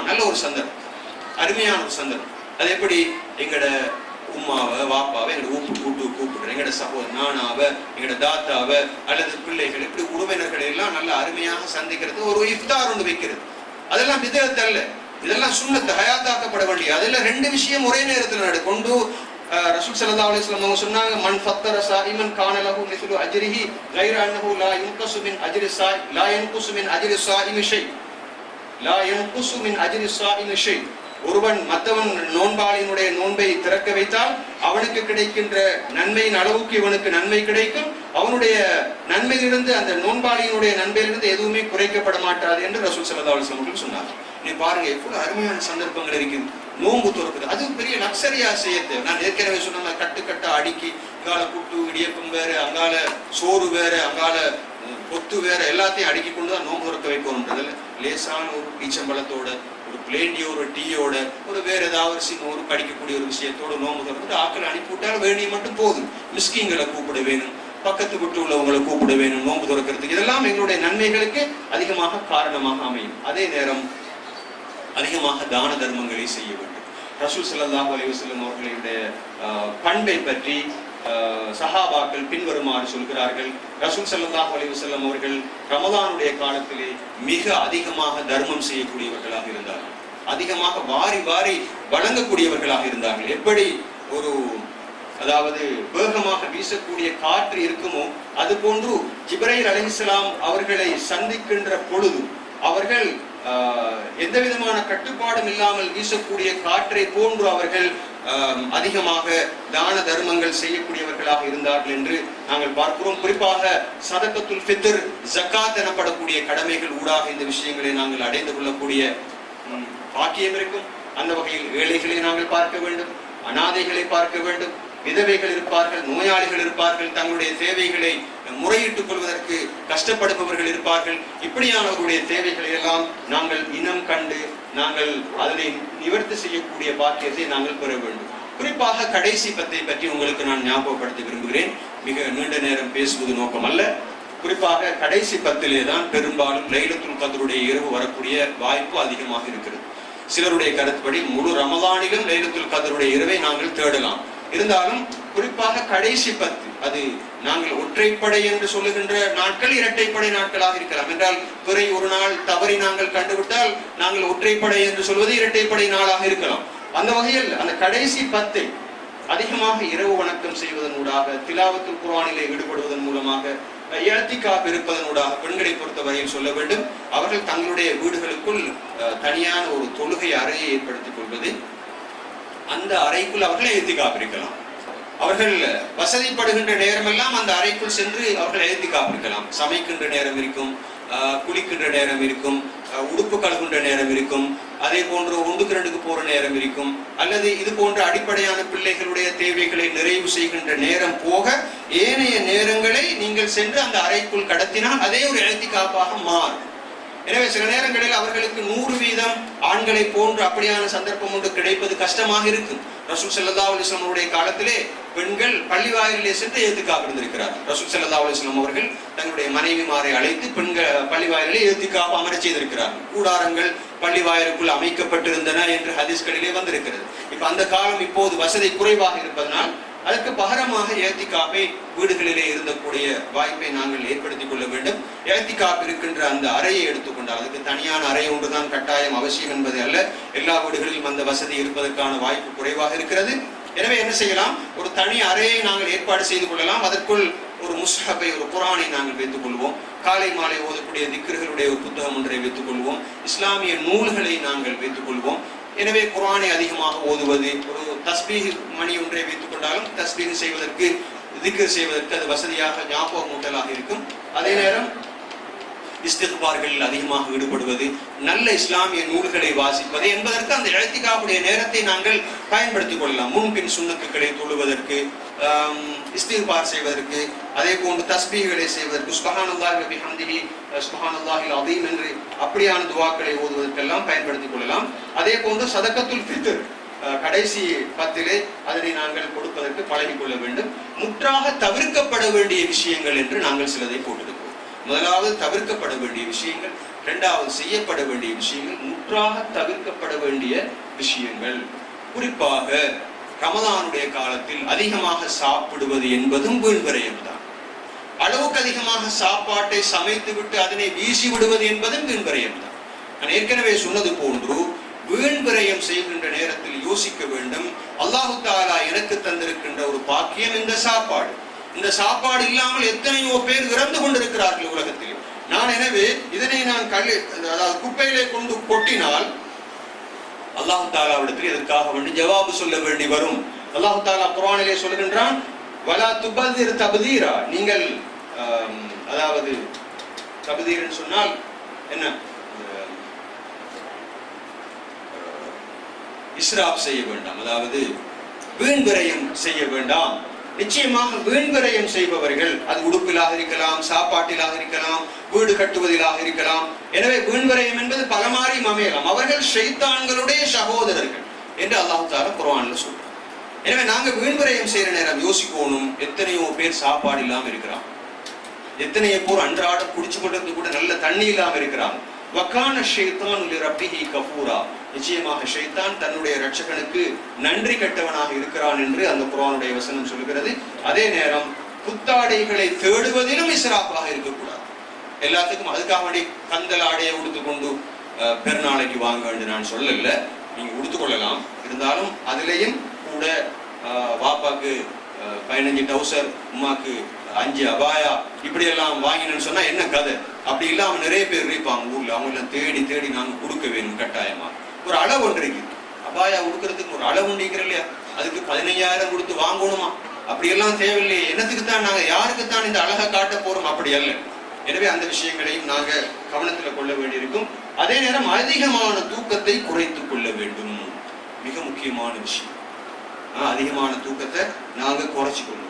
நல்ல ஒரு சந்தர்ப்பம், அருமையான ஒரு சந்தர்ப்பம். அது எப்படி எங்கட உம்மாவை வாப்பாவை எங்கட கூப்பிடுறேன், எங்கட சகோதரன் நானாவை, எங்கட தாத்தாவை அல்லது பிள்ளைகள், இப்படி உறவினர்களை எல்லாம் நல்ல அருமையாக சந்திக்கிறது, ஒரு இஃப்தார் ஒன்று வைக்கிறது. அதெல்லாம் பிதஅத் அல்ல, இதெல்லாம் சுன்னத், ஹயாத்தாக்கப்பட வேண்டிய. அதுல 2 விஷயம் ஒரே நேரத்தில் நடக்கொண்டு ரசூல் ஸல்லல்லாஹு அலைஹி வஸல்லம் அவங்க சொன்னாங்க, மன் ஃபத்தர ஸாயிமன் கான லஹு மிஸ்லு அஜ்ரிஹி கைர அன்னஹு லா யுன்கஸு மின் அஜ்ரி ஸாயிம் லா யன்குஸு மின் அஜ்ரி ஸாயிமி ஷை லா யன்குஸு மின் அஜ்ரி ஸாயிமி ஷை. ஒருவன் மற்றவன் நோன்பாளியினுடைய நோன்பை திறக்க வைத்தால் அவனுக்கு கிடைக்கின்ற நன்மையின் அளவுக்கு இவனுக்கு நன்மை கிடைக்கும். அவனுடைய நன்மையிலிருந்து, அந்த நோன்பாளியினுடைய நன்மையிலிருந்து எதுவுமே குறைக்கப்பட மாட்டாது என்று ரசூல் ஸல்லல்லாஹு அலைஹி வஸல்லம் சொன்னார். நீ பாருங்க எவ்வளவு அருமையான சந்தர்ப்பங்கள் இருக்குது. நோன்பு துறக்குது, அது பெரிய லக்ஸரியா செய்யறது. நான் ஏற்கனவே சொன்ன கட்டுக்கட்டா அடுக்கி, அங்கால புட்டு இடியப்பம் வேற, அங்கால சோறு வேற, அங்கால கொத்து வேற, எல்லாத்தையும் அடுக்கி கொண்டுதான் நோன்பு துறக்க வைக்கணும்ன்றதுல லேசான ஒரு பீச்சம்பழத்தோட, ஒரு பிளேண்டியோ, ஒரு டீயோட, ஒரு வேற ஏதாவது சின்ன ஒரு படிக்கக்கூடிய ஒரு விஷயத்தோட நோன்பு துறந்துட்டு ஆக்களை அனுப்பிவிட்டால் வேண்டிய மட்டும் போதும். மிஸ்கிங்களை கூப்பிட வேணும், பக்கத்து விட்டு உள்ளவங்களை கூப்பிட வேணும் நோன்பு துறக்கிறதுக்கு. இதெல்லாம் எங்களுடைய நன்மைகளுக்கு அதிகமாக காரணமாக அமையும். அதே நேரம் அதிகமாக தான தர்மங்களை செய்ய வேண்டும். ரசூல் ஸல்லல்லாஹு அலைஹி வஸல்லம் அவர்களுடைய பண்பை பற்றி சஹாபாக்கள் பின்வருமாறு சொல்கிறார்கள். ரசூல் ஸல்லல்லாஹு அலைஹி வஸல்லம் அவர்கள் ரமதானுடைய காலத்திலே மிக அதிகமாக தர்மம் செய்யக்கூடியவர்களாக இருந்தார்கள். அதிகமாக வாரி வாரி வழங்கக்கூடியவர்களாக இருந்தார்கள். எப்படி ஒரு அதாவது வேகமாக வீசக்கூடிய காற்று இருக்குமோ அது போன்று ஜிப்ரைல் அலைஹிஸ்ஸலாம் அவர்களை சந்திக்கின்ற பொழுது அவர்கள் எந்த விதமான கட்டுப்பாடும் இல்லாமல் வீசக்கூடிய காற்றை போன்று அவர்கள் அதிகமாக தான தர்மங்கள் செய்யக்கூடியவர்களாக இருந்தார்கள் என்று நாங்கள் பார்க்கிறோம். குறிப்பாக சதகத்துல் ஃபித்ர், ஜகாத் எனப்படக்கூடிய கடமைகள் ஊடாக இந்த விஷயங்களை நாங்கள் அடைந்து கொள்ளக்கூடிய பாக்கியம் இருக்கும். அந்த வகையில் ஏழைகளை நாங்கள் பார்க்க வேண்டும், அனாதைகளை பார்க்க வேண்டும், விதவைகள் இருப்பார்கள், நோயாளிகள் இருப்பார்கள், தங்களுடைய தேவைகளை முறையிட்டுக் கொள்வதற்கு கஷ்டப்படுபவர்கள் இருப்பார்கள். இப்படியானவர்களுடைய தேவைகளை எல்லாம் நாங்கள் இனம் கண்டு நாங்கள் அதனை நிவர்த்தி செய்யக்கூடிய பாக்கியத்தை நாங்கள் பெற வேண்டும். குறிப்பாக கடைசி 10 பற்றி உங்களுக்கு நான் ஞாபகப்படுத்த விரும்புகிறேன். மிக நீண்ட நேரம் பேசுவது நோக்கம் அல்ல. குறிப்பாக கடைசி 10 தான் பெரும்பாலும் லைலத்துல் கத்ருடைய இரவு வரக்கூடிய வாய்ப்பு அதிகமாக இருக்கிறது. சிலருடைய கருத்துப்படி முழு ரமதானிலும் லைலத்துல் கத்ருடைய இரவை நாங்கள் தேடலாம். இருந்தாலும் குறிப்பாக கடைசி 10, அது நாங்கள் ஒற்றைப்படை என்று சொல்லுகின்ற நாட்கள் இரட்டைப்படை நாட்களாக இருக்கலாம். என்றால் பிறை ஒரு நாள் தவறி நாங்கள் கண்டுவிட்டால் நாங்கள் ஒற்றைப்படை என்று சொல்வது இரட்டைப்படை நாளாக இருக்கலாம். அந்த வகையில் அந்த கடைசி 10 அதிகமாக இரவு வணக்கம் செய்வதனூடாக, திலாவத்துல் குர்ஆனிலே ஈடுபடுவதன் மூலமாக, இஅ்திகாஃப் இருப்பதனூடாக பெண்களை பொறுத்தவரையில் சொல்ல வேண்டும், அவர்கள் தங்களுடைய வீடுகளுக்குள் தனியான ஒரு தொழுகை அறையை ஏற்படுத்திக் கொள்வது, அந்த அறைக்குள் அவர்கள் இஅ்திகாஃப் இருக்கலாம். அவர்கள் வசதிப்படுகின்ற நேரமெல்லாம் அந்த அறைக்குள் சென்று அவர்கள் இஅ்திகாஃப் இருக்கலாம். சமைக்கின்ற நேரம் இருக்கும், குளிக்கின்ற நேரம் இருக்கும், உடுப்பு கழுகுன்ற நேரம் இருக்கும், அதே போன்று ஒன்றுக்கு போற நேரம் இருக்கும், அல்லது இது போன்ற அடிப்படையான பிள்ளைகளுடைய தேவைகளை நிறைவு செய்கின்ற நேரம் போக ஏனைய நேரங்களை நீங்கள் சென்று அந்த அறைக்குள் கடத்தினால் அதே ஒரு இஅ்திகாஃபாக மாறும். எனவே சில நேரங்களில் அவர்களுக்கு 100% ஆண்களை போன்று அப்படியான சந்தர்ப்பம் ஒன்று கிடைப்பது கஷ்டமாக இருக்கும். ரசூல் ஸல்லல்லாஹு அலைஹி வஸல்லம் அவருடைய காலத்திலே பெண்கள் பள்ளிவாயிலே சென்று இஅ்திகாஃப் இருந்திருக்கிறார்கள். ரசூல் ஸல்லல்லாஹு அலைஹி வஸல்லம் அவர்கள் தங்களுடைய மனைவிமாரை அழைத்து பெண்கள் பள்ளிவாயிலே இஅ்திகாஃப் அமர செய்திருக்கிறார்கள். கூடாரங்கள் பள்ளிவாயிலுக்குள் அமைக்கப்பட்டிருந்தன என்று ஹதீஸ்களிலே வந்திருக்கிறது. இப்ப அந்த காலம் இப்போது வசதி குறைவாக இருப்பதனால் அதற்கு பகரமாக இஅ்திகாஃபை வீடுகளிலே இருந்தக்கூடிய வாய்ப்பை நாங்கள் ஏற்படுத்திக் கொள்ள வேண்டும். இஅ்திகாஃப் இருக்கின்ற அந்த அறையை எடுத்துக்கொண்டால் அதுக்கு தனியான அறை ஒன்றுதான் கட்டாயம் அவசியம் என்பது அல்ல. எல்லா வீடுகளிலும் அந்த வசதி இருப்பதற்கான வாய்ப்பு குறைவாக இருக்கிறது. எனவே என்ன செய்யலாம், ஒரு தனி அறையை நாங்கள் ஏற்பாடு செய்து கொள்ளலாம். அதற்குள் ஒரு முஸ்ஹபை, ஒரு குர்ஆனை நாங்கள் வைத்துக் கொள்வோம். காலை மாலை ஓதக்கூடிய திக்ருகளுடைய ஒரு புத்தகம் ஒன்றை வைத்துக் கொள்வோம். இஸ்லாமிய நூல்களை நாங்கள் வைத்துக் கொள்வோம். எனவே குர்ஆனை அதிகமாக ஓதுவது, ஒரு தஸ்பீஹ் மணி ஒன்றை வைத்துக் கொண்டாலும் தஸ்பீஹ் செய்வதற்கு, திக்ர் செய்வதற்கு அது வசதியாக ஞாபகமூட்டலாக இருக்கும். அதே நேரம் இஸ்திக்பார்களில் அதிகமாக ஈடுபடுவது, நல்ல இஸ்லாமிய நூல்களை வாசிப்பது என்பதற்கு அந்த இஅ்திகாஃபுடைய நேரத்தை நாங்கள் பயன்படுத்திக் கொள்ளலாம். முன்பின் சுன்னத்துக்களை தொழுவதற்கு, இஸ்திக்பார் செய்வதற்கு, அதே போன்று தஸ்பீஹ்களை செய்வதற்கு, சுப்ஹானல்லாஹி வ பிஹம்திஹி சுப்ஹானல்லாஹில் அஸீம் என்று அப்படியான துஆக்களை ஓதுவதற்கெல்லாம் பயன்படுத்திக் கொள்ளலாம். அதே போன்று சதகத்துல் ஃபித்ர் கடைசி 10 அதனை நாங்கள் கொடுப்பதற்கு பழகிக் கொள்ள வேண்டும். முற்றாக தவிர்க்கப்பட வேண்டிய விஷயங்கள் என்று நாங்கள் சிலதை போட்டிருக்கிறோம். முதலாவது தவிர்க்கப்பட வேண்டிய விஷயங்கள், இரண்டாவது செய்யப்பட வேண்டிய விஷயங்கள், முற்றாக தவிர்க்கப்பட வேண்டிய விஷயங்கள். குறிப்பாக ரமலானுடைய காலத்தில் அதிகமாக சாப்பிடுவது என்பதும் வீண்விரயம்தான். அளவுக்கு அதிகமாக சாப்பாட்டை சமைத்து விட்டு அதனை வீசி விடுவது என்பதும் வீண்விரயம்தான். நான் ஏற்கனவே சொன்னது போன்று வீண்விரயம் செய்கின்ற நேரத்தில் யோசிக்க வேண்டும், அல்லாஹு தஆலா எனக்கு தந்திருக்கின்ற ஒரு பாக்கியம் இந்த சாப்பாடு. இந்த சாப்பாடு இல்லாமல் எத்தனையோ பேர் இறந்து கொண்டிருக்கிறார்கள் உலகத்தில். எனவே இதனை நான் அதாவது குப்பையிலே கொண்டு கொட்டினால் அல்லாஹ் தஆலாவிடத்தில் இதற்காக வேண்டி ஜவாபு சொல்ல வேண்டி வரும். அல்லாஹ் தஆலா குர்ஆனிலே சொல்கின்றான், வலா துபதிர் தப்தீரா, நீங்கள் அதாவது தப்தீர்னு சொன்னால் என்ன, இஸ்ராப் செய்ய வேண்டாம், அதாவது வீண்விரயம் செய்ய வேண்டாம். நிச்சயமாக வீண்விரயம் செய்பவர்கள், அது உடுப்பிலாக இருக்கலாம், சாப்பாட்டிலாக இருக்கலாம், வீடு கட்டுவதிலாக இருக்கலாம். எனவே வீண்விரயம் என்பது பலமாறி அமையலாம். அவர்கள் ஷைத்தான்களுடைய சகோதரர்கள் என்று அல்லாஹ் தஆலா குர்ஆன்ல சொல்றார். எனவே நாங்க வீண்விரயம் செய்யற நேரம் யோசிக்கணும், எத்தனையோ பேர் சாப்பாடு இல்லாம இருக்கிறாங்க, எத்தனையோ பேர் அன்றாடம் குடிச்சு கொண்டிருந்து கூட நல்ல தண்ணி இல்லாம இருக்கிறாங்க. வகான ஷைத்தானு லிரப்பிஹி கஃபூரா, நிச்சயமாக ஷைத்தான் தன்னுடைய இரட்சகனுக்கு நன்றி கெட்டவனாக இருக்கிறான் என்று அந்த குர்ஆனுடைய வசனம் சொல்கிறது. அதே நேரம் புத்தாடைகளை தேடுவதிலும் இஸ்ராஃபாக இருக்கக்கூடாது. எல்லாத்துக்கும் அதுக்காக வேண்டி கந்தல் ஆடையை உடுத்துக்கொண்டு பெருநாளைக்கு வாங்க என்று நான் சொல்லல, நீங்க உடுத்துக்கொள்ளலாம். இருந்தாலும் அதிலையும் கூட வாப்பாக்கு 15 டவுசர், உமாக்கு 5 அபாயா, இப்படி எல்லாம் வாங்கினு சொன்னா என்ன கதை? அப்படி இல்லாம நிறைய பேர் இருப்பாங்க ஊர்ல, அவங்க எல்லாம் தேடி தேடி நாங்க கொடுக்க வேணும் கட்டாயமா. ஒரு அளவு ஒன்று இருக்கு, அபாயா உடுக்கிறதுக்கு ஒரு அளவு ஒன்று இல்லையா? அதுக்கு 15,000 கொடுத்து வாங்கணுமா? அப்படி எல்லாம் தேவையில்லையே. என்னத்துக்குத்தான் நாங்க யாருக்குத்தான் இந்த அழகை காட்ட போறோம்? அப்படி அல்ல. எனவே அந்த விஷயங்களையும் நாங்க கவனத்துல கொள்ள வேண்டியிருக்கும். அதே நேரம் அதிகமான தூக்கத்தை குறைத்துக் கொள்ள வேண்டும், மிக முக்கியமான விஷயம். அதிகமான தூக்கத்தை நாங்க குறைச்சு கொள்வோம்.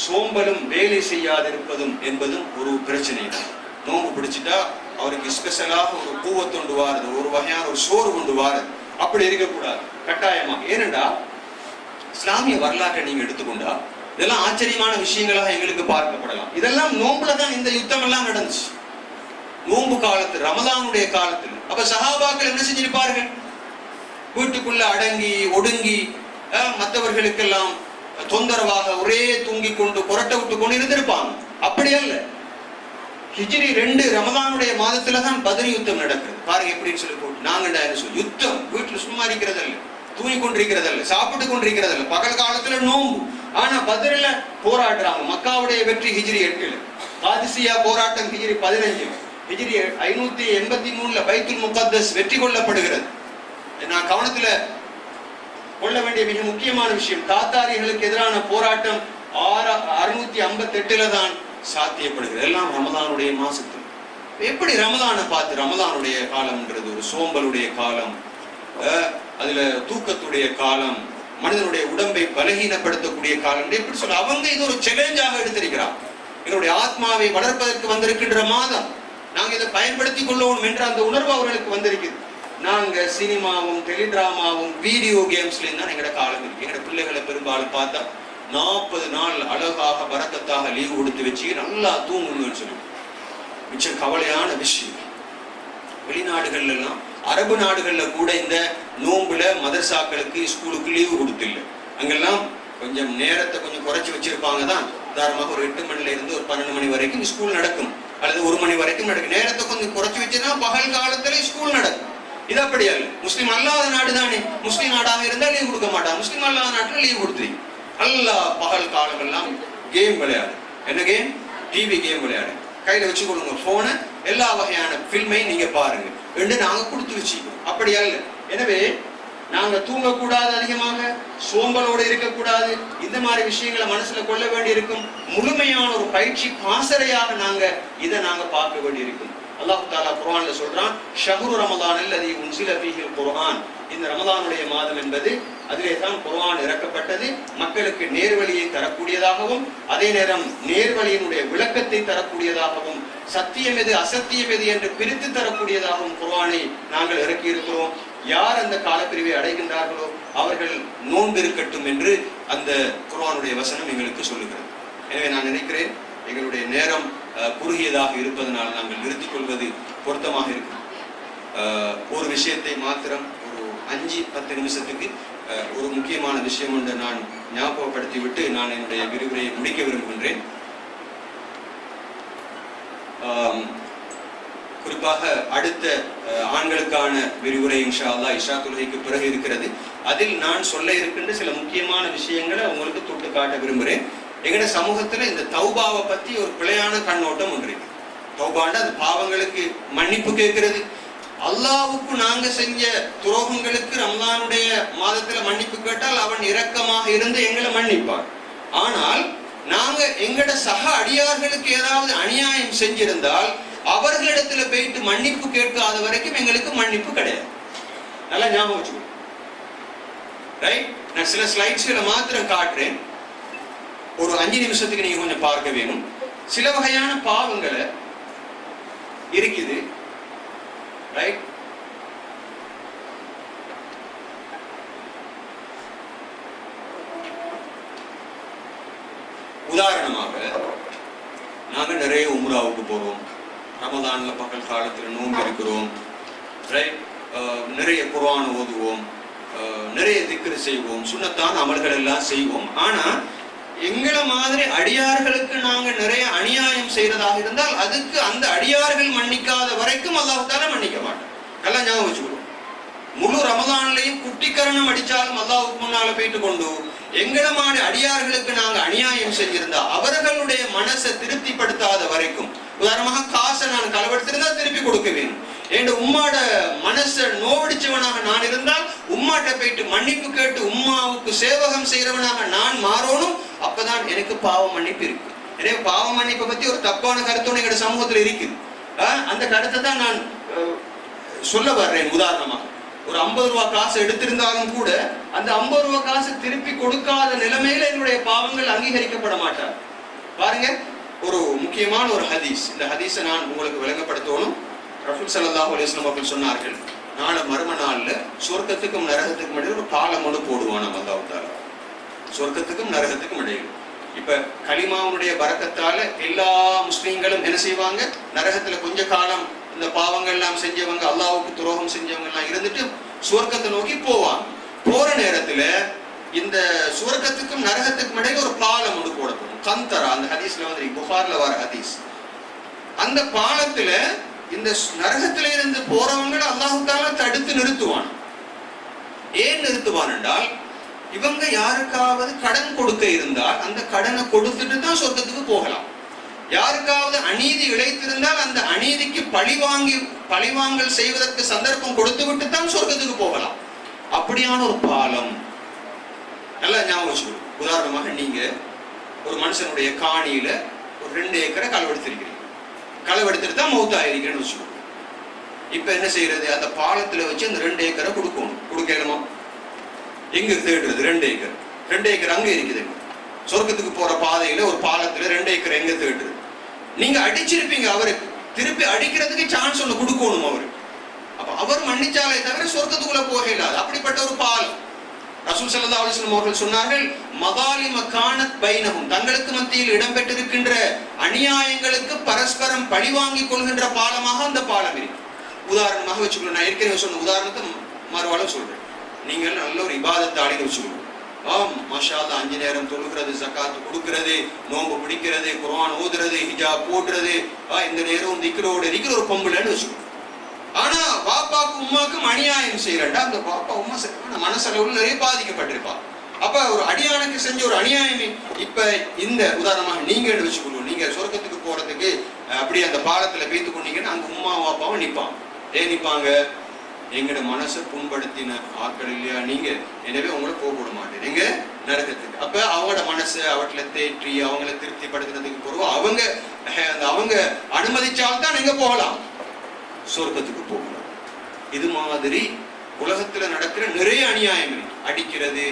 சோம்பலும் வேலை செய்யாதிருப்பதும் என்பதும் ஒரு பிரச்சனை தான். நோம்பு பிடிச்சிட்டா அவருக்கு ஸ்பெஷலாக ஒரு கூவத் கொண்டு வாருது, ஒரு வகையான ஒரு சோறு கொண்டு வாருது. அப்படி இருக்கக்கூடாது கட்டாயமா. ஏனென்றா இஸ்லாமிய வரலாற்றை நீங்க எடுத்துக்கொண்டா இதெல்லாம் ஆச்சரியமான விஷயங்களாக எங்களுக்கு பார்க்கப்படலாம். இதெல்லாம் நோம்புல தான் இந்த யுத்தம் எல்லாம் நடந்துச்சு, நோம்பு காலத்தில், ரமலானுடைய காலத்தில். அப்ப சஹாபாக்கள் என்ன செஞ்சிருப்பார்கள்? வீட்டுக்குள்ள அடங்கி ஒடுங்கி மற்றவர்களுக்கெல்லாம் தொந்தரவாக ஒரே தூங்கி கொண்டு புரட்ட விட்டு கொண்டு இருந்திருப்பாங்க. அப்படி அல்ல. ஹிஜ்ரி 2 ரமலானுடைய மாதத்துல தான் பத்ர் யுத்தம் நடக்கிறது. பாருங்க எப்படின்னு சொல்லி போட்டு நாங்க யுத்தம் வீட்டுல சும்மா இருக்கிறதல்ல, தூங்கி கொண்டிருக்கிறதல்ல, சாப்பிட்டு கொண்டிருக்கிறதல்ல, பகல் காலத்துல நோம்பு. ஆனா பத்ர்ல போராடுறாங்க. மக்காவுடைய வெற்றி ஹிஜ்ரி 8, காதிசியா போராட்டம் ஹிஜ்ரி 15, ஹிஜ்ரி 583 பைத்துல் முகத்தஸ் வெற்றி கொள்ளப்படுகிறது. நான் கவனத்துல கொள்ள வேண்டிய மிக முக்கியமான விஷயம், தாத்தாரிகளுக்கு எதிரான போராட்டம் 658 தான் சாத்தியப்படுகிறது. எல்லாம் ரமலானுடைய மாசத்தில். எப்படி ரமலானை பார்த்து, ரமலானுடைய காலம்ன்றது ஒரு சோம்பலுடைய காலம், அதுல தூக்கத்துடைய காலம், மனிதனுடைய உடம்பை பலகீனப்படுத்தக்கூடிய காலம், எப்படி சொல்ல, அவங்க இது ஒரு சேலஞ்சாக எடுத்திருக்கிறார். எங்களுடைய ஆத்மாவை வளர்ப்பதற்கு வந்திருக்கின்ற மாதம், நாங்க இதை பயன்படுத்திக் கொள்ளவும் என்ற அந்த உணர்வு அவர்களுக்கு வந்திருக்குது. நாங்க சினிமாவும் டெலிடிராமாவும் வீடியோ கேம்ஸ்லயும் தான் எங்கட காலம் இருக்கு. எங்கட பிள்ளைகளை பெரும்பாலும் பார்த்தா 40 நாள் அழகாக பரக்கத்தாக லீவு கொடுத்து வச்சு நல்லா தூங்குங்கன்னு சொல்லி. மிச்சம் கவலையான விஷயம், வெளிநாடுகள்ல எல்லாம், அரபு நாடுகள்ல கூட இந்த நோம்புல மதரசாக்களுக்கு ஸ்கூலுக்கு லீவு கொடுத்தில்லை. அங்கெல்லாம் கொஞ்சம் நேரத்தை கொஞ்சம் குறைச்சி வச்சிருப்பாங்க தான். உதாரணமாக ஒரு 8 மணில இருந்து ஒரு 12 மணி வரைக்கும் ஸ்கூல் நடக்கும், அல்லது 1 மணி வரைக்கும் நடக்கும். நேரத்தை கொஞ்சம் குறைச்சி வச்சுன்னா பகல் காலத்துல ஸ்கூல் நடக்கும். இது அப்படியா இல்லை. முஸ்லீம் அல்லாத நாடு தானே. முஸ்லீம் நாடாக இருந்தா லீவ் கொடுக்க மாட்டாங்க. முஸ்லீம் அல்லாத நாட்டுல லீவ் கொடுத்துருங்க. அல்லா பகல் காலம் எல்லாம் கேம் விளையாடு. என்ன கேம்? டிவி கேம் விளையாடு. கையில வச்சு கொடுங்க போனை, எல்லா வகையான பில்மையும் நீங்க பாருங்க என்று நாங்க கொடுத்து வச்சுக்கோம். அப்படியா இல்லை. எனவே நாங்க தூங்கக்கூடாது, அதிகமாக சோம்பலோடு இருக்கக்கூடாது. இந்த மாதிரி விஷயங்களை மனசுல கொள்ள வேண்டி இருக்கும். முழுமையான ஒரு பயிற்சி பாசறையாக இதை நாங்க பார்க்க வேண்டி இருக்கும். அல்லாஹ் தஆலா குர்ஆன்ல சொல்றான், ஷஹ்ரு ரமலான் அல்லதி உன்சில ஃபீஹில் குர்ஆன். இந்த ரமலானுடைய மாதம் என்பது அதிலே தான் குர்ஆன் இறக்கப்பட்டது. மக்களுக்கு நேர்வழியை தரக்கூடியதாகவும், அதே நேரம் நேர்வழியினுடைய விளக்கத்தை தரக்கூடியதாகவும், சத்தியம் எது அசத்தியம் எது என்று பிரித்து தரக்கூடியதாகவும் குர்ஆனை நாங்கள் இறக்கி இருக்கிறோம். யார் அந்த காலப்பிரிவை அடைகின்றார்களோ அவர்கள் நோன்பு இருக்கட்டும் என்று அந்த குர்ஆனுடைய வசனம் எங்களுக்கு சொல்லுகிறது. எனவே நான் நினைக்கிறேன் எங்களுடைய நேரம் குறுகியதாக இருப்பதனால் நாங்கள் நிறுத்திக் கொள்வது பொருத்தமாக இருக்கும். ஒரு விஷயத்தை மாத்திரம் ஒரு 5-10 நிமிஷத்துக்கு ஒரு முக்கியமான விஷயம் ஒன்று நான் ஞாபகப்படுத்தி விட்டு நான் என்னுடைய விரிவுரையை முடிக்க விரும்புகின்றேன். குறிப்பாக அடுத்த ஆண்களுக்கான விரிவுரை இன்ஷா அல்லாஹ் இஷா தொழுகைக்கு பிறகு இருக்கிறது. அதில் நான் சொல்ல இருக்கின்ற சில முக்கியமான விஷயங்களை உங்களுக்கு தொட்டு காட்ட விரும்புகிறேன். எங்கட சமூகத்துல இந்த தௌபாவை பத்தி ஒரு பிழையான கண்ணோட்டம் ஒன்று இருக்கு. தௌபாண்டா அந்த பாவங்களுக்கு மன்னிப்பு கேட்கிறது. அல்லாஹ்வுக்கு நாங்க செஞ்ச துரோகங்களுக்கு ரமலானுடைய மாதத்துல மன்னிப்பு கேட்டால் அவன் இரக்கமாக இருந்து எங்களை மன்னிப்பார். ஆனால் நாங்க எங்கட சக அடியார்களுக்கு ஏதாவது அநியாயம் செஞ்சிருந்தால் அவர்களிடத்துல போயிட்டு மன்னிப்பு கேட்காத வரைக்கும் எங்களுக்கு மன்னிப்பு கிடையாது. நல்லா ஞாபகம் வச்சுக்கோ. ரைட்? நான் சில ஸ்லைட்ஸ்களை மாத்திரம் காட்டுறேன். ஒரு 5 நிமிஷத்துக்கு நீங்க கொஞ்சம் பார்க்க வேணும். சில வகையான பாவங்களை இருக்குது. ரைட்? உதாரணமாக நாங்க நிறைய உம்ராவுக்கு போறோம், ரமலான்ல பகல் காலத்துல நோன்பு இருக்கிறோம், ரைட்? நிறைய குர்ஆன் ஓதுவோம், நிறைய திக்ர் செய்வோம், சுன்னத்தான அமல்கள் எல்லாம் செய்வோம். ஆனா எங்களை மாதிரி அடியார்களுக்கு நாங்க நிறைய அநியாயம் செய்யறதாக இருந்தால் அதுக்கு அந்த அடியார்கள் மன்னிக்காத வரைக்கும் அல்லாஹ் தஆலா மன்னிக்க மாட்டான். நல்லா ஞாபகம் வச்சுக்கணும். முழு ரமலான்லையும் குட்டிக்கரணம் அடிச்சாலும் அல்லாஹ்வுக்கு முன்னால போயிட்டு கொண்டு எங்களை மாதிரி அடியார்களுக்கு நாங்க அநியாயம் செஞ்சிருந்தா அவர்களுடைய மனசை திருப்திப்படுத்தாத வரைக்கும், உதாரணமாக காசை நான் களவெடுத்திருந்தா திருப்பி கொடுக்க வேணும். என் உம்மாட மனசை நோவடிச்சவனாக நான் இருந்தால் உம்மாட்ட போயிட்டு மன்னிப்பு கேட்டு உம்மாவுக்கு சேவகம் செய்யறவனாக நான் மாறணும். அப்பதான் எனக்கு பாவ மன்னிப்பு இருக்கு. எனவே பாவ மன்னிப்பை பத்தி ஒரு தப்பான கருத்தோட எங்க சமூகத்துல இருக்குது. அந்த கருத்தை தான் நான் சொல்ல வர்றேன். உதாரணமாக ஒரு 50 ரூபா காசு எடுத்திருந்தாலும் கூட அந்த 50 ரூபா காசு திருப்பி கொடுக்காத நிலைமையில என்னுடைய பாவங்கள் அங்கீகரிக்கப்பட மாட்டார். பாருங்க, ஒரு முக்கியமான ஒரு ஹதீஸ். இந்த ஹதீஸை நான் உங்களுக்கு விளங்கப்படுத்தணும். ரசூல் ஸல்லல்லாஹு அலைஹி வஸல்லம் அவர்கள் சொன்னார்கள், நாளை மறும நாள்ல சொர்க்கத்துக்கும் நரகத்துக்கும் இடையில் ஒரு பாலம் ஒன்று போடுவான் அல்லாஹ் தஆலா. சொர்க்கத்துக்கும் நரகத்துக்கும் இடையில். இப்ப கலிமாவுடைய பரக்கத்தால எல்லா முஸ்லீம்களும் என்ன செய்வாங்க, நரகத்துல கொஞ்ச காலம் இந்த பாவங்கள் எல்லாம் செஞ்சவங்க, அல்லாஹ்வுக்கு துரோகம் செஞ்சவங்க எல்லாம் இருந்துட்டு சுவர்க்கத்தை நோக்கி போவாங்க. போற நேரத்துல இந்த சுவர்க்கத்துக்கும் நரகத்துக்கும் இடையில ஒரு பாலம் ஒன்று போடப்படும். கந்தரா, அந்த ஹதீஸ்ல வந்து புகார்ல வர ஹதீஸ். அந்த பாலத்துல இந்த நரகத்தில இருந்து போறவங்களை அல்லாஹ் தஆலா தடுத்து நிறுத்துவான். ஏன் நிறுத்துவான் என்றால், இவங்க யாருக்காவது கடன் கொடுக்க இருந்தால் அந்த கடனை கொடுத்துட்டு தான் சொர்க்கத்துக்கு போகலாம். யாருக்காவது அநீதி இழைத்திருந்தால் அந்த அநீதிக்கு பழிவாங்கல் செய்வதற்கு சந்தர்ப்பம் கொடுத்து விட்டு தான் சொர்க்கத்துக்கு போகலாம். அப்படியான ஒரு பாலம். நல்லா ஞாபகம் வச்சுக்கணும். உதாரணமாக நீங்க ஒரு மனுஷனுடைய காணியில ஒரு 2 ஏக்கரை களவெடுத்திருக்கிறீங்க. களவெடுத்துட்டு தான் மௌத்தாயிருக்கிறேன்னு வச்சுக்கணும். இப்ப என்ன செய்யறது, அந்த பாலத்துல வச்சு அந்த 2 ஏக்கரை கொடுக்கணும். கொடுக்கணுமா? எங்க தேடுறது? 2 ஏக்கர். 2 ஏக்கர் அங்க இருக்குது. சொர்க்கத்துக்கு போற பாதையில ஒரு பாலத்துல 2 ஏக்கர் எங்க தேடுறது? நீங்க அடிச்சிருப்பீங்க, அவருக்கு திருப்பி அடிக்கிறதுக்கு சான்ஸ் ஒண்ணு கொடுக்கணும் அவருக்கு. அப்ப அவர் மன்னிச்சாலே தவிர சொர்க்கத்துக்குள்ள போக இல்லாது. அப்படிப்பட்ட ஒரு பாலம். ரசூல் ஸல்லல்லாஹு அலைஹி வஸல்லம் அவர்கள் சொன்னார்கள், மகாலிம கானத் பைனஹும், தங்களுக்கு மத்தியில் இடம்பெற்றிருக்கின்ற அநியாயங்களுக்கு பரஸ்பரம் பழிவாங்கிக் கொள்கின்ற பாலமாக அந்த பாலம் இருக்கு. உதாரணமாக வச்சுக்கணும். நான் ஏற்கனவே சொன்ன உதாரணத்தை மறுவாழ்வு சொல்றேன். நீங்கள் நல்ல ஒரு இபாதத்தாளின்னு வச்சுக்கணும். மாஷா அல்லாஹ் 5 நேரம் தொழுகிறது, ஜகாத் கொடுக்கிறது, நோன்பு பிடிக்கிறது, குர்ஆன் ஓதுறது, ஹிஜாப் போடுறது, இந்த நேரம் திக்ரோடு இருக்கிற ஒரு பொம்பளைன்னு வச்சுக்கோ. ஆனா பாப்பாக்கு உமாக்கும் அநியாயம் செய்யறா, அந்த பாப்பா உமா மனசளவுல நிறைய பாதிக்கப்பட்டிருப்பா. அப்ப ஒரு அடியானுக்கு செஞ்ச ஒரு அநியாயமே. இப்ப இந்த உதாரணமாக நீங்க வச்சுக்கணும், நீங்க சொர்க்கத்துக்கு போறதுக்கு அப்படி அந்த பாலத்துல பேத்து கொண்டீங்கன்னா அங்க உமா பாப்பாவும் நிப்பாங்க. ஏன் நிப்பாங்க? எங்கட மனசை புண்படுத்தின ஆட்கள் இல்லையா நீங்க, எனவே உங்களை போக மாட்டேன் எங்க நரகத்துக்கு. அப்ப அவங்களோட மனசை அவட்ல தேற்றி அவங்கள திருப்திப்படுத்தினதுக்கு பிறகு அவங்க அனுமதிச்சால்தான் எங்க போகலாம், சொர்க்கத்துக்கு போகலாம். இது மாதிரி உலகத்துல நடக்கிற நிறைய அநியாயம், அடிக்கிறது,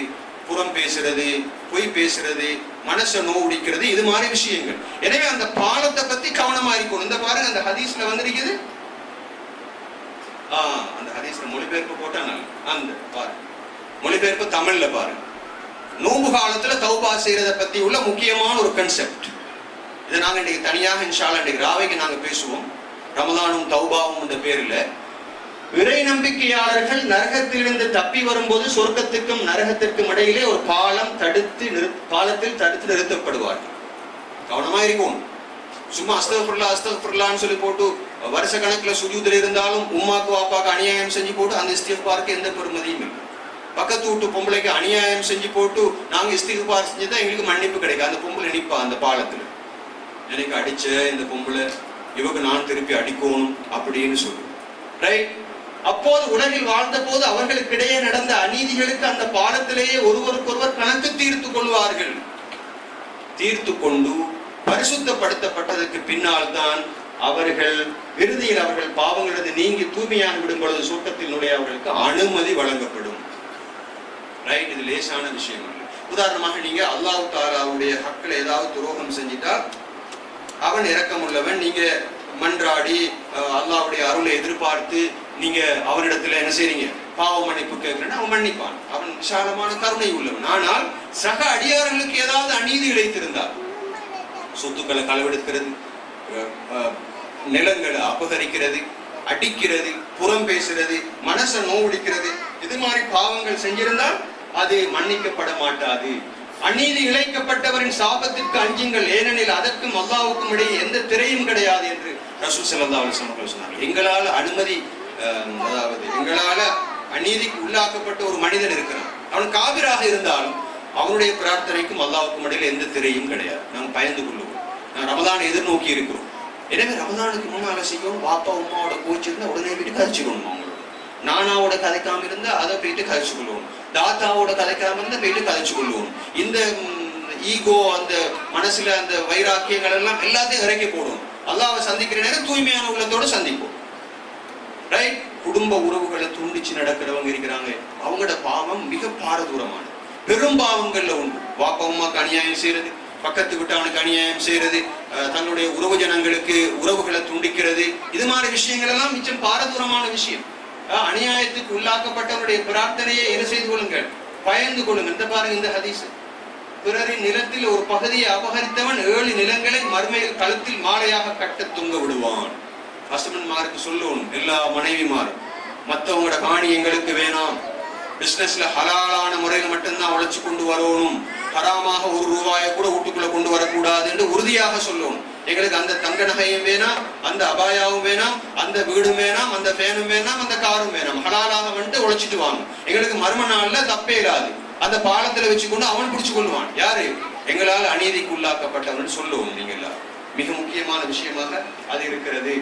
புறம் பேசுறது, பொய் பேசுறது, மனசை நோவுடிக்கிறது, இது மாதிரி விஷயங்கள். எனவே அந்த பாலத்தை பத்தி கவனமா இருக்கணும். இந்த பாருங்க அந்த ஹதீஸ்ல வந்திருக்குது, அந்த ஹதீஸ்ல மொழிபெயர்ப்பு போட்டா அந்த பாருங்க, மொழிபெயர்ப்பு தமிழ்ல பாருங்க. நோன்பு காலத்துல தௌபா செய்யறத பத்தி உள்ள முக்கியமான ஒரு கன்செப்ட். இதை நாங்க இன்னைக்கு தனியாக இன்ஷா அல்லாஹ் இன்னைக்கு ராவைக்கு நாங்க பேசுவோம். ரமலானும் தௌபாவும் என்ற பேர்ல இறை நம்பிக்கையாளர்கள் நரகத்திலிருந்து தப்பி வரும்போது சொர்க்கத்துக்கும் நரகத்திற்கும் இடையிலே ஒரு பாலத்தில் தடுத்து நிறுத்தப்படுவார்கள். கவனமா இருக்கும். சும்மா அஸ்தக்ஃபிருல்லாஹ்னு சொல்லி போட்டு வருஷ கணக்குல சுஜூதுல இருந்தாலும் உம்மாக்கு வாப்பாக்கு அநியாயம் செஞ்சு போட்டு அந்த இஸ்திக்பாருக்கு எந்த பெருமதியும் இல்லை. பக்கத்து வீட்டு பொம்பளைக்கு அநியாயம் செஞ்சு போட்டு நாங்க இஸ்திக்பார் செஞ்சுதான் எங்களுக்கு மன்னிப்பு கிடைக்கும். அந்த பொம்பளை நிப்பா அந்த பாலத்துல, எனக்கு அடிச்ச இந்த பொம்பளை இவங்க நான் திருப்பி அடிக்கணும் அப்படின்னு சொல்லு. ரைட்? அப்போது உலகில் வாழ்ந்த போது அவர்களுக்கு இடையே நடந்த அநீதிகளுக்கு அந்த பாலத்திலேயே ஒருவருக்கொருவர் கணக்கு தீர்த்து கொள்வார்கள். தீர்த்து கொண்டு பரிசுத்தப்படுத்தப்பட்டதற்கு பின்னால் தான் அவர்கள் இறுதியில் அவர்கள் பாவங்களது நீங்கி தூய்மையாக விடும் பொழுது சொர்க்கத்தில் நுழைய அவர்களுக்கு அனுமதி வழங்கப்படும். ரைட்? இது லேசான விஷயம் அல்ல. உதாரணமாக நீங்க அல்லாஹ் தஆலாவுடைய ஹக்ல ஏதாவது துரோகம் செஞ்சிட்டா அவன் இரக்கமுள்ளவன், நீங்க மன்றாடி அல்லாஹ்வுடைய அருளை எதிர்பார்த்து நீங்க அவனிடத்துல என்ன செய்றீங்க, பாவ மன்னிப்பு கேட்கிறேன்னா அவன் மன்னிப்பான். அவன் விசாலமான கருணை உள்ளவன். ஆனால் சக அடியார்களுக்கு ஏதாவது அநீதி இழைத்திருந்தார், சொத்துக்களை களவெடுக்கிறது, நிலங்களை அபகரிக்கிறது, அடிக்கிறது, புறம் பேசுறது, மனசை நோவடிக்கிறது, இது மாதிரி பாவங்கள் செஞ்சிருந்தால் அது மன்னிக்கப்பட மாட்டாது. அநீதி இழைக்கப்பட்டவரின் சாபத்திற்கு அஞ்சுங்கள், ஏனெனில் அதற்கும் அல்லாஹ்வுக்கும் இடையே எந்த திரையும் கிடையாது என்று ரசூல் ஸல்லல்லாஹு அலைஹி வஸல்லம் சொன்னார்கள். எங்களால் அனுமதி, அதாவது எங்களால அநீதிக்கு உள்ளாக்கப்பட்ட ஒரு மனிதன் இருக்கிறான், அவன் காபிராக இருந்தாலும் அவனுடைய பிரார்த்தனைக்கும் அல்லாஹ்வுக்கும் இடையில எந்த திரையும் கிடையாது. நாங்கள் பயந்து கொள்ளுவோம். நான் ரமலானை எதிர்நோக்கி இருக்கிறோம். எனவே ரமலானுக்கு முன்னால செய்யணும், பாப்பா உமாவோட கோச்சிருந்தா உடனே போயிட்டு கதைச்சுக்கணும். அவங்களோட நானாவோட கதைக்காம இருந்தா அதை போயிட்டு கதைச்சு கொள்வோம், தாத்தாவோட கதைக்காம இருந்தா போயிட்டு கதைச்சு கொள்வோம். இந்த ஈகோ, அந்த மனசுல அந்த வைராக்கியங்கள் எல்லாம் எல்லாத்தையும் இறக்கி போடும். அல்லாஹ்வை சந்திக்கிற நேரம் தூய்மையான உள்ளத்தோட சந்திப்போம். ரைட்? குடும்ப உறவுகளை துண்டிச்சு நடக்கிறவங்க இருக்கிறாங்க, அவங்களோட பாவம் மிக பாரதூரமான பெரும் பாவங்கள்ல உண்டு. பாப்பா உமாக்கு அநியாயம் செய்யறது, பக்கத்து விட்டவனுக்கு அநியாயம் செய்யறது, தன்னுடைய உறவு ஜனங்களுக்கு உறவுகளை துண்டிக்கிறது, இது மாதிரி விஷயங்கள் எல்லாம் மிச்சம் பாரதூரமான விஷயம். அநியாயத்துக்கு உள்ளாக்கப்பட்டவருடைய பிரார்த்தனையை என்ன செய்து கொள்ளுங்கள், பயந்து கொள்ளுங்கள். இந்த பாருங்க இந்த ஹதீஸ், பிறரின் நிலத்தில் ஒரு பகுதியை அபகரித்தவன் 7 நிலங்களை மறுமையில் கழுத்தில் மாலையாக கட்ட தொங்க விடுவான். ஹஸ்பண்ட்மாருக்கு சொல்லணும், எல்லா மனைவிமாரும், மற்றவங்களோட காணி எங்களுக்கு வேணாம், பிசினஸ்ல ஹலாலான முறையில் மட்டும்தான் உழைச்சு கொண்டு வரணும், ஹராமாக 1 ரூபாயை கூட வீட்டுக்குள்ள கொண்டு வரக்கூடாது என்று உறுதியாக சொல்லணும். எங்களுக்கு அந்த தங்க நகையும் வேணாம், அந்த அபாயாவும் வேணாம், அந்த வீடும் வேணாம், அந்த ஃபேனும் வேணாம், அந்த காரும் வேணாம், ஹலாலாக வந்துட்டு உழைச்சிட்டு வாங்க, எங்களுக்கு மர்ம நாள்ல தப்பே இல்லாது. அந்த பாலத்துல வச்சுக்கொண்டு அவன் பிடிச்சு கொள்வான். யாரு? எங்களால் அநீதிக்கு உள்ளாக்கப்பட்டவன் சொல்லுவோம். நீங்க எல்லாம் மிக முக்கியமான விஷயமாக அது இருக்கிறது.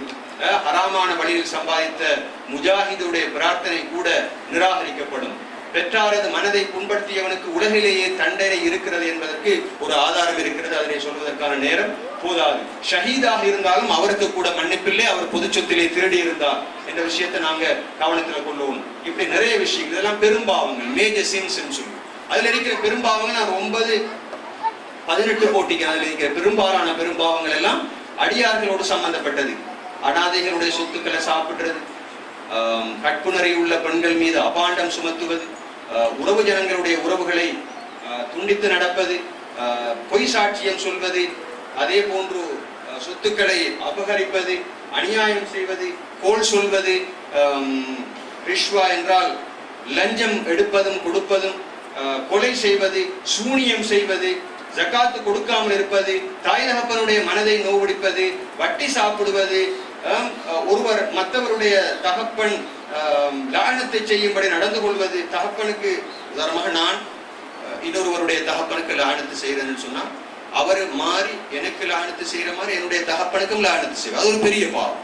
ஹராமான வழியில் சம்பாதித்த முஜாஹிதுடைய பிரார்த்தனை கூட நிராகரிக்கப்படும். பெற்றாரது மனதை புண்படுத்தியவனுக்கு உலகிலேயே தண்டனை இருக்கிறது என்பதற்கு ஒரு ஆதாரம் இருக்கிறது. அதனை சொல்வதற்கான நேரம் போதாது. ஷஹீதாக இருந்தாலும் அவருக்கு கூட மன்னிப்பில்லை, அவர் பொது சொத்திலே திருடி இருந்தார் என்ற விஷயத்தை நாங்க கவனத்துல கொள்ளுவோம். இப்படி நிறைய விஷயங்கள், இதெல்லாம் பெரும்பாவங்கள், மேஜர் சின்ஸ் சொல்லி அதுல இருக்கிற பெரும்பாவங்கள் நான் 9, 18 போட்டிக்கு அதுல இருக்கிற பெரும்பாலான பெரும்பாவங்கள் எல்லாம் அடியார்களோடு சம்பந்தப்பட்டது. அனாதைகளுடைய சொத்துக்களை சாப்பிடுறது, கற்புணரை உள்ள பெண்கள் மீது அபாண்டம் சுமத்துவது, உறவு ஜனங்களுடைய உறவுகளை துண்டித்து நடப்பது, பொய் சாட்சியம் சொல்வது, அதே போன்று சொத்துக்களை அபகரிப்பது, அநியாயம் செய்வது, கோல் சொல்வது, ரிஷ்வா என்றால் லஞ்சம் எடுப்பதும் கொடுப்பதும், கொலை செய்வது, சூனியம் செய்வது, ஜகாத்து கொடுக்காமல் இருப்பது, தாய் தகப்பனுடைய மனதை நோவடிப்பது, வட்டி சாப்பிடுவது, ஒருவர் மற்றவருடைய தகப்பன் லானத்தை செய்யும்படி நடந்து கொள்வது, தகப்பனுக்கு உதாரணமாக நான் இன்னொருவருடைய தகப்பனுக்கு லானத்து செய்யறேன்னு சொன்னா அவர் மாறி எனக்கு லானத்து செய்யற மாதிரி என்னுடைய தகப்பனுக்கும் லானத்து செய்வோம். அது ஒரு பெரிய பாவம்.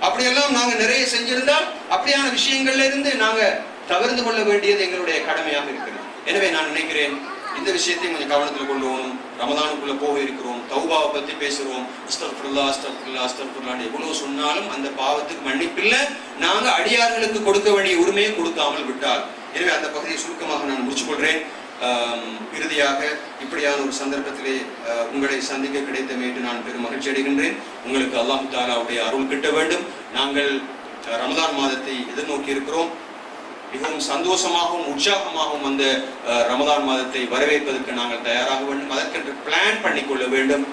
அப்படியெல்லாம் நாங்க நிறைய செஞ்சிருந்தால் அப்படியான விஷயங்கள்ல இருந்து நாங்க தவிர்த்து கொள்ள வேண்டியது எங்களுடைய கடமையாக இருக்கிறது. எனவே நான் நினைக்கிறேன் இந்த விஷயத்தையும் கொஞ்சம் கவனத்தில் கொண்டு போகணும். ரமதானுக்குள்ள போக இருக்கிறோம், தௌபாவை பத்தி பேசுறோம், அஸ்தக்ஃபிருல்லாஹ் அஸ்தக்ஃபிருல்லாஹ் அஸ்தக்ஃபிருல்லாஹ் எவ்வளவு சொன்னாலும் அந்த பாவத்துக்கு மன்னிப்பில்லை. நாங்க அடியார்களுக்கு கொடுக்க வேண்டிய உரிமையை கொடுக்காமல் விட்டால். எனவே அந்த பகுதியை சுருக்கமாக நான் முடிச்சுக் கொள்றேன். இறுதியாக இப்படியான ஒரு சந்தர்ப்பத்திலே உங்களை சந்திக்க கிடைத்தமே என்று நான் பெரும் மகிழ்ச்சி அடைகின்றேன். உங்களுக்கு அல்லாஹ் தஆலாவுடைய அருள் கிட்ட வேண்டும். நாங்கள் ரமதான் மாதத்தை எதிர்நோக்கி இருக்கிறோம். மிகவும் சந்தோஷமாகவும் உற்சாகமாகவும் அந்த ரமதான் மாதத்தை வரவேற்பதற்கு நாங்கள் தயாராக வேண்டும். அதற்கென்று பிளான் பண்ணிக்கொள்ள வேண்டும்.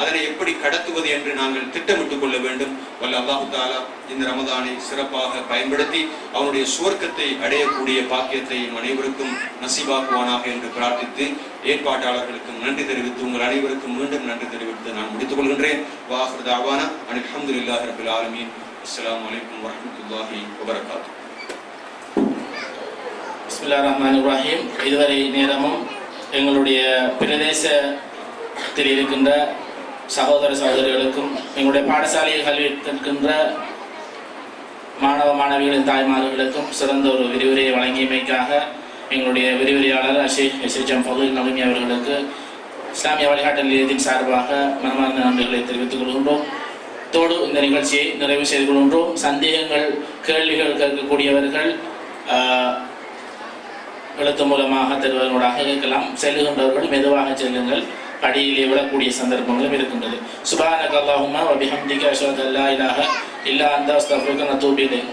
அதனை எப்படி கடத்துவது என்று நாங்கள் திட்டமிட்டுக் கொள்ள வேண்டும். வல்ல அல்லாஹ் தஆலா இந்த ரமதானை சிறப்பாக பயன்படுத்தி அவனுடைய சுவர்க்கத்தை அடையக்கூடிய பாக்கியத்தை அனைவருக்கும் நசீபாக்குவானாக என்று பிரார்த்தித்து ஏற்பாட்டாளர்களுக்கும் நன்றி தெரிவித்து உங்கள் அனைவருக்கும் மீண்டும் நன்றி தெரிவித்து நான் முடித்துக் கொள்கின்றேன். வாஹிரு தஅவானா அல்ஹம்துலில்லாஹி ரப்பில் ஆலமீன். அஸ்ஸலாமு அலைக்கும் வரஹ்மத்துல்லாஹி வபரகாத்துஹு. பிஸ்மில்லாஹிர்ரஹ்மானிர்ரஹீம். இதுவரை நேரமும் எங்களுடைய பிரதேசத்தில் இருக்கின்ற சகோதர சகோதரிகளுக்கும் எங்களுடைய பாடசாலையில் கல்வி கற்கின்ற மாணவ மாணவிகளின் தாய்மார்களுக்கும் சிறந்த ஒரு விரிவுரையை வழங்கியமைக்காக எங்களுடைய விரிவுரையாளர் ஷேக் ஃபதுல் நலிமி அவர்களுக்கு இஸ்லாமிய வழிகாட்டல் நிலையத்தின் சார்பாக மனமார்ந்த நன்றிகளை தெரிவித்துக் கொள்கின்றோம். தோடு இந்த நிகழ்ச்சியை நிறைவு செய்து கொள்கின்றோம். சந்தேகங்கள் கேள்விகள் கேட்கக்கூடியவர்கள் எழுத்து மூலமாக தருவதனூடாக கேட்கலாம். செல்லுகின்றவர்கள் மெதுவாக செல்லுங்கள். படியிலே விழக்கூடிய சந்தர்ப்பங்களும் இருக்கின்றது. சுப்ஹானக அல்லாஹும்ம வ பிஹம்திக அஷ்ஹது அல்லா இலாஹா இல்லா அன்த அஸ்தக்ஃபிருக வ அத்தூபு இலைக்.